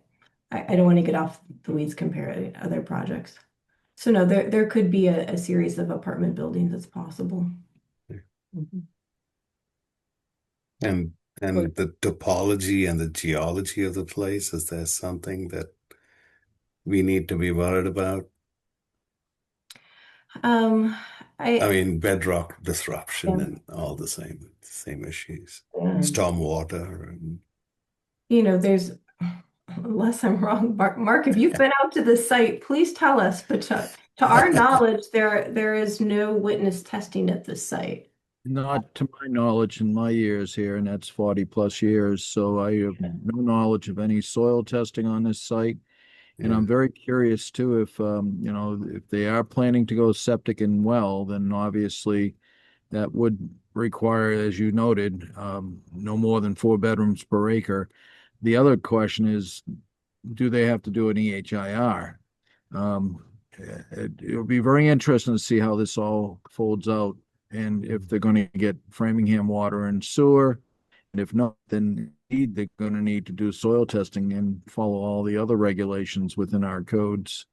don't want to get off the weeds comparing other projects. So no, there could be a series of apartment buildings that's possible. Mhm. And Or- the topology and the geology of the place, is there something that we need to be worried about? Um, I I, mean, bedrock disruption yeah, and all the same issues. yeah. Stormwater and There's, unless I'm wrong, Mark, if you've been out to the site, please tell us, but to our knowledge, there is no witness testing at the site. Not to my knowledge in my years here, and that's 40 plus years. So I have no knowledge of any soil testing on this site. And yeah. I'm very curious too, if, if they are planning to go septic and well, then obviously that would require, as you noted, no more than 4 bedrooms per acre. The other question is, do they have to do an EHIR? It'll be very interesting to see how this all folds out, and if they're going to get Framingham water and sewer, and if not, then they're going to need to do soil testing and follow all the other regulations within our codes.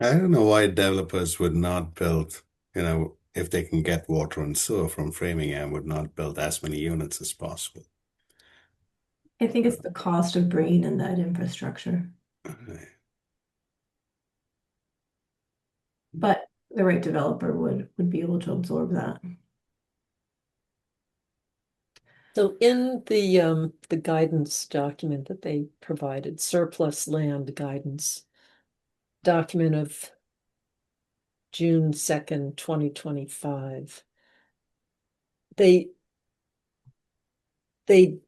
I don't know why developers would not build, if they can get water and sewer from Framingham, would not build as many units as possible. I think it's the cost of bringing in that infrastructure, but the right developer would be able to absorb that. So in the guidance document that they provided, surplus land guidance document of June 2nd, 2025, they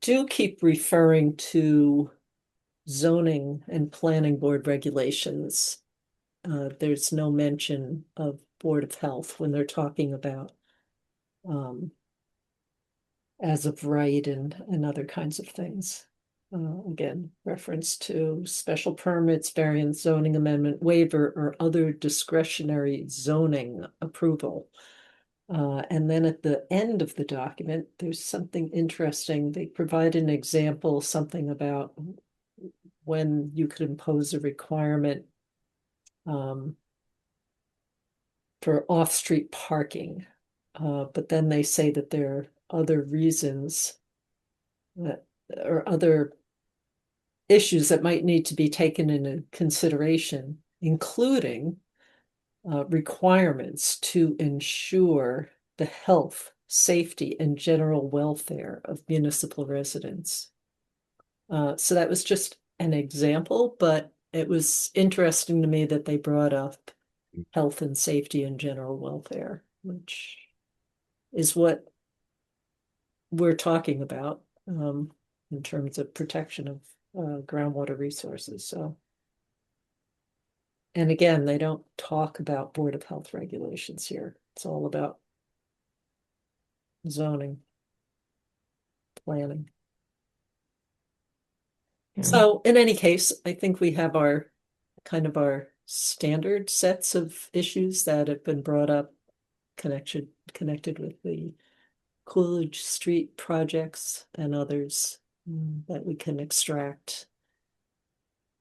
do keep referring to zoning and planning board regulations. There's no mention of Board of Health when they're talking about as of right and other kinds of things. Again, reference to special permits, variance, zoning amendment, waiver, or other discretionary zoning approval. And then at the end of the document, there's something interesting. They provide an example, something about when you could impose a requirement for off-street parking. But then they say that there are other reasons that, or other issues that might need to be taken into consideration, including requirements to ensure the health, safety, and general welfare of municipal residents. So that was just an example, but it was interesting to me that they brought up health and safety and general welfare, which is what we're talking about in terms of protection of groundwater resources. So, and again, they don't talk about Board of Health regulations here. It's all about zoning, planning. Yeah. So in any case, I think we have our standard sets of issues that have been brought up connected with the Coolidge Street projects and others that we can extract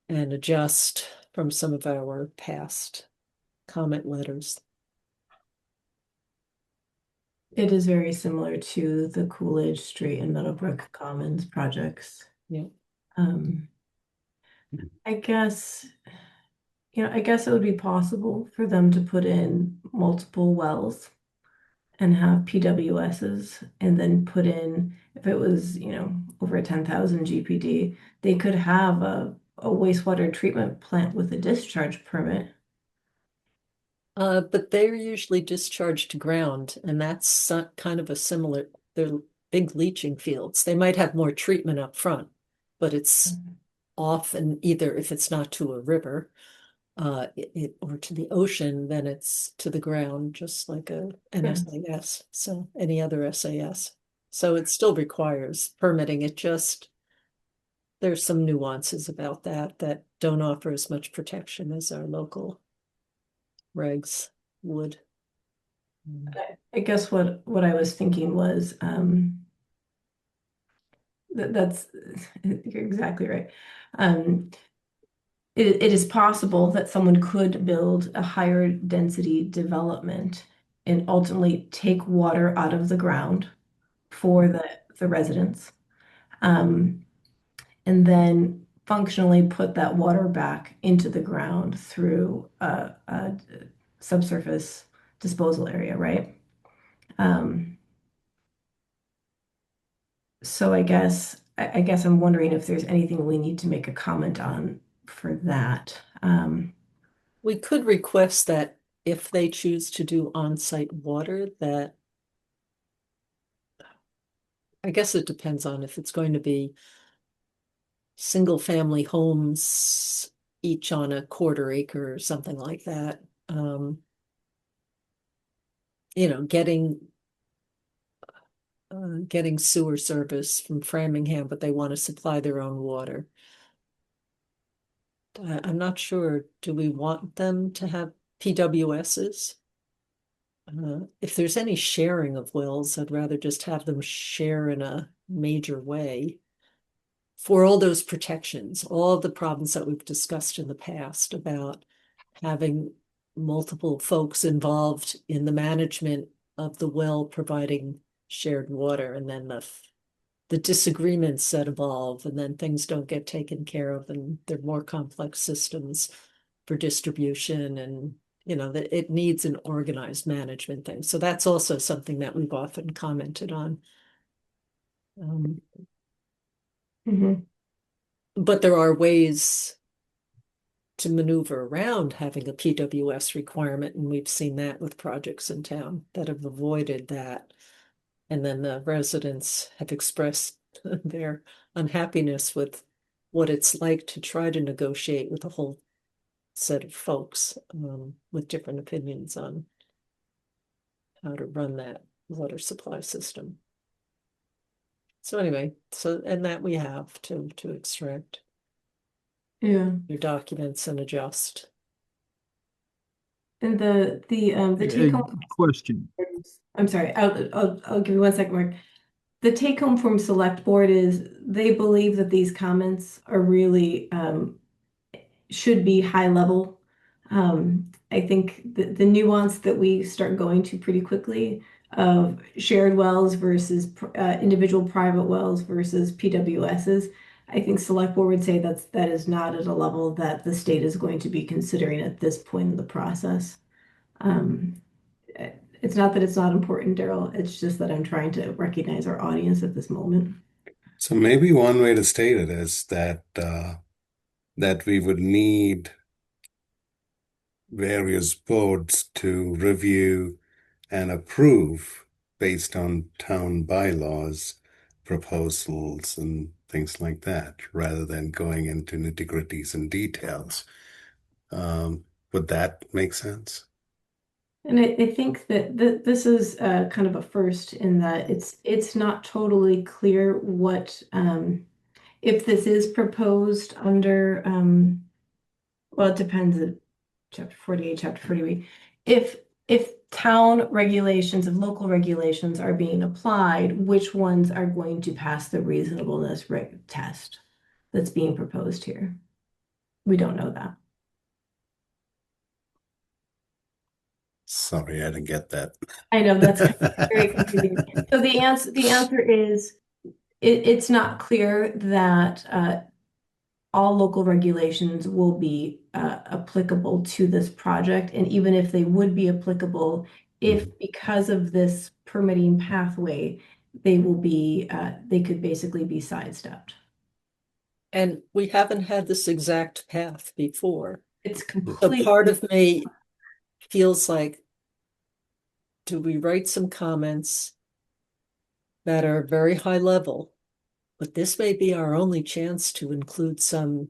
and adjust from some of our past comment letters. It is very similar to the Coolidge Street and Meadowbrook Commons projects. Yeah. I guess, I guess it would be possible for them to put in multiple wells and have PWSs and then put in, if it was, over 10,000 GPD, they could have a wastewater treatment plant with a discharge permit. But they're usually discharged to ground, and that's kind of a similar, they're big leaching fields. They might have more treatment up front, but it's often either, if it's not to a river, or to the ocean, then it's to the ground, just like an Yeah. SAS. So any other SAS. So it still requires permitting. It just, there's some nuances about that that don't offer as much protection as our local regs would. I guess what I was thinking was that's you're exactly right. It is possible that someone could build a higher density development and ultimately take water out of the ground for the residents. And then functionally put that water back into the ground through a subsurface disposal area, right? So I guess I'm wondering if there's anything we need to make a comment on for that. We could request that if they choose to do on-site water, that I guess it depends on if it's going to be single-family homes, each on a quarter acre or something like that. Getting sewer service from Framingham, but they want to supply their own water. I'm not sure, do we want them to have PWSs? If there's any sharing of wells, I'd rather just have them share in a major way for all those protections, all of the problems that we've discussed in the past about having multiple folks involved in the management of the well providing shared water, and then the disagreements that evolve, and then things don't get taken care of, and they're more complex systems for distribution, and that it needs an organized management thing. So that's also something that we've often commented on. But there are ways to maneuver around having a PWS requirement, and we've seen that with projects in town that have avoided that. And then the residents have expressed their unhappiness with what it's like to try to negotiate with a whole set of folks with different opinions on how to run that water supply system. So anyway, and that we have to extract Yeah. your documents and adjust. And the take home Question. I'm sorry, I'll give you 1 second, Mark. The take home from select board is they believe that these comments are really should be high level. I think the nuance that we start going to pretty quickly of shared wells versus individual private wells versus PWSs, I think select board would say that is not at a level that the state is going to be considering at this point in the process. It's not that it's not important, Daryl. It's just that I'm trying to recognize our audience at this moment. So maybe one way to state it is that that we would need various boards to review and approve based on town bylaws, proposals, and things like that, rather than going into nitty-gritties and details. Would that make sense? And I think that this is kind of a first in that it's not totally clear what if this is proposed under well, it depends at chapter 48, chapter 48. If town regulations and local regulations are being applied, which ones are going to pass the reasonableness test that's being proposed here? We don't know that. Sorry, I didn't get that. I know that's very confusing. So the answer is it's not clear that all local regulations will be applicable to this project. And even if they would be applicable, if because of this permitting pathway, they will be they could basically be sidestepped. And we haven't had this exact path before. It's So completely part of me feels like, do we write some comments that are very high level, but this may be our only chance to include some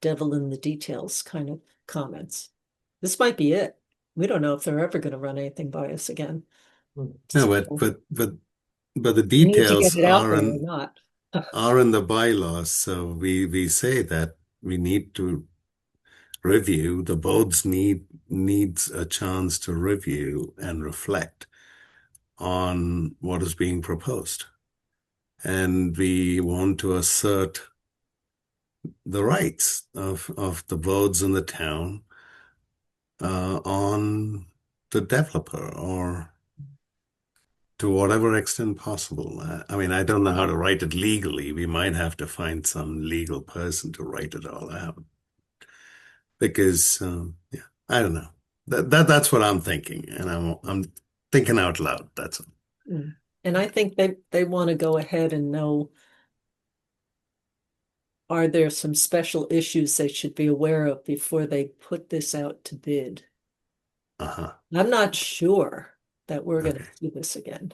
devil in the details kind of comments. This might be it. We don't know if they're ever going to run anything by us again. No, So but the we need to get details it out there or not. are in the bylaws. So we say that we need to review. The boards needs a chance to review and reflect on what is being proposed. And we want to assert the rights of the boards in the town on the developer or to whatever extent possible. I mean, I don't know how to write it legally. We might have to find some legal person to write it all out because, yeah, I don't know. That's what I'm thinking, and I'm thinking out loud. That's all. And I think they want to go ahead and know, are there some special issues they should be aware of before they put this out to bid? Uh-huh. I'm not sure that we're going to Okay. do this again.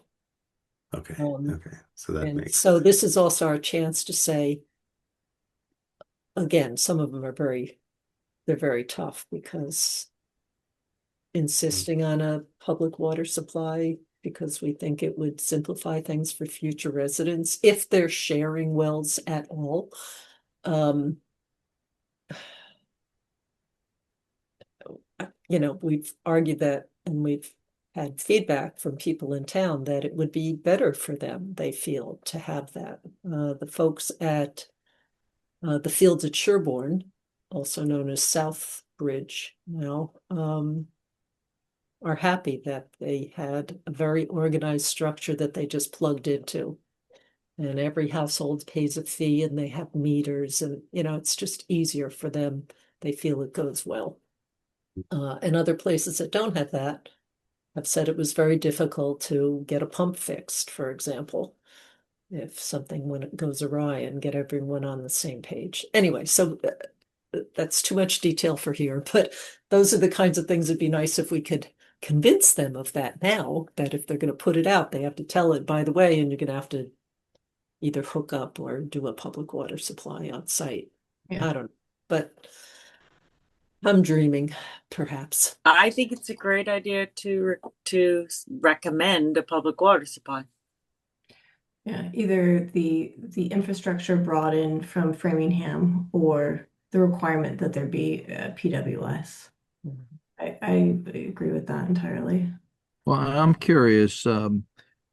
Okay. Um, Okay. So that And makes so this is also our chance to say, again, some of them they're very tough because insisting on a public water supply because we think it would simplify things for future residents if they're sharing wells at all. We've argued that and we've had feedback from people in town that it would be better for them, they feel, to have that. The folks at the fields at Sherborn, also known as South Bridge now, are happy that they had a very organized structure that they just plugged into. And every household pays a fee and they have meters and, it's just easier for them. They feel it goes well. And other places that don't have that have said it was very difficult to get a pump fixed, for example, if something when it goes awry and get everyone on the same page. Anyway, so that's too much detail for here, but those are the kinds of things that'd be nice if we could convince them of that now, that if they're going to put it out, they have to tell it, by the way, and you're going to have to either hook up or do a public water supply on site. Yeah. I don't know, but I'm dreaming, perhaps. I think it's a great idea to recommend a public water supply. Yeah, either the infrastructure brought in from Framingham or the requirement that there be a PWS. I agree with that entirely. Well, I'm curious. I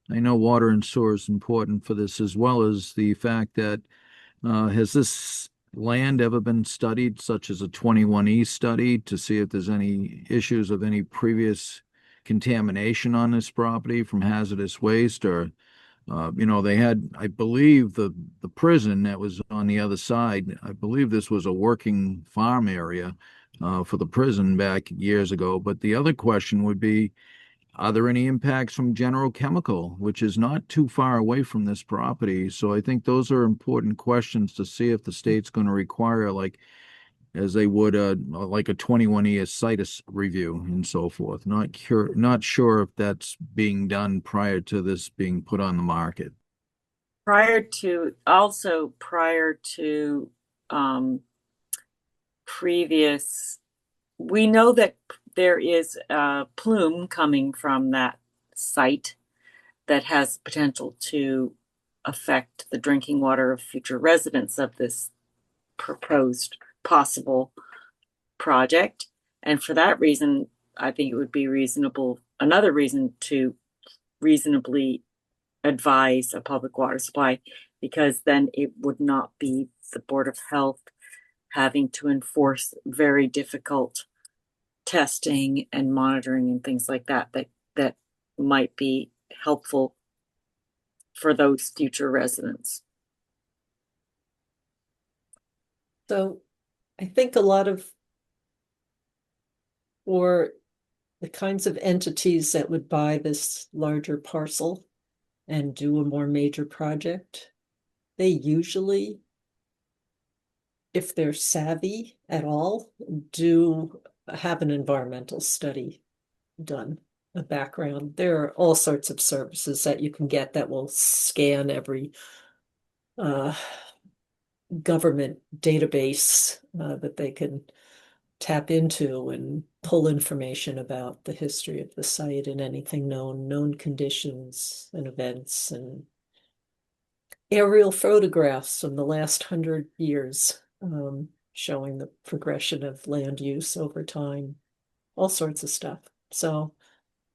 know water and sewer is important for this, as well as the fact that has this land ever been studied, such as a 21E study, to see if there's any issues of any previous contamination on this property from hazardous waste, or they had, I believe, the prison that was on the other side. I believe this was a working farm area for the prison back years ago. But the other question would be, are there any impacts from General Chemical, which is not too far away from this property? So I think those are important questions to see if the state's going to require, like, as they would, like a 21E situs review and so forth. Not sure if that's being done prior to this being put on the market. Prior to previous, we know that there is a plume coming from that site that has potential to affect the drinking water of future residents of this proposed possible project. And for that reason, I think it would be another reason to reasonably advise a public water supply, because then it would not be the Board of Health having to enforce very difficult testing and monitoring and things like that might be helpful for those future residents. So I think a lot of, or the kinds of entities that would buy this larger parcel and do a more major project, they usually, if they're savvy at all, do have an environmental study done, a background. There are all sorts of services that you can get that will scan every government database that they can tap into and pull information about the history of the site and anything known conditions and events and aerial photographs from the last 100 years, showing the progression of land use over time, all sorts of stuff. So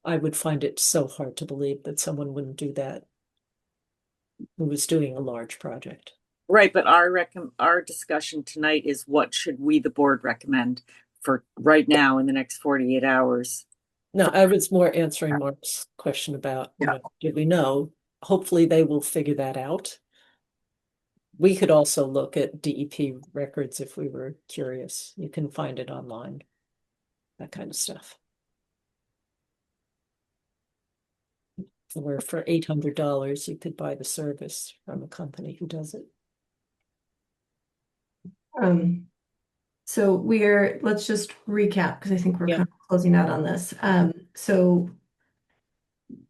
I would find it so hard to believe that someone wouldn't do that who was doing a large project. Right, but our discussion tonight is what should we, the board, recommend for right now in the next 48 hours? No, I was more answering Mark's question about, do we know? Hopefully they will figure that out. We could also look at DEP records if we were curious. You can find it online, that kind of stuff. Or for $800, you could buy the service from a company who does it. So let's just recap because I think we're Yeah. kind of closing out on this. So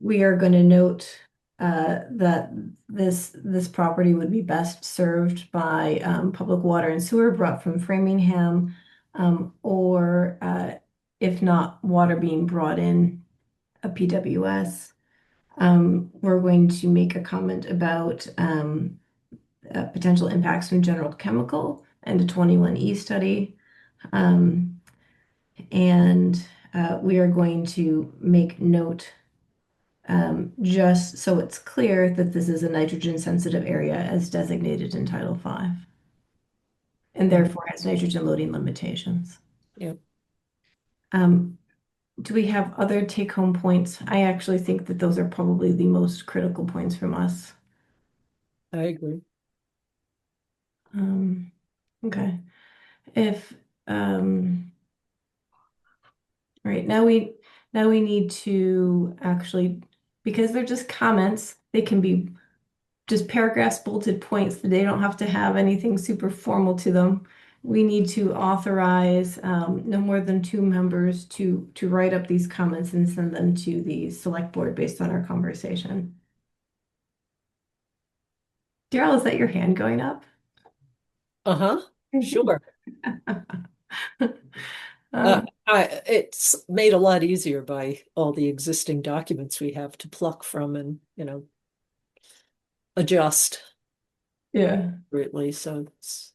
we are going to note that this property would be best served by public water and sewer brought from Framingham, or if not, water being brought in a PWS. We're going to make a comment about potential impacts from general chemical and the 21E study. And we are going to make note, just so it's clear that this is a nitrogen sensitive area as designated in Title V, and therefore has nitrogen loading limitations. Yep. Do we have other take home points? I actually think that those are probably the most critical points from us. I agree. Okay. If right now we need to actually, because they're just comments, they can be just paragraphs, bulleted points. They don't have to have anything super formal to them. We need to authorize no more than 2 members to write up these comments and send them to the select board based on our conversation. Daryl, is that your hand going up? Uh-huh. Sure. It's made a lot easier by all the existing documents we have to pluck from and, adjust Yeah. greatly. So it's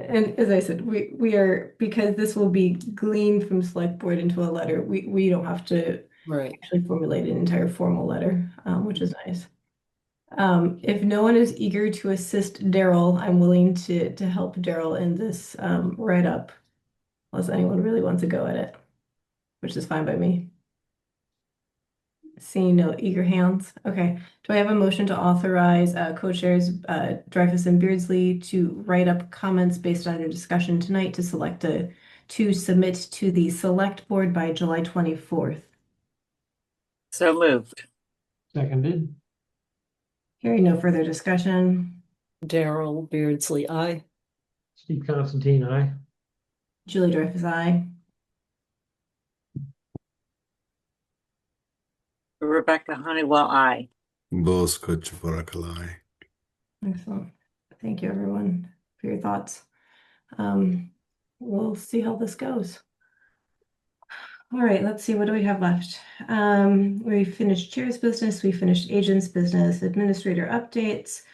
And as I said, we are, because this will be gleaned from select board into a letter, we don't have to right. actually formulate an entire formal letter, which is nice. If no one is eager to assist Daryl, I'm willing to help Daryl in this write-up, unless anyone really wants to go at it, which is fine by me. Seeing no eager hands. Okay. Do I have a motion to authorize co-chairs Dreyfus and Beardsley to write up comments based on your discussion tonight to submit to the select board by July 24th? So moved. Seconded. Hearing no further discussion. Daryl Beardsley, aye. Steve Constantine, aye. Julie Dreyfus, aye. Rebecca Honeywell, aye. Both Kuchipurakalai. Excellent. Thank you, everyone, for your thoughts. We'll see how this goes. All right, let's see, what do we have left? We finished chair's business, we finished agent's business, administrator updates.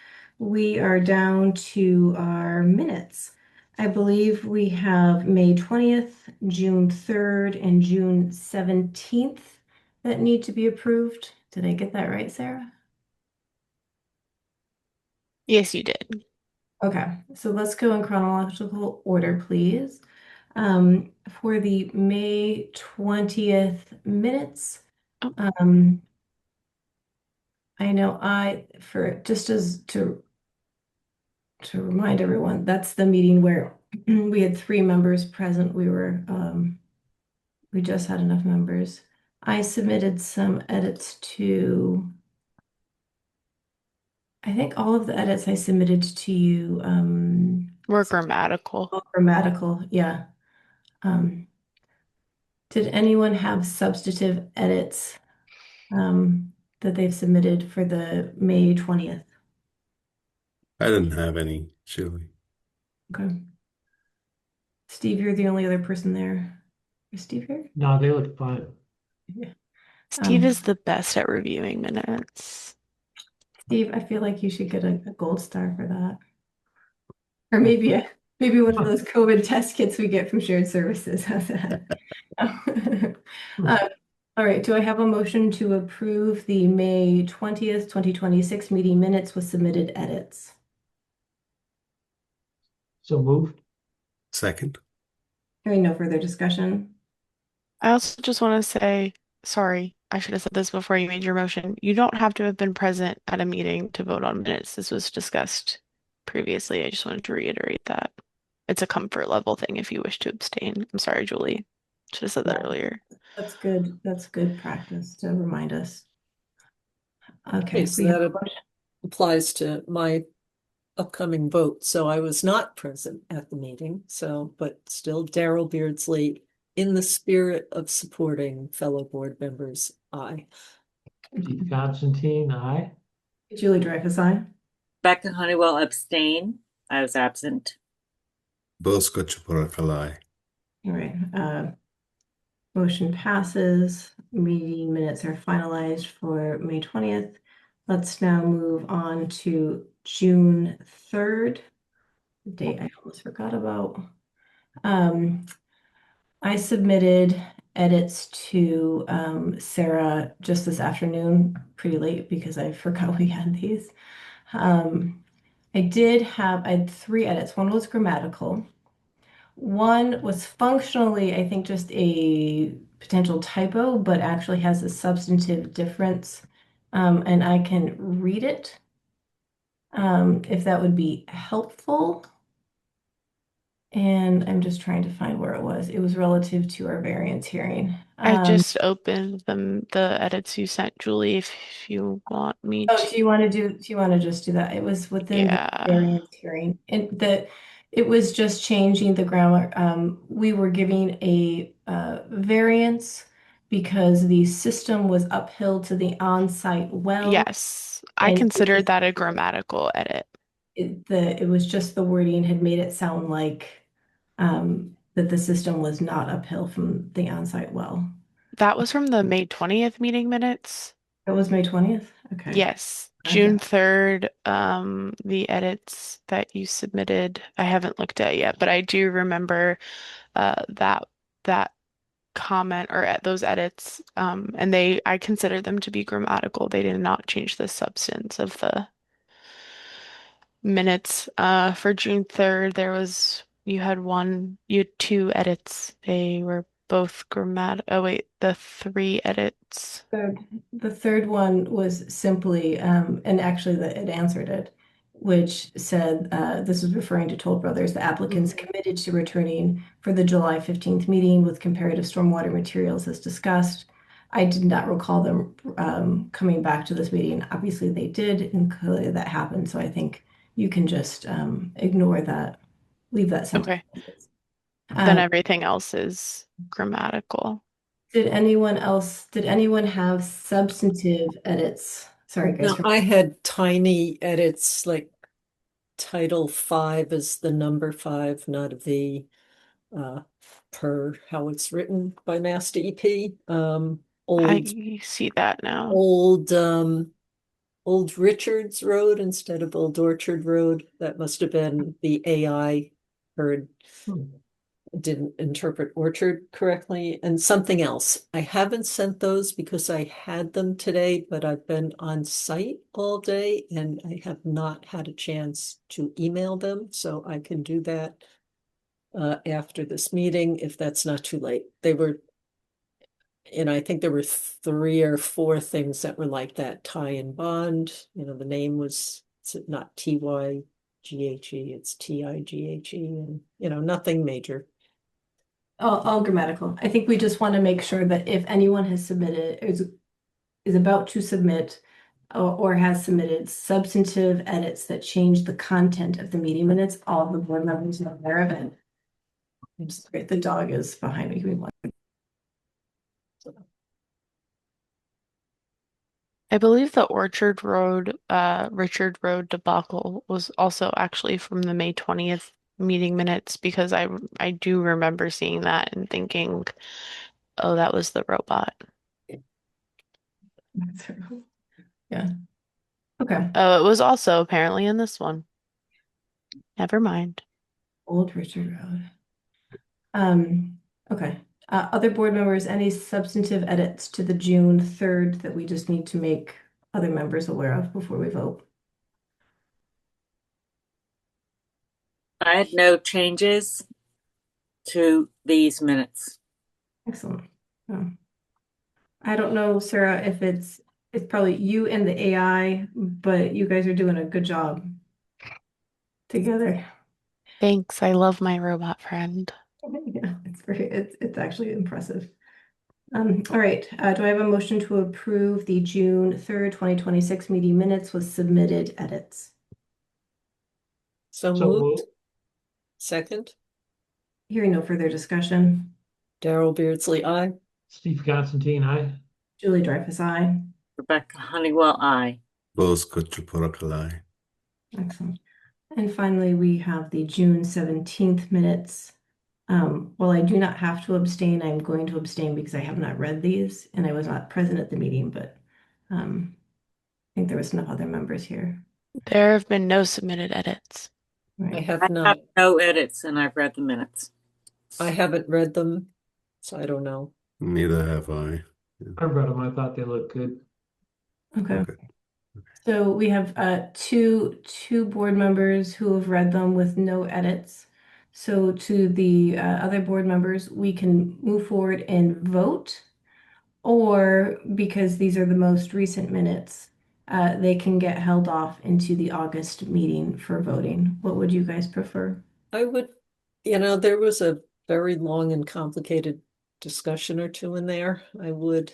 We are down to our minutes. I believe we have May 20th, June 3rd, and June 17th that need to be approved. Did I get that right, Sarah? Yes, you did. Okay, so let's go in chronological order, please. For the May 20th minutes, Oh. I know just as to remind everyone, that's the meeting where we had 3 members present. We just had enough members. I submitted some edits to, I think all of the edits I submitted to you, We're grammatical. grammatical, yeah. Did anyone have substantive edits that they've submitted for the May 20th? I didn't have any, Julie. Okay. Steve, you're the only other person there. Is Steve here? No, they look fine. Yeah. Steve is the best at reviewing minutes. Steve, I feel like you should get a gold star for that. Or maybe one of those COVID test kits we get from shared services. How's that? All right, do I have a motion to approve the May 20th, 2026 meeting minutes with submitted edits? So moved. Second. Hearing no further discussion. I also just want to say, sorry, I should have said this before you made your motion. You don't have to have been present at a meeting to vote on minutes. This was discussed previously. I just wanted to reiterate that. It's a comfort level thing if you wish to abstain. I'm sorry, Julie. Should have said that earlier. That's good. That's good practice to remind us. Okay, Okay, so we have that a motion. applies to my upcoming vote. So I was not present at the meeting, but still Daryl Beardsley, in the spirit of supporting fellow board members, aye. Keith Constantine, aye. Julie Dreyfus, aye. Becca Honeywell abstain. I was absent. Both Kutchaparafalai. All right. Motion passes. Meeting minutes are finalized for May 20th. Let's now move on to June 3rd, the date I almost forgot about. I submitted edits to Sarah just this afternoon, pretty late because I forgot we had these. I had 3 edits. One was grammatical. One was functionally, I think, just a potential typo, but actually has a substantive difference. And I can read it if that would be helpful. And I'm just trying to find where it was. It was relative to our variance hearing. I just opened the edits you sent, Julie, if you want me Oh, to. do you want to just do that? It was within the Yeah. variance hearing. And it was just changing the grammar. We were giving a variance because the system was uphill to the on-site well. Yes, I And considered that a grammatical edit. it was just the wording had made it sound like that the system was not uphill from the on-site well. That was from the May 20th meeting minutes. It was May 20th? Okay. Yes, Okay. June 3rd, the edits that you submitted, I haven't looked at yet, but I do remember that comment or those edits, and I consider them to be grammatical. They did not change the substance of the minutes. For June 3rd, you had 2 edits. They were both oh wait, the 3 edits. The third one was simply, and actually it answered it, which said, this was referring to Toll Brothers, the applicants committed to returning for the July 15th meeting with comparative stormwater materials as discussed. I did not recall them coming back to this meeting. Obviously they did, and clearly that happened. So I think you can just ignore that, leave that sentence. Okay. Then Um, everything else is grammatical. did anyone have substantive edits? Sorry, guys. Now, I had tiny edits, like title 5 is the number 5, not a V, per how it's written by Mass DEP. I see that now. Old Richards Road instead of Old Orchard Road. That must have been the AI heard didn't interpret orchard correctly, and something else. I haven't sent those because I had them today, but I've been on site all day and I have not had a chance to email them, so I can do that after this meeting if that's not too late. They were, and I think there were 3 or 4 things that were like that. Tie and bond, the name was, it's not TYGHE, it's TIGHE, and nothing major. All grammatical. I think we just want to make sure that if anyone has submitted, is about to submit or has submitted substantive edits that change the content of the meeting minutes, all of the board members are aware of it. Just great. The dog is behind me. Give me one. I believe the Richard Road debacle was also actually from the May 20th meeting minutes because I do remember seeing that and thinking, oh, that was the robot. Yeah. Okay. Oh, it was also apparently in this one. Never mind. Old Richard Road. Okay. Other board members, any substantive edits to the June 3rd that we just need to make other members aware of before we vote? I had no changes to these minutes. Excellent. I don't know, Sarah, if it's probably you and the AI, but you guys are doing a good job together. Thanks. I love my robot friend. Yeah, it's actually impressive. All right, do I have a motion to approve the June 3rd, 2026 meeting minutes with submitted edits? So So moved. moved. Second, Hearing no further discussion. Darrell Beardsley, aye. Steve Constantine, aye. Julie Dreyfus, aye. Rebecca Honeywell, aye. Both Kutchupurakali. Excellent. And finally, we have the June 17th minutes. While I do not have to abstain, I'm going to abstain because I have not read these and I was not present at the meeting, but I think there was enough other members here. There have been no submitted edits. I Right. have I not. have no edits and I've read the minutes. I haven't read them, so I don't know. Neither have I. I read them. I thought they looked good. Okay. Okay. So we have two board members who have read them with no edits. So to the other board members, we can move forward and vote, or because these are the most recent minutes, they can get held off into the August meeting for voting. What would you guys prefer? I would, there was a very long and complicated discussion or two in there. I would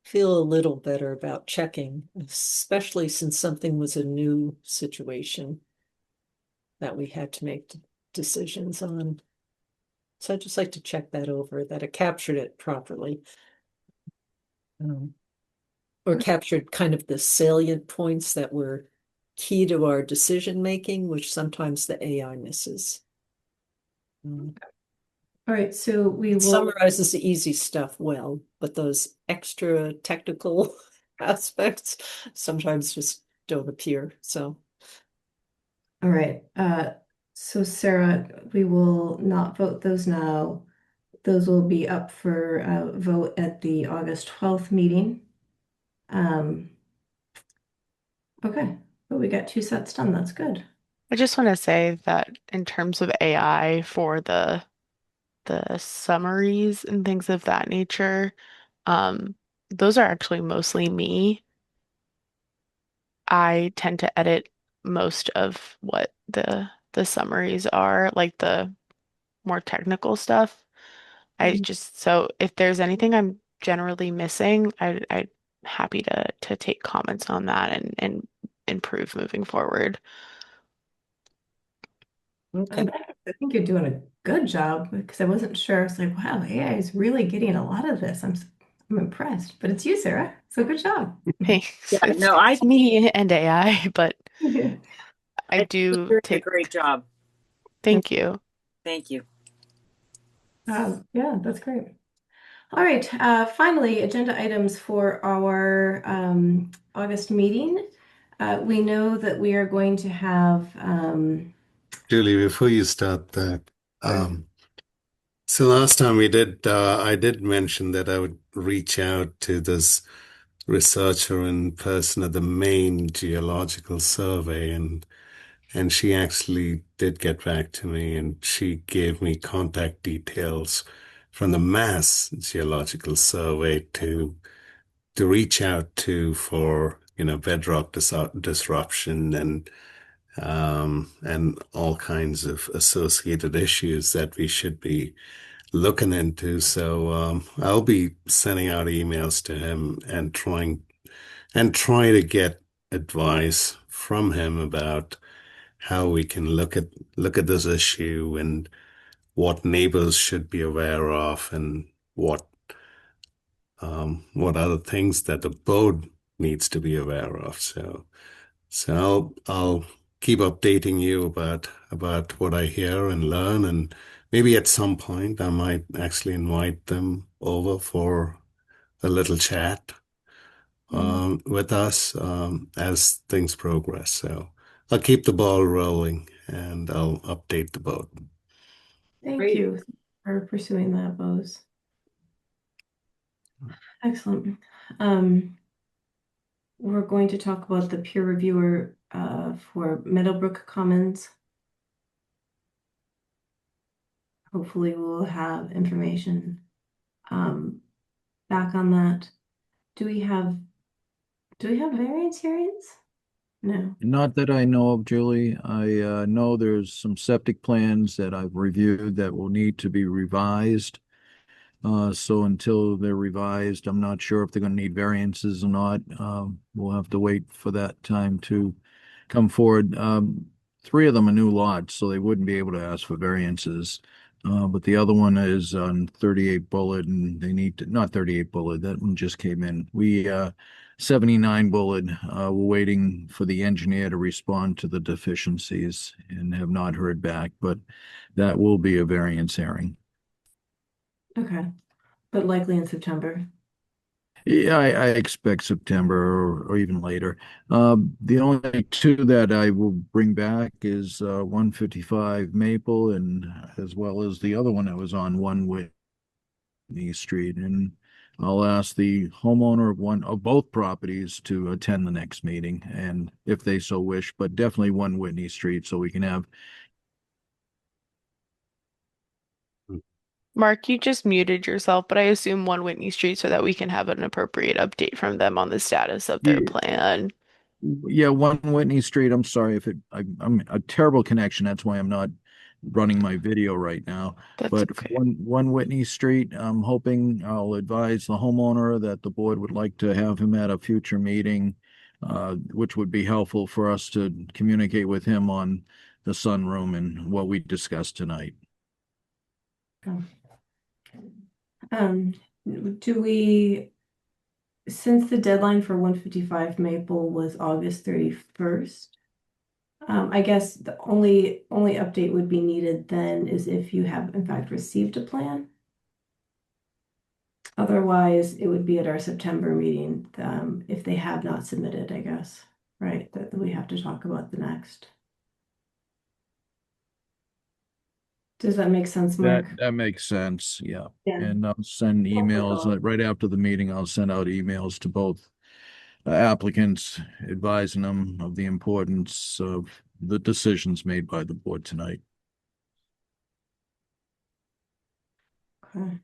feel a little better about checking, especially since something was a new situation that we had to make decisions on. So I'd just like to check that over, that it captured it properly. Or captured kind of the salient points that were key to our decision making, which sometimes the AI misses. All right, so we will Summarizes the easy stuff well, but those extra technical aspects sometimes just don't appear. So All right. So Sarah, we will not vote those now. Those will be up for vote at the August 12th meeting. Okay, but we got two sets done. That's good. I just want to say that in terms of AI for the summaries and things of that nature, those are actually mostly me. I tend to edit most of what the summaries are, like the more technical stuff. So if there's anything I'm generally missing, I'm happy to take comments on that and improve moving forward. okay. I think you're doing a good job because I wasn't sure. It's like, wow, AI is really getting a lot of this. I'm impressed, but it's you, Sarah. So good job. Thanks. Yeah, no, I It's me and AI, but Yeah. I think do you're doing a take, great job. thank you. Thank you. Yeah, that's great. All right, finally, agenda items for our August meeting. We know that we are going to have Julie, before you start that, so last time I did mention that I would reach out to this researcher in person at the main geological survey, and she actually did get back to me, and she gave me contact details from the Mass Geological Survey to reach out to for bedrock disruption and all kinds of associated issues that we should be looking into. So I'll be sending out emails to him and try to get advice from him about how we can look at this issue and what neighbors should be aware of and what other things that the board needs to be aware of. So I'll keep updating you about what I hear and learn, and maybe at some point I might actually invite them over for a little chat with us as things progress. So I'll keep the ball rolling and I'll update the boat. Thank Great. you for pursuing that, Bose. Excellent. We're going to talk about the peer reviewer for Meadowbrook Commons. Hopefully we'll have information back on that. Do we have variance hearings? No. Not that I know of, Julie. I know there's some septic plans that I've reviewed that will need to be revised. So until they're revised, I'm not sure if they're going to need variances or not. We'll have to wait for that time to come forward. Three of them are new lots, so they wouldn't be able to ask for variances. But the other one is on 38 Bullet, and they need to, not 38 Bullet, that one just came in. 79 Bullet, we're waiting for the engineer to respond to the deficiencies and have not heard back, but that will be a variance hearing. Okay, but likely in September. Yeah, I expect September or even later. The only two that I will bring back is 155 Maple and as well as the other one that was on One Whitney Street. And I'll ask the homeowner of one of both properties to attend the next meeting and if they so wish, but definitely One Whitney Street so we can have. Mark, you just muted yourself, but I assume One Whitney Street so that we can have an appropriate update from them on the status of their plan. Yeah, One Whitney Street. I'm sorry if I'm a terrible connection. That's why I'm not running my video right now. That's But okay. one Whitney Street, I'm hoping I'll advise the homeowner that the board would like to have him at a future meeting, which would be helpful for us to communicate with him on the sunroom and what we discussed tonight. Do we, since the deadline for 155 Maple was August 31st, I guess the only update would be needed then is if you have in fact received a plan. Otherwise, it would be at our September meeting, if they have not submitted, I guess, right? That we have to talk about the next. Does that make sense, Mark? That makes sense. Yeah. Yeah. And I'll send emails right after the meeting. I'll send out emails to both applicants, advising them of the importance of the decisions made by the board tonight. Okay.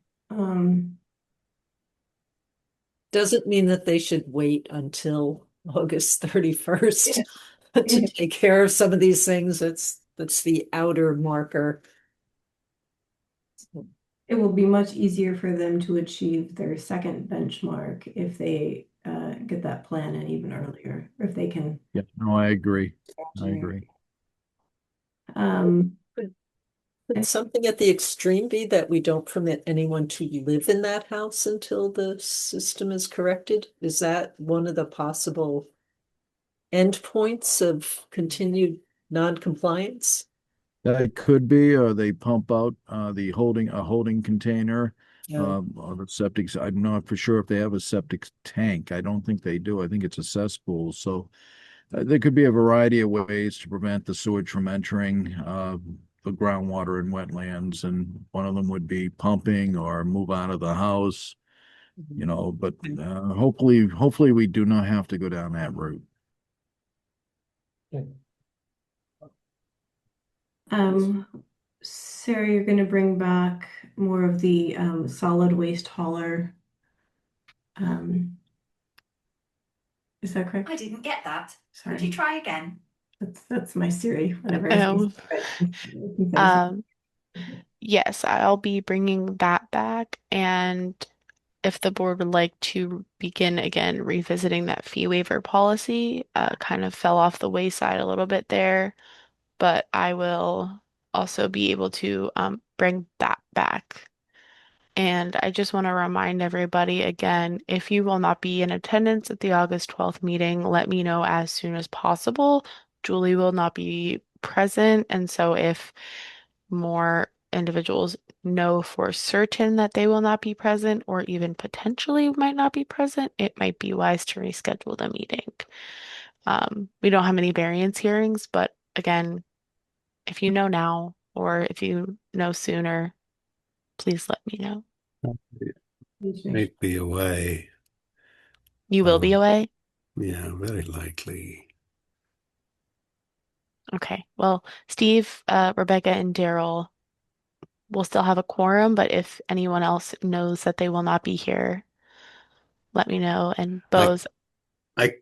Doesn't mean that they should wait until August 31st to take care of some of these things. That's the outer marker. It will be much easier for them to achieve their second benchmark if they get that plan in even earlier, or if they can. Yeah, no, I agree. I agree. Could something at the extreme be that we don't permit anyone to live in that house until the system is corrected? Is that one of the possible endpoints of continued non-compliance? That could be, or they pump out the holding container. Yeah. Or the septic. I'm not for sure if they have a septic tank. I don't think they do. I think it's a cesspool. So there could be a variety of ways to prevent the sewage from entering the groundwater and wetlands, and one of them would be pumping or move out of the house. You know, but hopefully we do not have to go down that route. Sarah, you're going to bring back more of the solid waste hauler. Is that correct? I didn't get that. Sorry. Could you try again? That's my Siri. Whenever Yes, I'll be bringing that back, and if the board would like to begin again revisiting that fee waiver policy, kind of fell off the wayside a little bit there, but I will also be able to bring that back. And I just want to remind everybody again, if you will not be in attendance at the August 12th meeting, let me know as soon as possible Julie will not be present, and so if more individuals know for certain that they will not be present or even potentially might not be present, it might be wise to reschedule the meeting. We don't have any variance hearings, but again, if you know now or if you know sooner, please let me know. Might be away. You will be away? Yeah, very likely. Okay. Well, Steve, Rebecca, and Daryl will still have a quorum, but if anyone else knows that they will not be here, let me know. And I Bose, I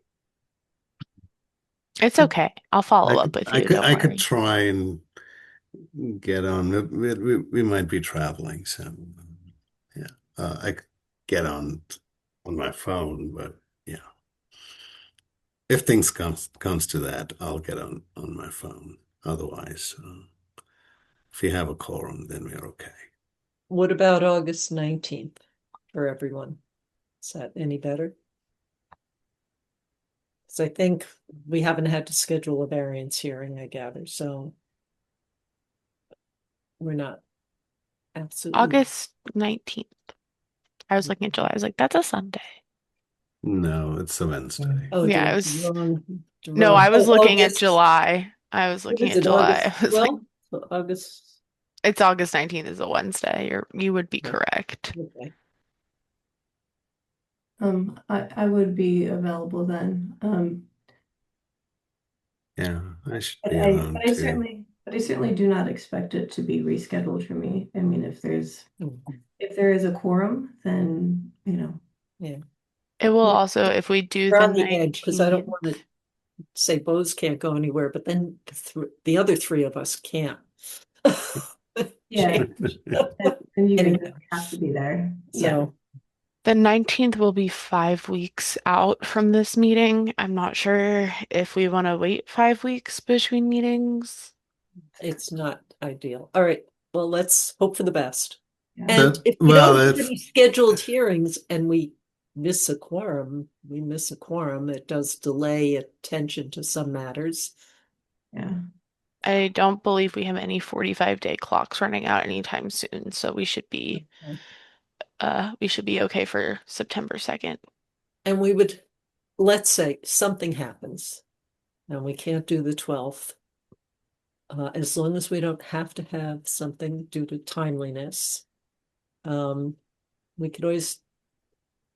it's okay. I'll follow up with you. Don't I could worry. try and get on. We might be traveling, so yeah. I could get on my phone, but yeah. If things comes to that, I'll get on my phone. Otherwise, if you have a quorum, then we're okay. What about August 19th for everyone? Is that any better? So I think we haven't had to schedule a variance hearing, I gather, so we're not absolutely. August 19th. I was looking at July. I was like, that's a Sunday. No, it's a Wednesday. Oh, Yeah, the it was. wrong, No, I was oh, looking at August. July. I was What looking is at it, July. August I was like, 12th? August. it's August 19th is a Wednesday. You would be Yeah. correct. Okay. I would be available then. Yeah, I should But be around too. I certainly do not expect it to be rescheduled for me. I mean, if there is a quorum, then, Yeah. It will Yeah. also, if we do We're the on the edge because I don't 19th, want to say Bose can't go anywhere, but then the other three of us can't. yeah, and you guys Anyway, have to be there. Yeah. so the 19th will be 5 weeks out from this meeting. I'm not sure if we want to wait 5 weeks between meetings. it's not ideal. All right. Well, let's hope for the best. Yeah. And So, if we well, don't have if any scheduled hearings and we miss a quorum, it does delay attention to some matters. Yeah. I don't believe we have any 45-day clocks running out anytime soon, so we should be okay for September 2nd. And let's say something happens and we can't do the 12th. As long as we don't have to have something due to timeliness, we could always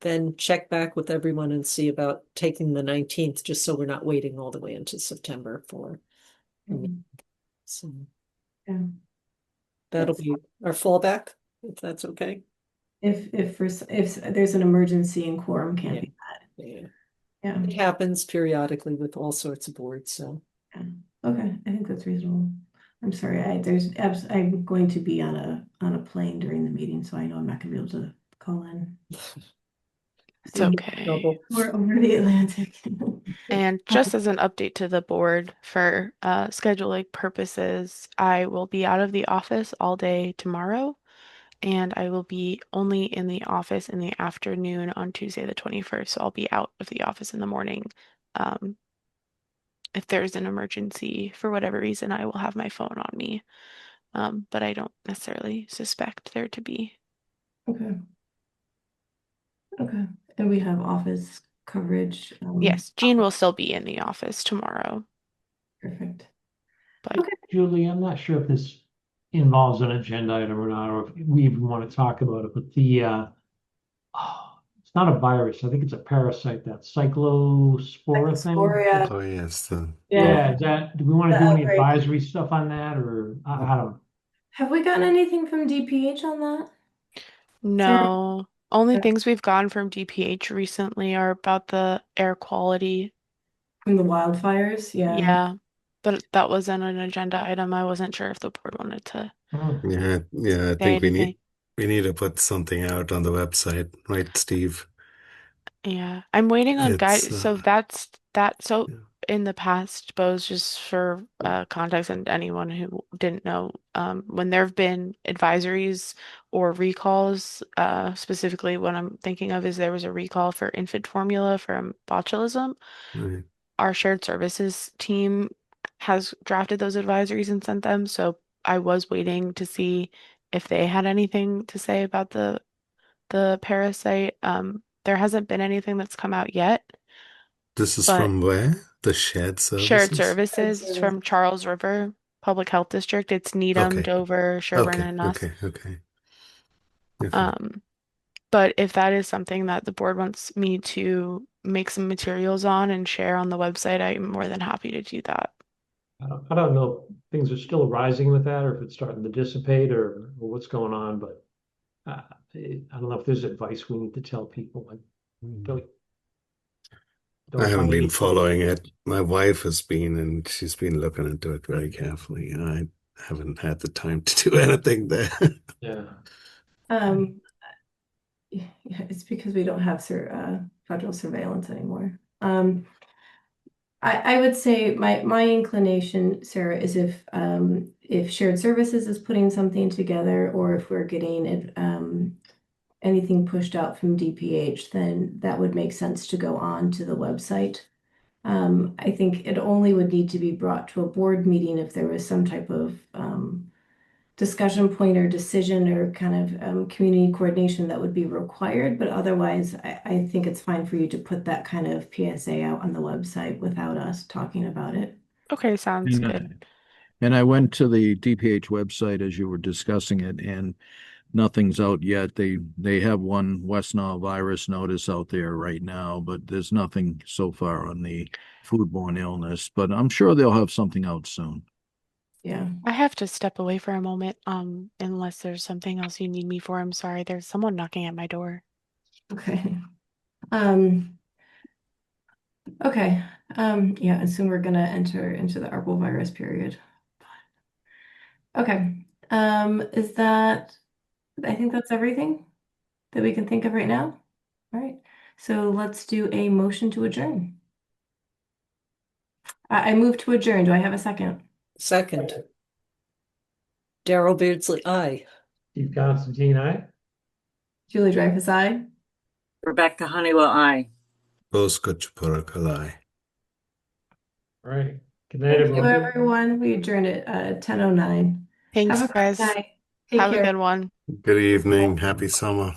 then check back with everyone and see about taking the 19th, just so we're not waiting all the way into September for. Mhm. So Yeah. that'll That's- be our fallback, if that's okay. If there's an emergency and quorum can't be Yeah. had. Yeah. It happens periodically with all sorts of boards, so. Yeah. Okay, I think that's reasonable. I'm sorry, I'm going to be on a plane during the meeting, so I know I'm not gonna be able to call in. It's okay. Trouble. We're over the Atlantic. And just as an update to the board for scheduling purposes, I will be out of the office all day tomorrow, and I will be only in the office in the afternoon on Tuesday the 21st. So I'll be out of the office in the morning. If there's an emergency for whatever reason, I will have my phone on me. But I don't necessarily suspect there to be. Okay. Okay, and we have office coverage. Yes, Jean will still be in the office tomorrow. Perfect. But Okay. Julie, I'm not sure if this involves an agenda item or not, or if we even want to talk about it, but it's not a virus. I think it's a parasite, that cyclospora thing. Cyclosporia. oh yes, Yeah, do we want to The do any outbreak. advisory stuff on that, or I don't. Have we gotten anything from DPH on that? no, only Okay. things we've gotten from DPH recently are about the air quality. From the wildfires? Yeah. Yeah, but that wasn't an agenda item. I wasn't sure if the board wanted to yeah. I say think anything. we need to put something out on the website, right, Steve? Yeah, I'm waiting on It's guide. So that's that. So yeah. in the past, Bose, just for context and anyone who didn't know, when there have been advisories or recalls, specifically what I'm thinking of is there was a recall for infant formula from botulism. Right. Our shared services team has drafted those advisories and sent them. So I was waiting to see if they had anything to say about the parasite. There hasn't been anything that's come out yet, This is but from where? The shared shared services? services it's from Charles River Public Health District. It's Needham, Okay. Dover, Sherborn, Okay. and us. Okay. Okay. Okay. Um, but if that is something that the board wants me to make some materials on and share on the website, I'm more than happy to do that. I don't know if things are still rising with that, or if it's starting to dissipate, or what's going on, but I don't know if there's advice we need to tell people, like, don't, I don't haven't buy been anything. following it. My wife has been, and she's been looking into it very carefully. And I haven't had the time to do anything there. Yeah. Yeah, it's because we don't have federal surveillance anymore. I would say my inclination, Sarah, is if shared services is putting something together, or if we're getting anything pushed out from DPH, then that would make sense to go on to the website. I think it only would need to be brought to a board meeting if there was some type of discussion point or decision or kind of community coordination that would be required. But otherwise, I think it's fine for you to put that kind of PSA out on the website without us talking about it. Okay, sounds And, good. and I went to the DPH website as you were discussing it, and nothing's out yet. They have one West Nile virus notice out there right now, but there's nothing so far on the foodborne illness. But I'm sure they'll have something out soon. Yeah. I have to step away for a moment, unless there's something else you need me for. I'm sorry, there's someone knocking at my door. Okay. Okay. Yeah, and soon we're gonna enter into the arbovirus period. Okay. Is that, I think that's everything that we can think of right now. All right. So let's do a motion to adjourn. I move to adjourn. Do I have a second? Second. Daryl Beardsley, aye. Steve Constantine, aye? Julie Dreyfus, aye. Rebecca Honeywell, aye. Both Kalai. All right. Good night, Thank you, everyone. everyone. We adjourned at 10:09. Thanks, Have a great guys. night. Take Have a care. good one. Good evening. Happy summer.